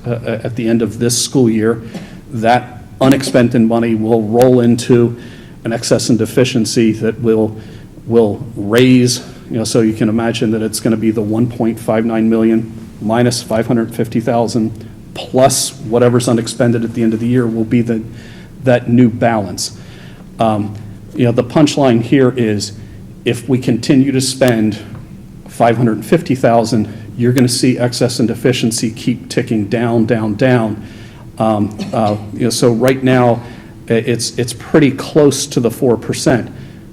E: school year. That unexpended money will roll into an excess and deficiency that will raise, so you can imagine that it's going to be the 1.59 million minus 550,000 plus whatever's unexpended at the end of the year will be that new balance. The punchline here is if we continue to spend 550,000, you're going to see excess and deficiency keep ticking down. So right now it's pretty close to the 4%.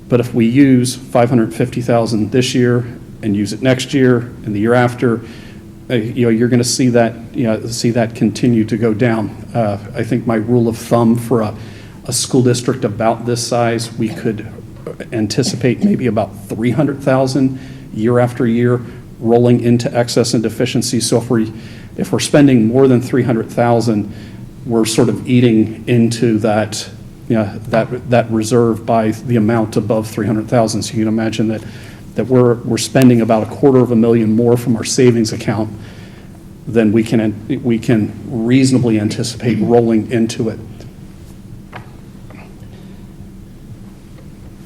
E: But if we use 550,000 this year and use it next year and the year after, you're going to see that continue to go down. I think my rule of thumb for a school district about this size, we could anticipate maybe about 300,000 year after year rolling into excess and deficiency. So if we're spending more than 300,000, we're sort of eating into that reserve by the amount above 300,000. So you can imagine that we're spending about $250,000 more from our savings account than we can reasonably anticipate rolling into it.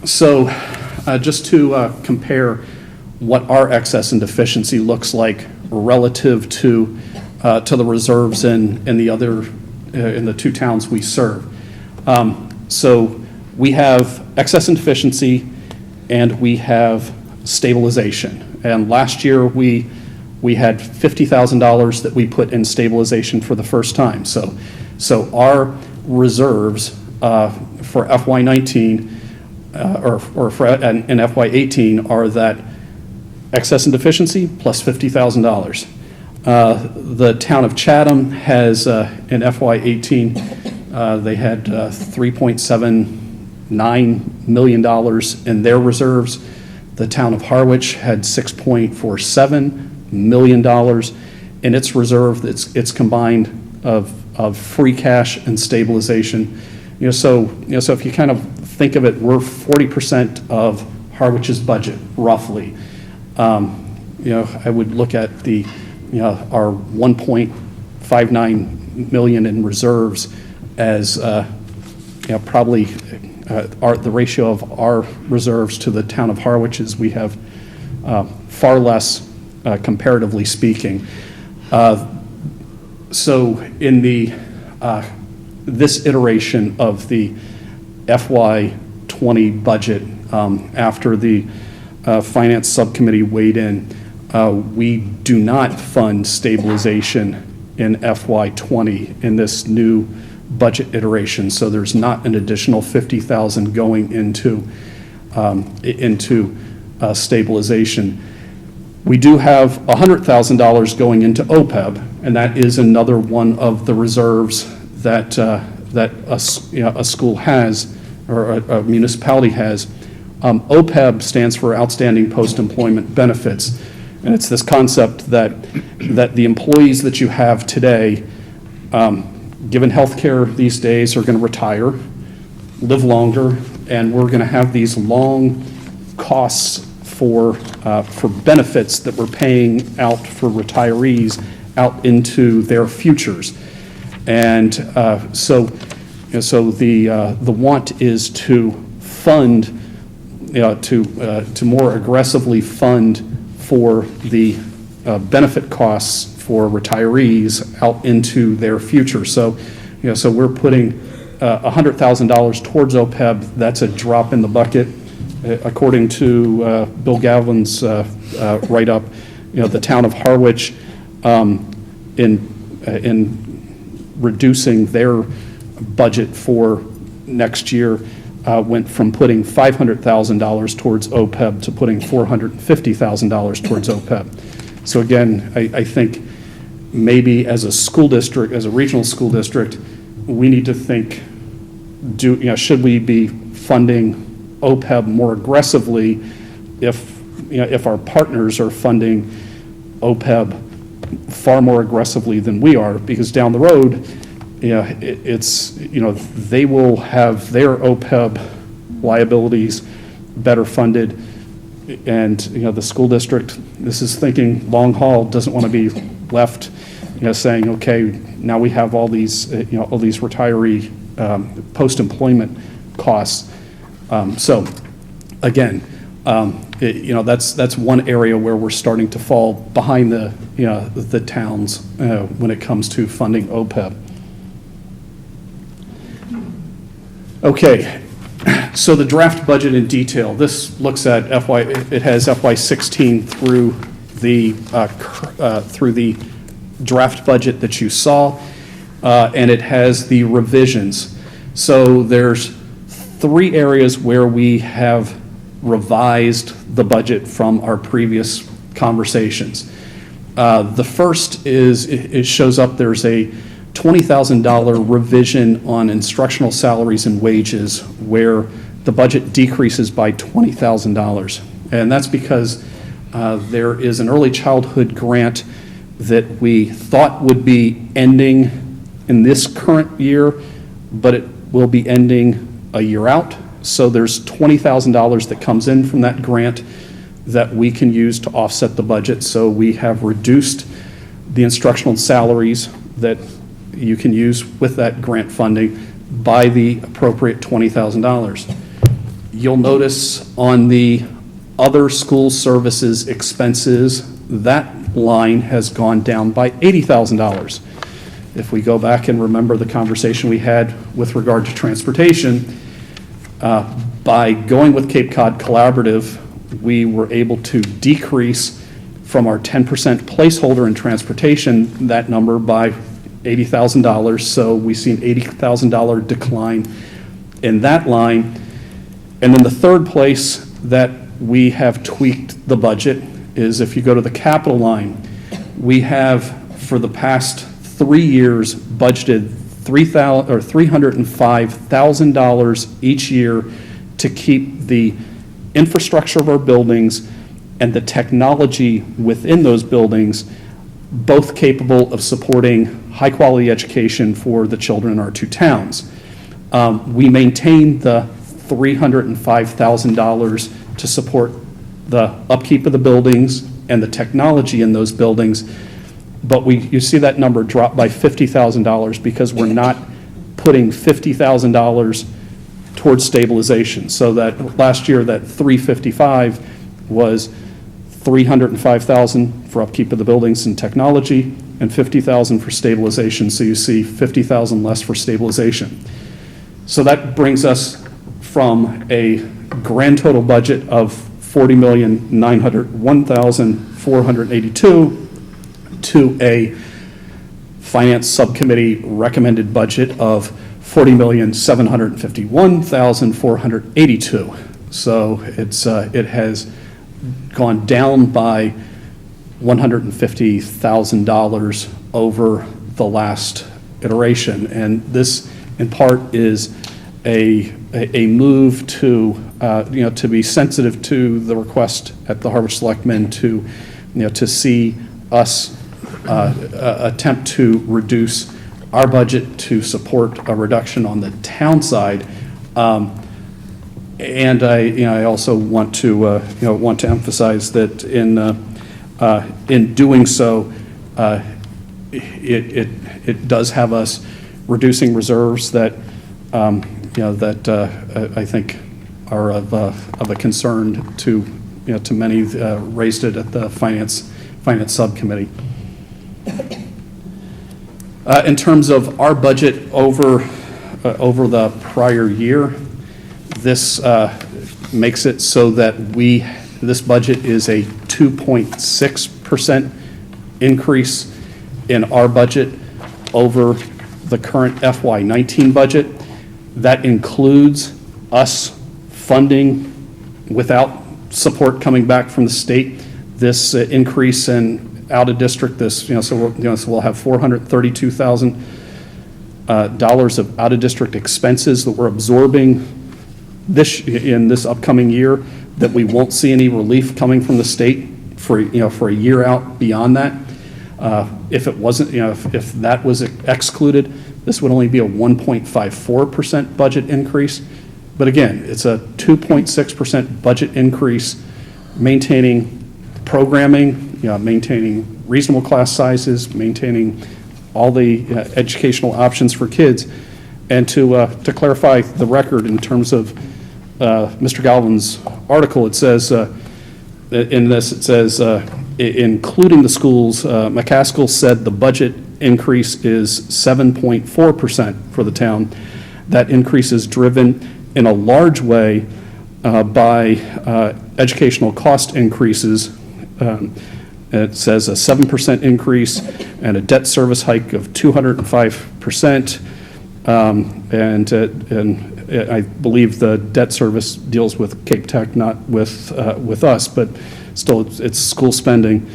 E: So just to compare what our excess and deficiency looks like relative to the reserves in the 2 towns we serve. So we have excess and deficiency and we have stabilization. And last year we had $50,000 that we put in stabilization for the first time. So our reserves for FY19 or for in FY18 are that excess and deficiency plus $50,000. The town of Chatham has in FY18 they had $3.79 million in their reserves. The town of Harwich had $6.47 million in its reserve. It's combined of free cash and stabilization. So if you kind of think of it, we're 40% of Harwich's budget, roughly. I would look at our 1.59 million in reserves as probably the ratio of our reserves to the town of Harwich is we have far less, comparatively speaking. So in this iteration of the FY20 budget, after the Finance Subcommittee weighed in, we do not fund stabilization in FY20 in this new budget iteration. So there's not an additional $50,000 going into into stabilization. We do have $100,000 going into OPEB, and that is another one of the reserves that a school has, or a municipality has. OPEB stands for Outstanding Post-Employment Benefits, and it's this concept that the employees that you have today, given healthcare these days, are going to retire, live longer, and we're going to have these long costs for benefits that we're paying out for retirees out into their futures. And so the want is to fund, to more aggressively fund for the benefit costs for retirees out into their future. So, so we're putting $100,000 towards OPEB. That's a drop in the bucket. According to Bill Gavin's write-up, the town of Harwich, in reducing their budget for next year, went from putting $500,000 towards OPEB to putting $450,000 towards OPEB. So again, I think maybe as a school district, as a regional school district, we need to think, should we be funding OPEB more aggressively if our partners are funding OPEB far more aggressively than we are, because down the road, they will have their OPEB liabilities better funded, and the school district, this is thinking long haul, doesn't want to be left saying, okay, now we have all these all these retiree post-employment costs. So again, that's one area where we're starting to fall behind the towns when it comes to funding OPEB. Okay, so the draft budget in detail. This looks at it has FY16 through the draft budget that you saw, and it has the revisions. So there's 3 areas where we have revised the budget from our previous conversations. The first is, it shows up there's a $20,000 revision on instructional salaries and wages where the budget decreases by $20,000. And that's because there is an early childhood grant that we thought would be ending in this current year, but it will be ending a year out. So there's $20,000 that comes in from that grant that we can use to offset the budget. So we have reduced the instructional salaries that you can use with that grant funding by the appropriate $20,000. You'll notice on the other school services expenses, that line has gone down by $80,000. If we go back and remember the conversation we had with regard to transportation, by going with Cape Cod Collaborative, we were able to decrease from our 10% placeholder in transportation that number by $80,000. So we see an $80,000 decline in that line. And then the third place that we have tweaked the budget is if you go to the capital line, we have for the past 3 years budgeted $305,000 each year to keep the infrastructure of our buildings and the technology within those buildings both capable of supporting high-quality education for the children in our 2 towns. We maintain the $305,000 to support the upkeep of the buildings and the technology in those buildings, but you see that number drop by $50,000 because we're not putting $50,000 towards stabilization. So that last year, that $355,000 was $305,000 for upkeep of the buildings and technology, and $50,000 for stabilization. So you see $50,000 less for stabilization. So that brings us from a grand total budget of $40,901,482 to a finance subcommittee recommended budget of $40,751,482. So it has gone down by $150,000 over the last iteration. And this, in part, is a move to, to be sensitive to the request at the Harwich Selectmen to, to see us attempt to reduce our budget to support a reduction on the town side. And I also want to, emphasize that in doing so, it does have us reducing reserves that, I think are of a concern to, to many, raised it at the finance subcommittee. In terms of our budget over the prior year, this makes it so that this budget is a 2.6% increase in our budget over the current FY19 budget. That includes us funding without support coming back from the state. This increase in out-of-district, so we'll have $432,000 of out-of-district expenses that we're absorbing in this upcoming year, that we won't see any relief coming from the state for a year out beyond that. If it wasn't, if that was excluded, this would only be a 1.54% budget increase. But again, it's a 2.6% budget increase, maintaining programming, maintaining reasonable class sizes, maintaining all the educational options for kids. And to clarify the record in terms of Mr. Galvin's article, it says, in this, it says, including the schools, McCaskill said the budget increase is 7.4% for the town. That increase is driven in a large way by educational cost increases. It says a 7% increase and a debt service hike of 205%. And I believe the debt service deals with Cape Tech, not with us, but still it's school spending.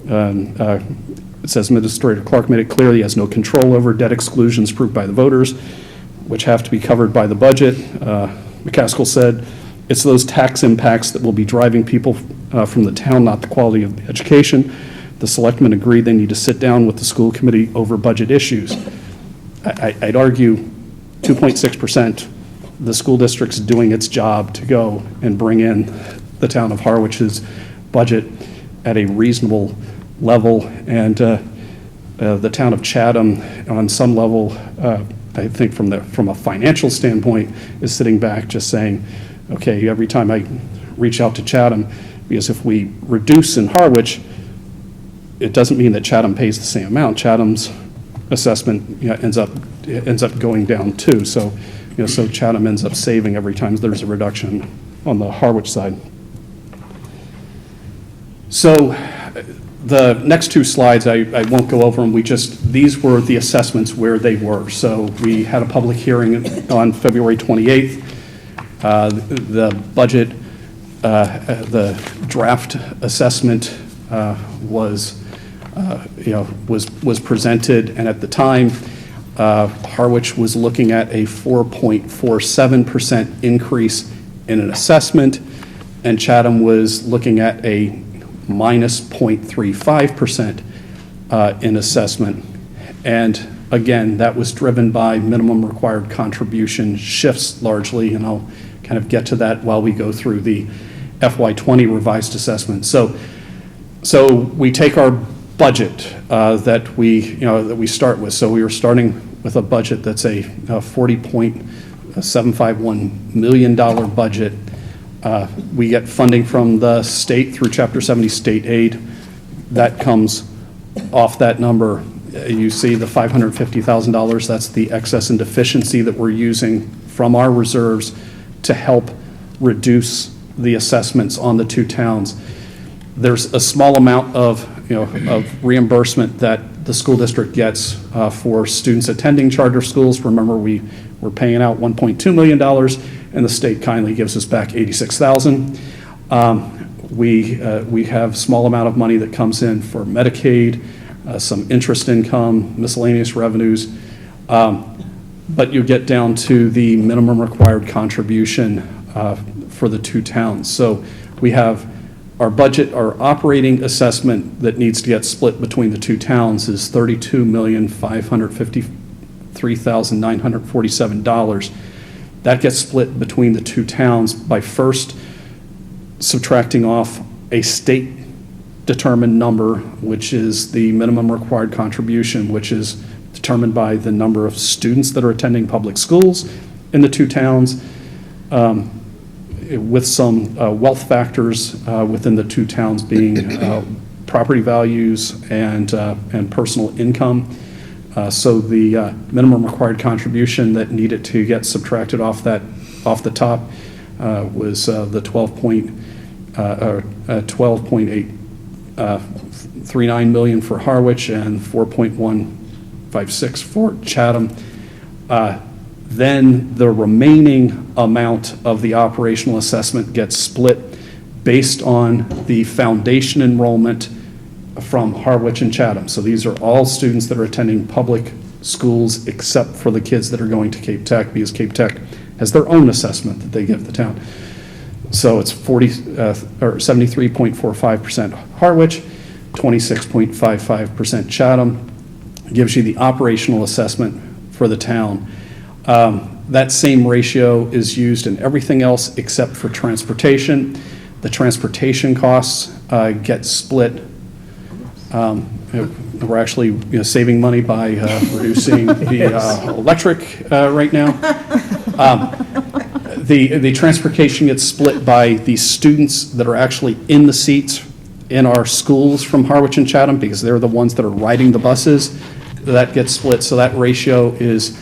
E: It says Administrator Clark made it clear he has no control over debt exclusions approved by the voters, which have to be covered by the budget. McCaskill said it's those tax impacts that will be driving people from the town, not the quality of the education. The selectmen agreed they need to sit down with the school committee over budget issues. I'd argue 2.6%, the school district's doing its job to go and bring in the town of Harwich's budget at a reasonable level. And the town of Chatham, on some level, I think from a financial standpoint, is sitting back just saying, okay, every time I reach out to Chatham, because if we reduce in Harwich, it doesn't mean that Chatham pays the same amount. Chatham's assessment ends up going down too. So, so Chatham ends up saving every time there's a reduction on the Harwich side. So the next two slides, I won't go over them. These were the assessments where they were. So we had a public hearing on February 28th. The budget, the draft assessment was presented, and at the time, Harwich was looking at a 4.47% increase in an assessment, and Chatham was looking at a minus 0.35% in assessment. And again, that was driven by minimum required contribution shifts largely, and I'll kind of get to that while we go through the FY20 revised assessment. So we take our budget that we start with. So we were starting with a budget that's a $40.751 million budget. We get funding from the state through Chapter 70 state aid. That comes off that number. You see the $550,000, that's the excess and deficiency that we're using from our reserves to help reduce the assessments on the two towns. There's a small amount of reimbursement that the school district gets for students attending charter schools. Remember, we were paying out $1.2 million, and the state kindly gives us back $86,000. We have a small amount of money that comes in for Medicaid, some interest income, miscellaneous revenues, but you get down to the minimum required contribution for the two towns. So we have our budget, our operating assessment that needs to get split between the two towns is $32,553,947. That gets split between the two towns by first subtracting off a state-determined number, which is the minimum required contribution, which is determined by the number of students that are attending public schools in the two towns, with some wealth factors within the two towns being property values and personal income. So the minimum required contribution that needed to get subtracted off the top was the 12.839 million for Harwich and 4.156 for Chatham. Then the remaining amount of the operational assessment gets split based on the foundation enrollment from Harwich and Chatham. So these are all students that are attending public schools except for the kids that are going to Cape Tech, because Cape Tech has their own assessment that they give the town. So it's 73.45% Harwich, 26.55% Chatham. It gives you the operational assessment for the town. That same ratio is used in everything else except for transportation. The transportation costs get split. We're actually saving money by reducing the electric right now. The transportation gets split by the students that are actually in the seats in our schools from Harwich and Chatham, because they're the ones that are riding the buses. That gets split, so that ratio is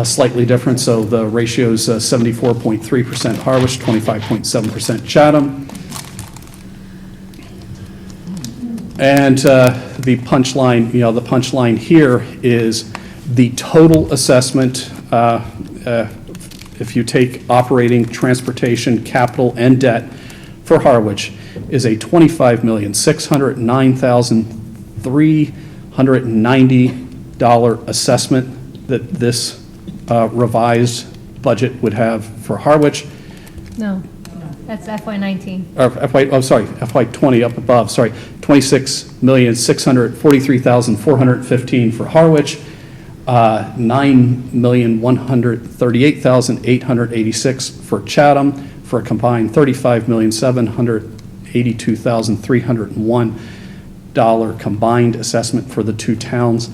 E: slightly different. So the ratio is 74.3% Harwich, 25.7% Chatham. And the punchline here is the total assessment. If you take operating, transportation, capital, and debt for Harwich, is a $25,609,390 assessment that this revised budget would have for Harwich.
C: No, that's FY19.
E: Or FY20 up above, sorry, $26,643,415 for Harwich, $9,138,886 for Chatham, for a combined $35,782,301 combined assessment for the two towns.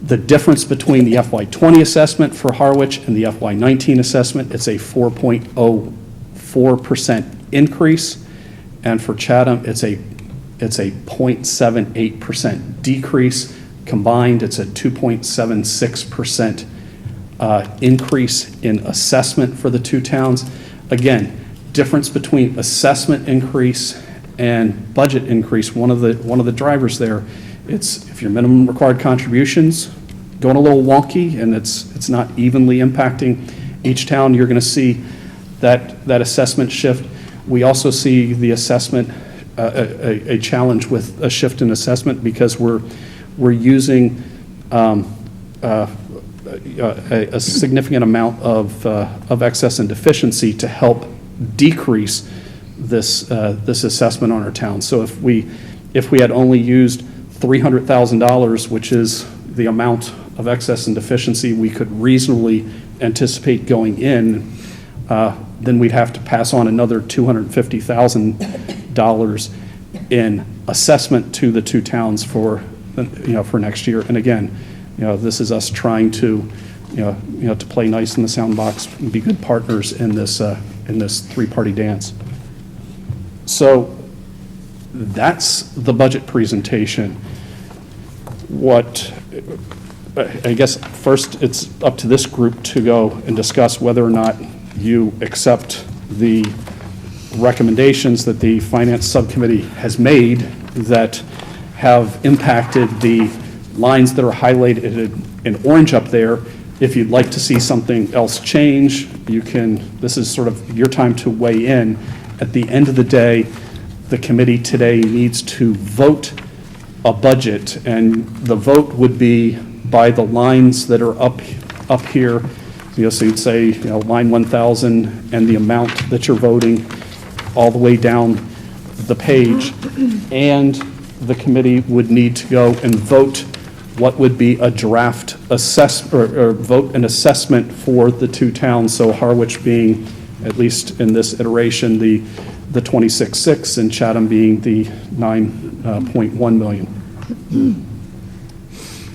E: The difference between the FY20 assessment for Harwich and the FY19 assessment, it's a 4.04% increase, and for Chatham, it's a 0.78% decrease. Combined, it's a 2.76% increase in assessment for the two towns. Again, difference between assessment increase and budget increase, one of the drivers there, it's if your minimum required contributions going a little wonky and it's not evenly impacting each town, you're going to see that assessment shift. We also see the assessment, a challenge with a shift in assessment, because we're using a significant amount of excess and deficiency to help decrease this assessment on our town. So if we had only used $300,000, which is the amount of excess and deficiency we could reasonably anticipate going in, then we'd have to pass on another $250,000 in assessment to the two towns for next year. And again, this is us trying to to play nice in the sound box and be good partners in this three-party dance. So that's the budget presentation. I guess first it's up to this group to go and discuss whether or not you accept the recommendations that the Finance Subcommittee has made that have impacted the lines that are highlighted in orange up there. If you'd like to see something else change, you can, this is sort of your time to weigh in. At the end of the day, the committee today needs to vote a budget, and the vote would be by the lines that are up here. So you'd say, line 1,000 and the amount that you're voting all the way down the page. And the committee would need to go and vote what would be a draft or vote an assessment for the two towns. So Harwich being, at least in this iteration, the 26.6, and Chatham being the 9.1 million.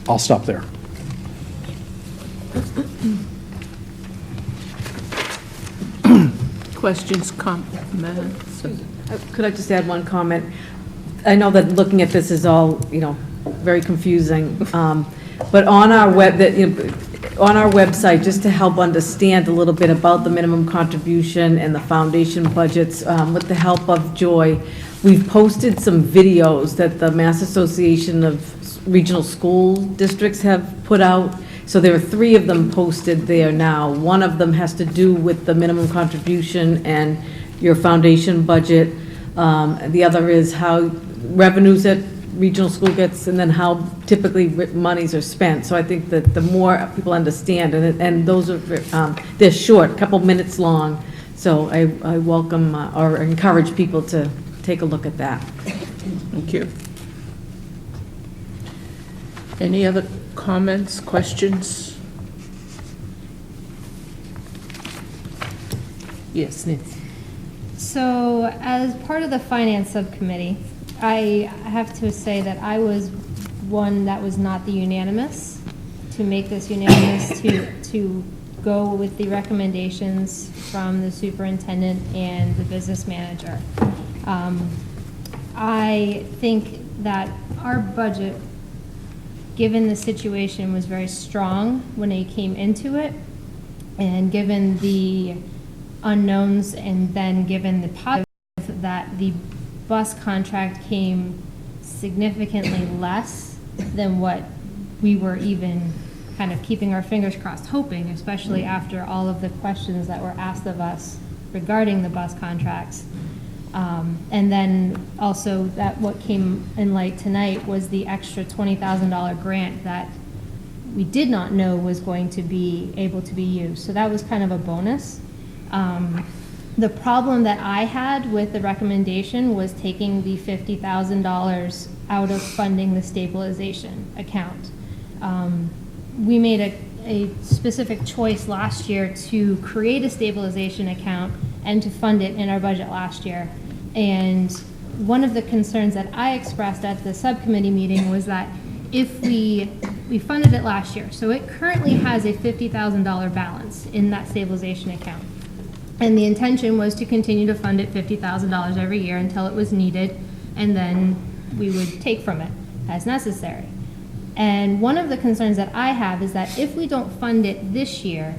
E: I'll stop there.
B: Questions, comments?
L: Could I just add one comment? I know that looking at this is all, very confusing, but on our website, just to help understand a little bit about the minimum contribution and the foundation budgets, with the help of Joy, we've posted some videos that the Mass Association of Regional School Districts have put out. So there are 3 of them posted there now. One of them has to do with the minimum contribution and your foundation budget. The other is how revenues that regional school gets, and then how typically monies are spent. So I think that the more people understand, and those are, they're short, a couple minutes long. So I welcome or encourage people to take a look at that.
B: Thank you. Any other comments, questions? Yes, Nancy.
C: So, as part of the finance subcommittee, I have to say that I was one that was not the unanimous, to make this unanimous, to go with the recommendations from the superintendent and the business manager. I think that our budget, given the situation, was very strong when it came into it, and given the unknowns, and then given the positive that the bus contract came significantly less than what we were even kind of keeping our fingers crossed, hoping, especially after all of the questions that were asked of us regarding the bus contracts. And then also that what came in light tonight was the extra $20,000 grant that we did not know was going to be able to be used. So that was kind of a bonus. The problem that I had with the recommendation was taking the $50,000 out of funding the stabilization account. We made a specific choice last year to create a stabilization account and to fund it in our budget last year. And one of the concerns that I expressed at the subcommittee meeting was that if we funded it last year, so it currently has a $50,000 balance in that stabilization account. And the intention was to continue to fund it $50,000 every year until it was needed, and then we would take from it as necessary. And one of the concerns that I have is that if we don't fund it this year,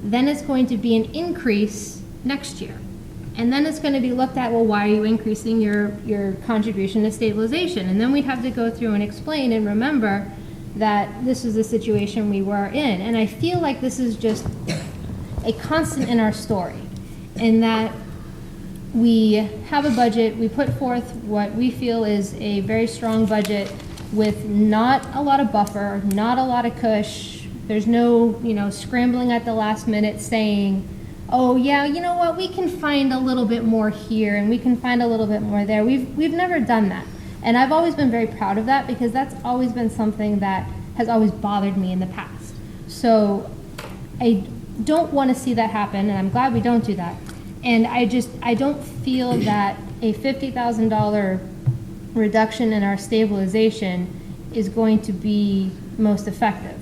C: then it's going to be an increase next year. And then it's going to be looked at, well, why are you increasing your contribution to stabilization? And then we'd have to go through and explain and remember that this is the situation we were in. And I feel like this is just a constant in our story, in that we have a budget, we put forth what we feel is a very strong budget with not a lot of buffer, not a lot of cush. There's no, scrambling at the last minute saying, oh yeah, you know what, we can find a little bit more here and we can find a little bit more there. We've never done that. And I've always been very proud of that, because that's always been something that has always bothered me in the past. So I don't want to see that happen, and I'm glad we don't do that. And I don't feel that a $50,000 reduction in our stabilization is going to be most effective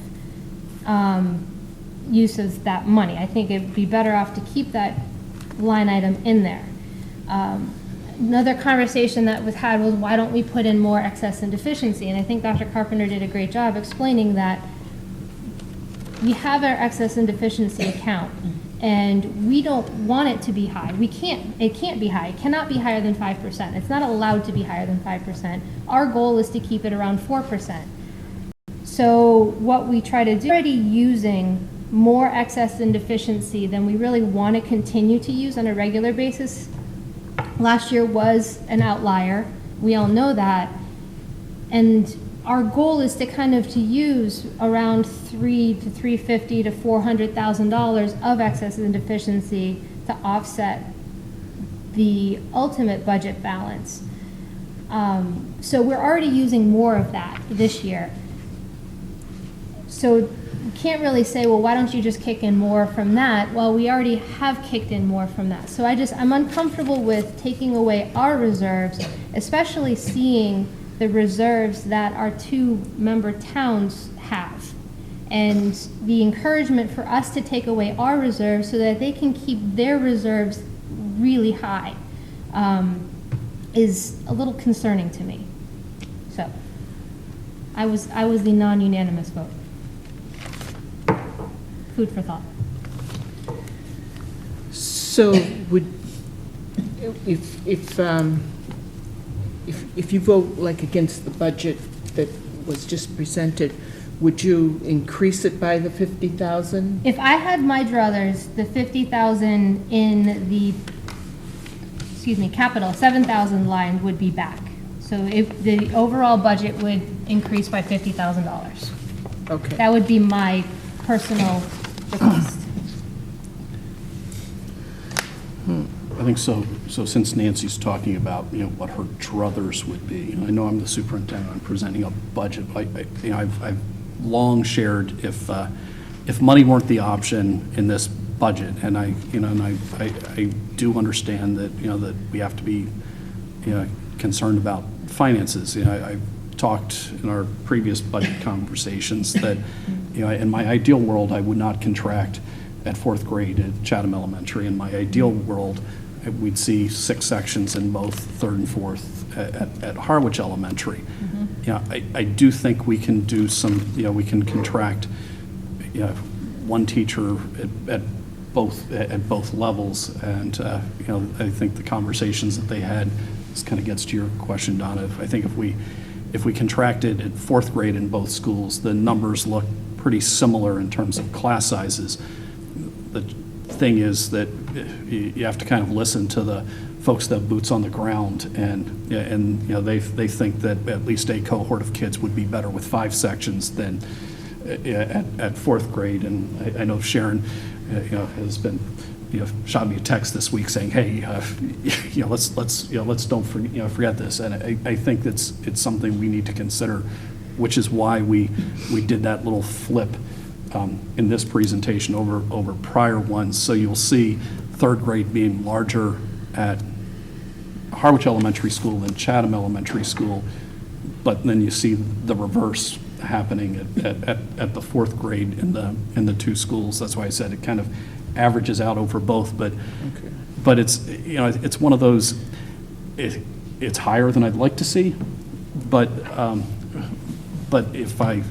C: use of that money. I think it'd be better off to keep that line item in there. Another conversation that was had was, why don't we put in more excess and deficiency? And I think Dr. Carpenter did a great job explaining that we have our excess and deficiency account, and we don't want it to be high. It can't be high. It cannot be higher than 5%. It's not allowed to be higher than 5%. Our goal is to keep it around 4%. So what we try to do, already using
P: more excess and deficiency than we really want to continue to use on a regular basis. Last year was an outlier. We all know that. And our goal is to kind of to use around $300,000 to $350,000 to $400,000 of excess and deficiency to offset the ultimate budget balance. So we're already using more of that this year. So you can't really say, well, why don't you just kick in more from that? Well, we already have kicked in more from that. So I'm uncomfortable with taking away our reserves, especially seeing the reserves that our 2 member towns have. And the encouragement for us to take away our reserves so that they can keep their reserves really high is a little concerning to me. So I was the non-unanimous vote. Food for thought.
B: So if you vote like against the budget that was just presented, would you increase it by the 50,000?
P: If I had my druthers, the 50,000 in the, capital 7,000 line would be back. So if the overall budget would increase by $50,000.
B: Okay.
P: That would be my personal request.
E: I think so. So since Nancy's talking about, what her druthers would be, I know I'm the superintendent, I'm presenting a budget. I've long shared if money weren't the option in this budget, and I do understand that, that we have to be, concerned about finances. I've talked in our previous budget conversations that, in my ideal world, I would not contract at 4th grade at Chatham Elementary. In my ideal world, we'd see 6 sections in both 3rd and 4th at Harwich Elementary. I do think we can do some, we can contract, one teacher at both levels, and I think the conversations that they had, this kind of gets to your question, Donna. I think if we contracted at 4th grade in both schools, the numbers look pretty similar in terms of class sizes. The thing is that you have to kind of listen to the folks that have boots on the ground, and they think that at least a cohort of kids would be better with 5 sections than at 4th grade. And I know Sharon has been shot me a text this week saying, hey, let's don't forget this. And I think it's something we need to consider, which is why we did that little flip in this presentation over prior ones. So you'll see 3rd grade being larger at Harwich Elementary School than Chatham Elementary School, but then you see the reverse happening at the 4th grade in the 2 schools. That's why I said it kind of averages out over both, but it's it's one of those, it's higher than I'd like to see, but if I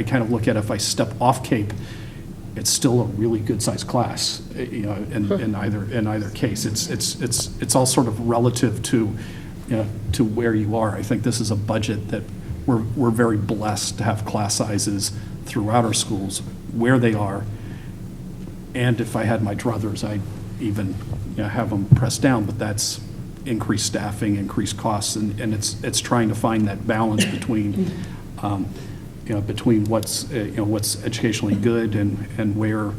E: kind of look at it, if I step off Cape, it's still a really good sized class, in either case. It's all sort of relative to where you are. I think this is a budget that we're very blessed to have class sizes throughout our schools where they are. And if I had my druthers, I'd even have them pressed down, but that's increased staffing, increased costs, and it's trying to find that balance between between what's educationally good and where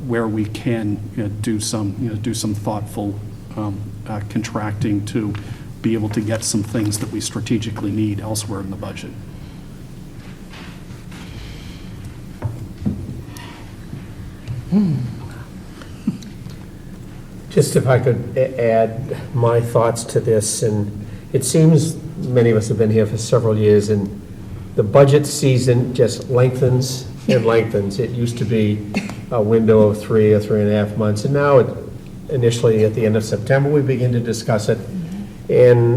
E: where we can do some thoughtful contracting to be able to get some things that we strategically need elsewhere in the budget.
G: Just if I could add my thoughts to this, and it seems many of us have been here for several years, and the budget season just lengthens and lengthens. It used to be a window of 3 or 3.5 months, and now initially at the end of September, we begin to discuss it. And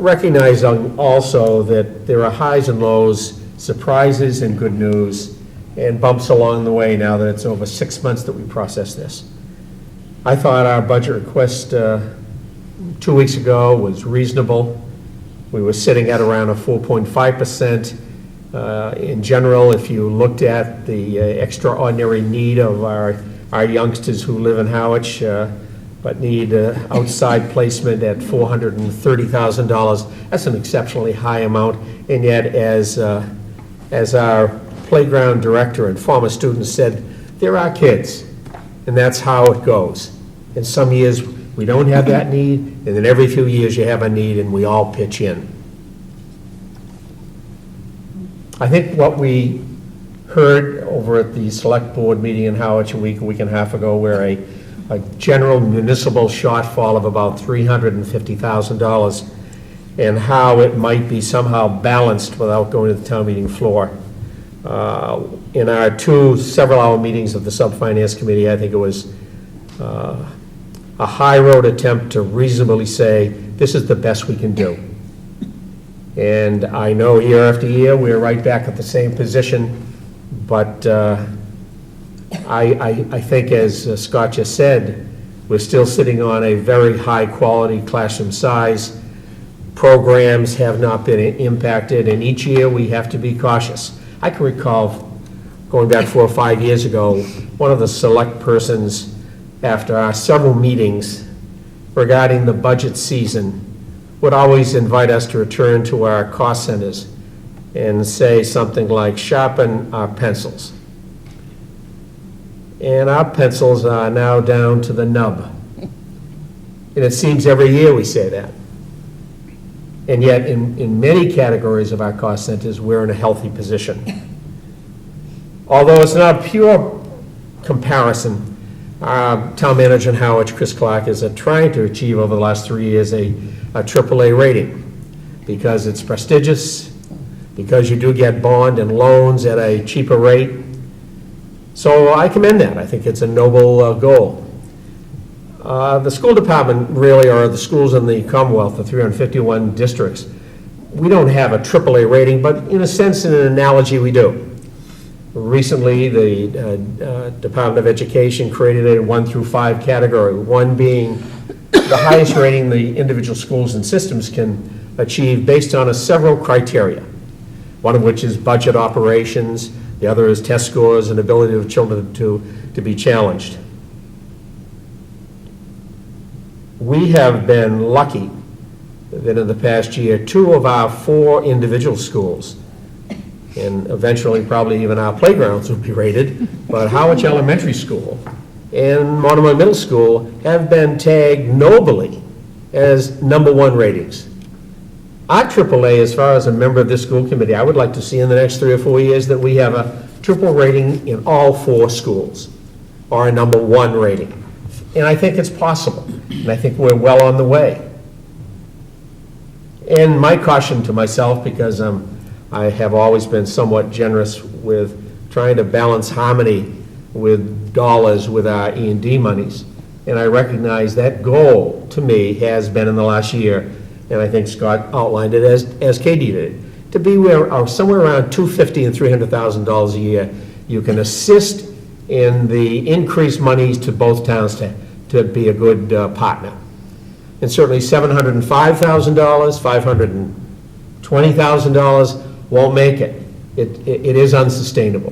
G: recognizing also that there are highs and lows, surprises and good news, and bumps along the way now that it's over 6 months that we process this. I thought our budget request 2 weeks ago was reasonable. We were sitting at around a 4.5% In general, if you looked at the extraordinary need of our youngsters who live in Howard, but need outside placement at $430,000, that's an exceptionally high amount. And yet, as our playground director and former student said, there are kids, and that's how it goes. In some years, we don't have that need, and then every few years you have a need, and we all pitch in. I think what we heard over at the select board meeting in Howard a week and a half ago, where a general municipal shortfall of about $350,000, and how it might be somehow balanced without going to the town meeting floor. In our two several-hour meetings of the sub-finance committee, I think it was a high road attempt to reasonably say, this is the best we can do. And I know year after year, we're right back at the same position, but I think, as Scott just said, we're still sitting on a very high-quality classroom size. Programs have not been impacted, and each year we have to be cautious. I can recall, going back 4 or 5 years ago, one of the select persons, after our several meetings regarding the budget season, would always invite us to return to our cost centers and say something like, sharpen our pencils. And our pencils are now down to the nub. And it seems every year we say that. And yet, in many categories of our cost centers, we're in a healthy position. Although it's not a pure comparison, town manager in Howard, Chris Clark, is trying to achieve over the last 3 years a AAA rating, because it's prestigious, because you do get bond and loans at a cheaper rate. So I commend that. I think it's a noble goal. The school department really are the schools in the Commonwealth, the 351 districts. We don't have a AAA rating, but in a sense, in an analogy, we do. Recently, the Department of Education created a 1 through 5 category, 1 being the highest rating the individual schools and systems can achieve based on several criteria, one of which is budget operations, the other is test scores and ability of children to be challenged. We have been lucky that in the past year, 2 of our 4 individual schools, and eventually probably even our playgrounds will be rated, but Howard Elementary School and Monomoy Middle School have been tagged nobly as #1 ratings. Our AAA, as far as a member of this school committee, I would like to see in the next 3 or 4 years that we have a triple rating in all 4 schools, or a #1 rating. And I think it's possible, and I think we're well on the way. And my caution to myself, because I have always been somewhat generous with trying to balance harmony with dollars with our E&D monies, and I recognize that goal, to me, has been in the last year, and I think Scott outlined it as Katie did, to be somewhere around $250,000 and $300,000 a year. You can assist in the increased monies to both towns to be a good partner. And certainly $705,000, $520,000 won't make it. It is unsustainable.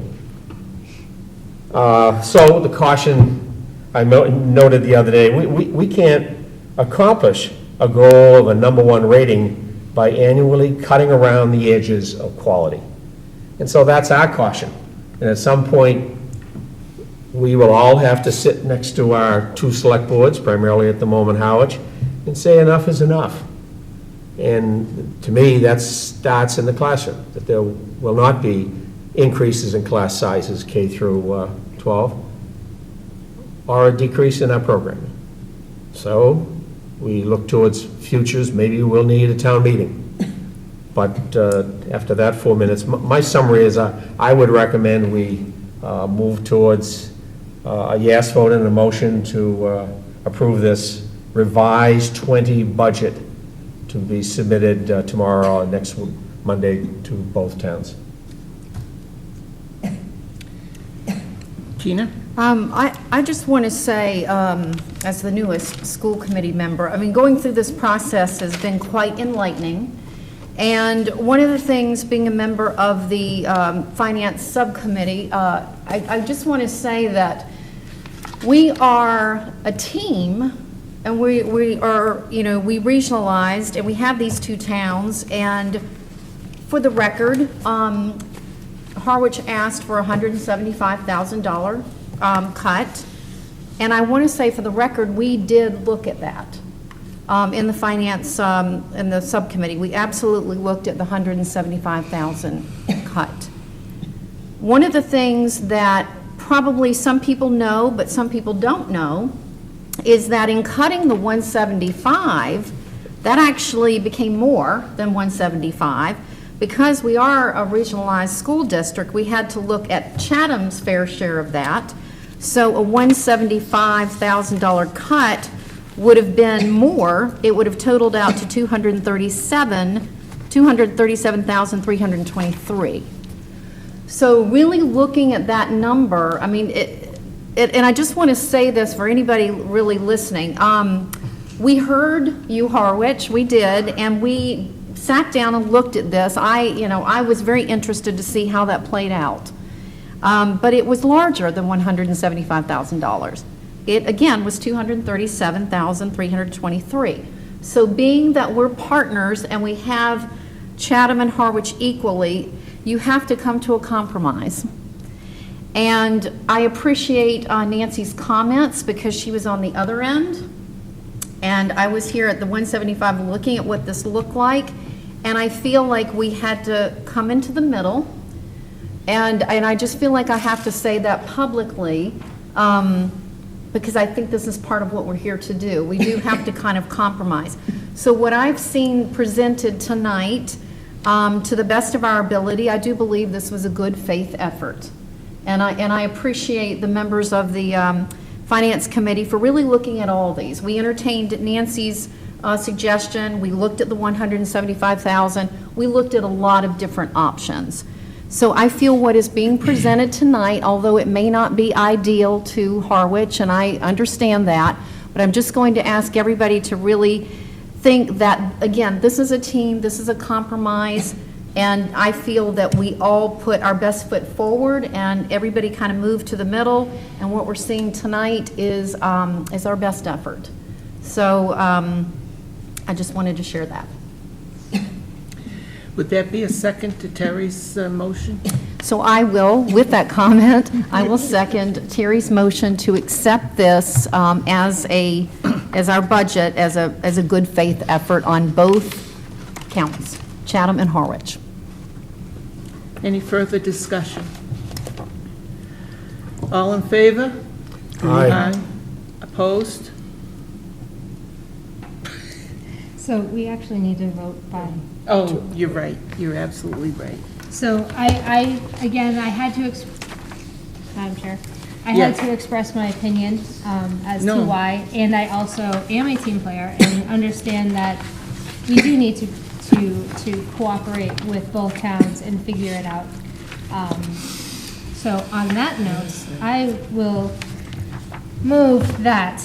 G: So the caution I noted the other day, we can't accomplish a goal of a #1 rating by annually cutting around the edges of quality. And so that's our caution. And at some point, we will all have to sit next to our 2 select boards, primarily at the moment Howard, and say enough is enough. And to me, that starts in the classroom, that there will not be increases in class sizes K through 12, or a decrease in our programming. So we look towards futures, maybe we'll need a town meeting. But after that 4 minutes, my summary is I would recommend we move towards a yes vote and a motion to approve this revised 20 budget to be submitted tomorrow or next Monday to both towns.
B: Gina?
H: I just want to say, as the newest school committee member, I mean, going through this process has been quite enlightening, And one of the things, being a member of the Finance Subcommittee, I just want to say that we are a team, and we are, you know, we regionalized, and we have these two towns, and for the record, Harwich asked for a $175,000 cut, and I want to say for the record, we did look at that. In the finance, in the subcommittee, we absolutely looked at the $175,000 cut. One of the things that probably some people know, but some people don't know, is that in cutting the 175, that actually became more than 175. Because we are a regionalized school district, we had to look at Chatham's fair share of that. So a $175,000 cut would have been more. It would have totaled out to $237,323. So really looking at that number, I mean, and I just want to say this for anybody really listening. We heard you, Harwich, we did, and we sat down and looked at this. I was very interested to see how that played out. But it was larger than $175,000. It, again, was $237,323. So being that we're partners and we have Chatham and Harwich equally, you have to come to a compromise. And I appreciate Nancy's comments because she was on the other end. And I was here at the 175 looking at what this looked like. And I feel like we had to come into the middle. And I just feel like I have to say that publicly because I think this is part of what we're here to do. We do have to kind of compromise. So what I've seen presented tonight, to the best of our ability, I do believe this was a good faith effort. And I appreciate the members of the Finance Committee for really looking at all these. We entertained Nancy's suggestion. We looked at the $175,000. We looked at a lot of different options. So I feel what is being presented tonight, although it may not be ideal to Harwich, and I understand that, but I'm just going to ask everybody to really think that, again, this is a team, this is a compromise, and I feel that we all put our best foot forward and everybody kind of moved to the middle, and what we're seeing tonight is our best effort. So I just wanted to share that.
B: Would that be a second to Terry's motion?
H: So I will, with that comment, I will second Terry's motion to accept this as our budget, as a good faith effort on both counts, Chatham and Harwich.
B: Any further discussion? All in favor?
G: Aye.
B: Opposed?
P: So we actually need to vote by.
B: Oh, you're right. You're absolutely right.
P: So I again, I had to, Madam Chair, I had to express my opinion as to why, and I also am a team player and understand that we do need to cooperate with both towns and figure it out. So on that note, I will move that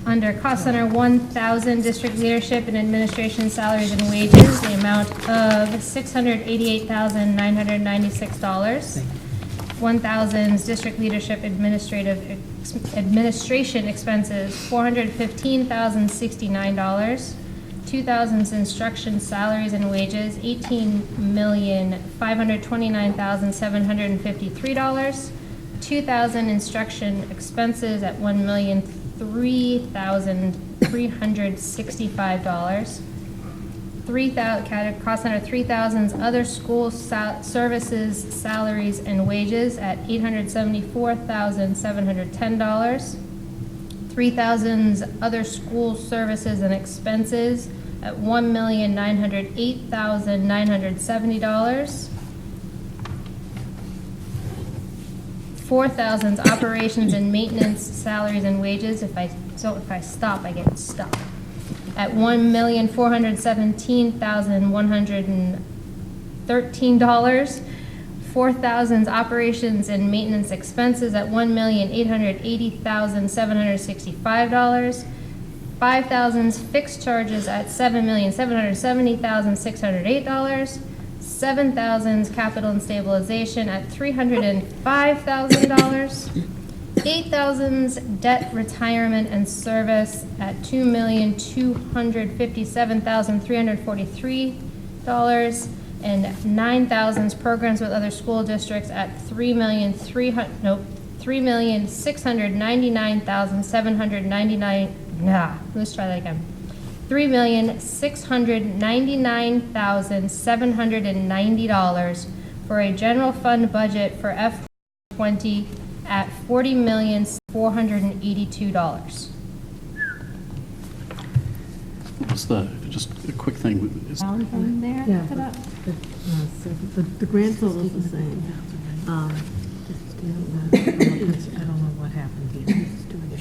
P: under cost center 1,000 district leadership and administration salaries and wages, the amount of $688,996. 1,000 district leadership administration expenses, $415,069. 2,000 instruction salaries and wages, $18,529,753. 2,000 instruction expenses at $1,003,365. 3,000 cost center 3,000 other school services salaries and wages at $874,710. 3,000 other school services and expenses at $1,908,970. 4,000 operations and maintenance salaries and wages. If I stop, I get stuck. At $1,417,113. 4,000 operations and maintenance expenses at $1,880,765. 5,000 fixed charges at $7,770,608. 7,000 capital and stabilization at $305,000. 8,000 debt retirement and service at $2,257,343. And 9,000 programs with other school districts at $3,699,799. Let's try that again. $3,699,790 for a general fund budget for F20 at $40,482.
E: What's just a quick thing.
P: Down from there,
L: Yeah,
P: put up.
L: The grand total is the same. I don't know what happened here.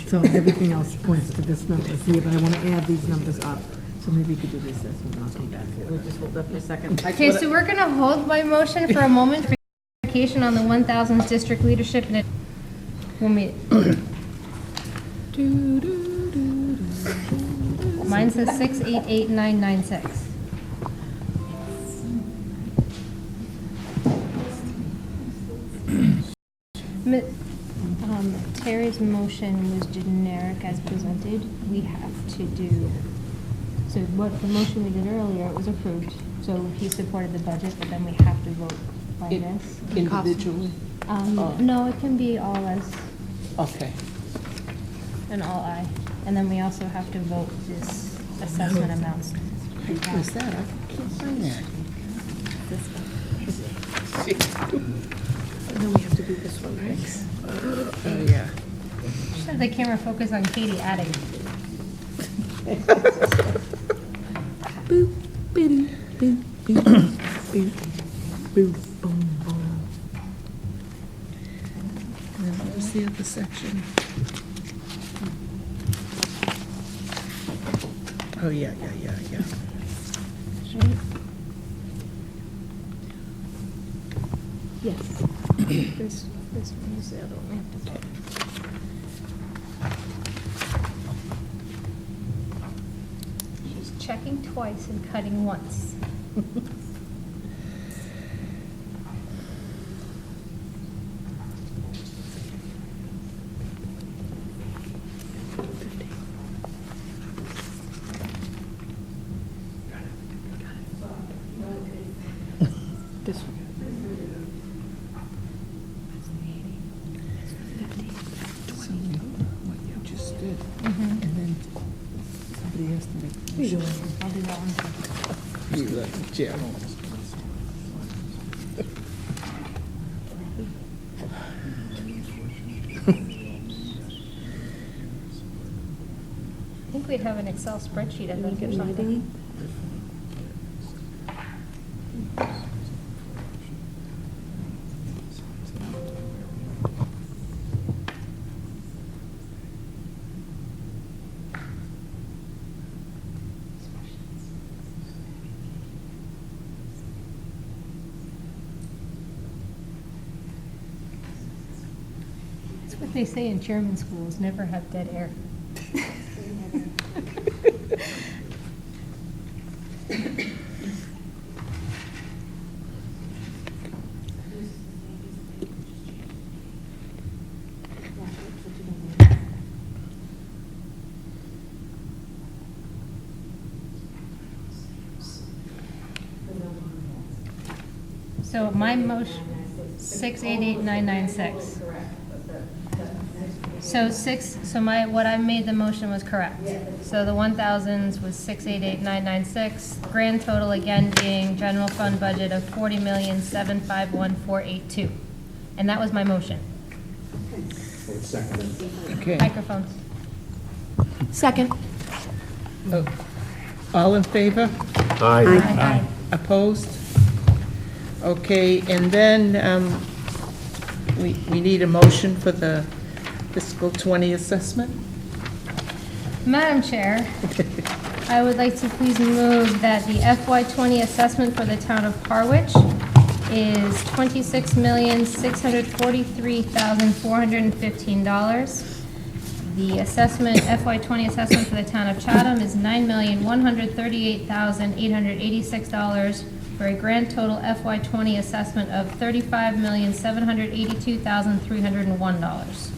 L: So everything else points to this number here, but I want to add these numbers up. So maybe you could do the assessment, and I'll come back. We'll just hold up for a second.
P: Okay, so we're gonna hold my motion for a moment for clarification on the 1,000 district leadership and it. Mine says 688,996. Terry's motion was generic as presented. We have to do, so what the motion we did earlier, it was approved. So he supported the budget, but then we have to vote by this.
B: Individually?
P: No, it can be all as
B: Okay.
P: an all aye. And then we also have to vote this assessment amounts.
B: Where's that? I can't find that. And then we have to do this one, right? Oh, yeah.
P: Just have the camera focus on Katie adding.
B: Boop, bitty, boop, boop, boop, boop, boom, boom. And then what was the other section? Oh, yeah.
P: Yes. This one is the other one we have to vote. She's checking twice and cutting once.
B: This one. What you just did. And then somebody has to make.
P: I'll do that one first.
B: You let Jim.
P: I think we'd have an Excel spreadsheet, I think, or something. That's what they say in German schools, never have dead air. So my motion, 688,996. What I made the motion was correct. So the 1,000s was 688,996. Grand total again being general fund budget of 40,751,482. And that was my motion.
B: Okay.
P: Microphones.
H: Second.
B: All in favor?
P: Aye.
B: Opposed? Okay, and then we need a motion for the fiscal 20 assessment.
P: Madam Chair, I would like to please move that the FY20 assessment for the town of Harwich is $26,643,415. The assessment, FY20 assessment for the town of Chatham is $9,138,886 for a grand total FY20 assessment of $35,782,301.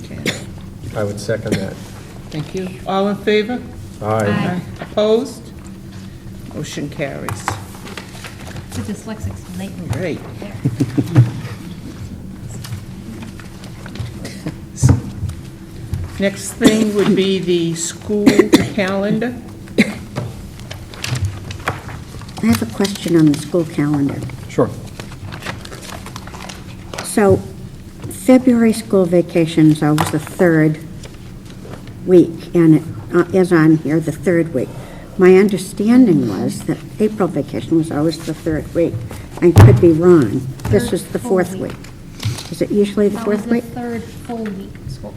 B: Okay,
G: I would second that.
B: thank you. All in favor?
G: Aye.
B: Opposed? Motion carries.
P: The dyslexics tonight.
B: Great. Next thing would be the school calendar.
D: I have a question on the school calendar.
E: Sure.
D: So February school vacation is always the third week, and it is on here the third week. My understanding was that April vacation was always the third week. I could be wrong. This is the fourth week. Is it usually the fourth week?
P: That was the third full week of school.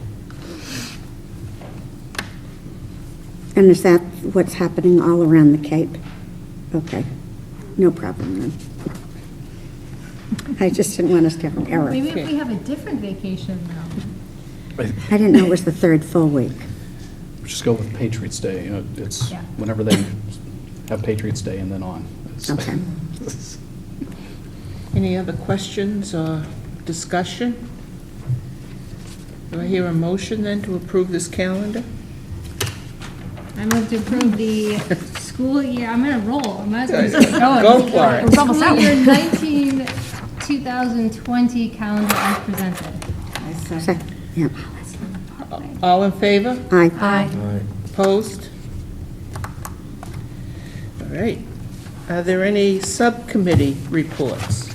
D: And is that what's happening all around the Cape? Okay, no problem then. I just didn't want us to have an error.
P: Maybe if we have a different vacation now.
D: I didn't know it was the third full week.
E: Just go with Patriots Day, it's
P: Yeah.
E: whenever they have Patriots Day and then on. It's-
D: Okay.
B: Any other questions or discussion? Do I hear a motion then to approve this calendar?
P: I move to approve the school year, I'm gonna roll, I might as well keep going.
B: Go for it.
P: We're almost out. School year 2020 calendar as presented.
D: Yeah.
B: All in favor?
D: Aye.
G: Aye.
B: Opposed? All right. Are there any subcommittee reports?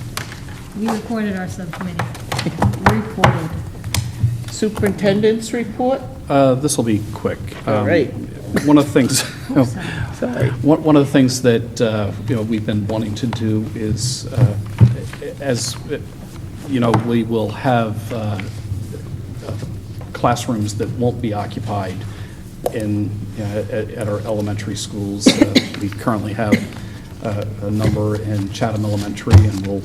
P: We reported our subcommittee.
B: Reported. Superintendent's report?
E: This will be quick.
B: All right.
E: One of the things,
B: Sorry.
E: one of the things that, we've been wanting to do is, as, we will have classrooms that won't be occupied at our elementary schools. We currently have a number in Chatham Elementary, and we'll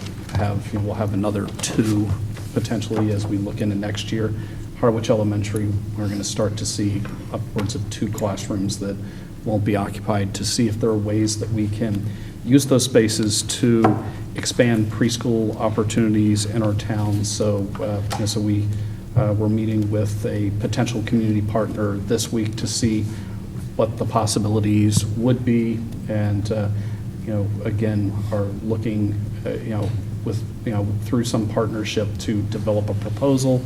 E: have another 2 potentially as we look into next year. Harwich Elementary, we're going to start to see upwards of 2 classrooms that won't be occupied, to see if there are ways that we can use those spaces to expand preschool opportunities in our town. So, we're meeting with a potential community partner this week to see what the possibilities would be, and again, are looking through some partnership to develop a proposal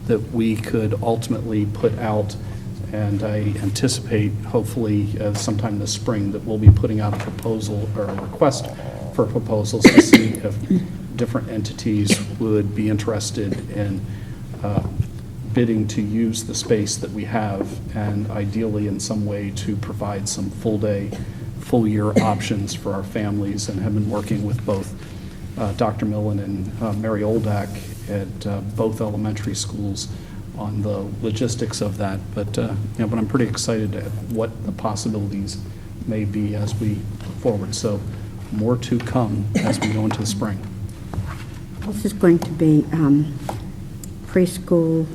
E: that we could ultimately put out. And I anticipate, hopefully, sometime this spring, that we'll be putting out a proposal or a request for proposals to see if different entities would be interested in bidding to use the space that we have, and ideally in some way to provide some full-day, full-year options for our families, and have been working with both Dr. Millen and Mary Oldak at both elementary schools on the logistics of that. But I'm pretty excited at what the possibilities may be as we move forward. So more to come as we go into the spring.
D: This is going to be preschool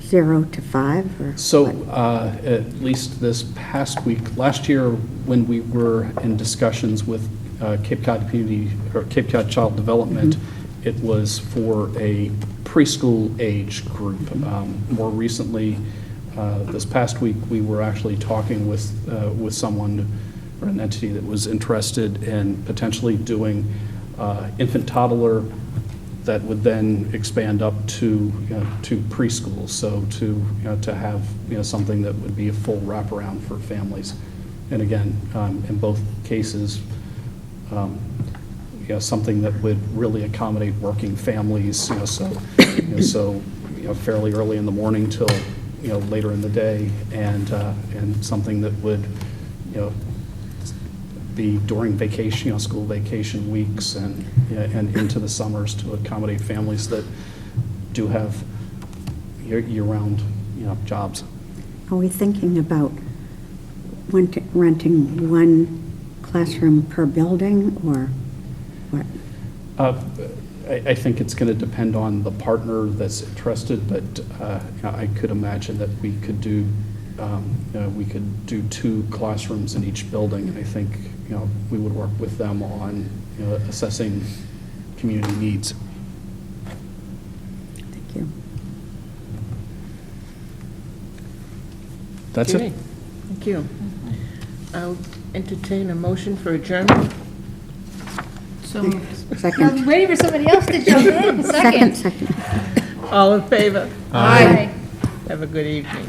D: 0 to 5? Or
E: So
D: what?
E: at least this past week, last year when we were in discussions with Cape Cod Community or Cape Cod Child Development, it was for a preschool age group. More recently, this past week, we were actually talking with someone or an entity that was interested in potentially doing infant toddler that would then expand up to preschool. So to have something that would be a full wraparound for families. And again, in both cases, something that would really accommodate working families. So fairly early in the morning till later in the day, and something that would be during vacation, school vacation weeks, and into the summers to accommodate families that do have year-round jobs.
D: Are we thinking about renting one classroom per building, or what?
E: I think it's going to depend on the partner that's interested, but I could imagine that we could do 2 classrooms in each building, and I think, we would work with them on, assessing community needs.
D: Thank you.
E: That's
B: Okay,
E: it.
B: thank you. I'll entertain a motion for adjournment.
A: So moved.
D: Second.
P: I'm ready for somebody else to jump in.
D: Second.
B: All in favor?
P: Aye.
B: Have a good evening.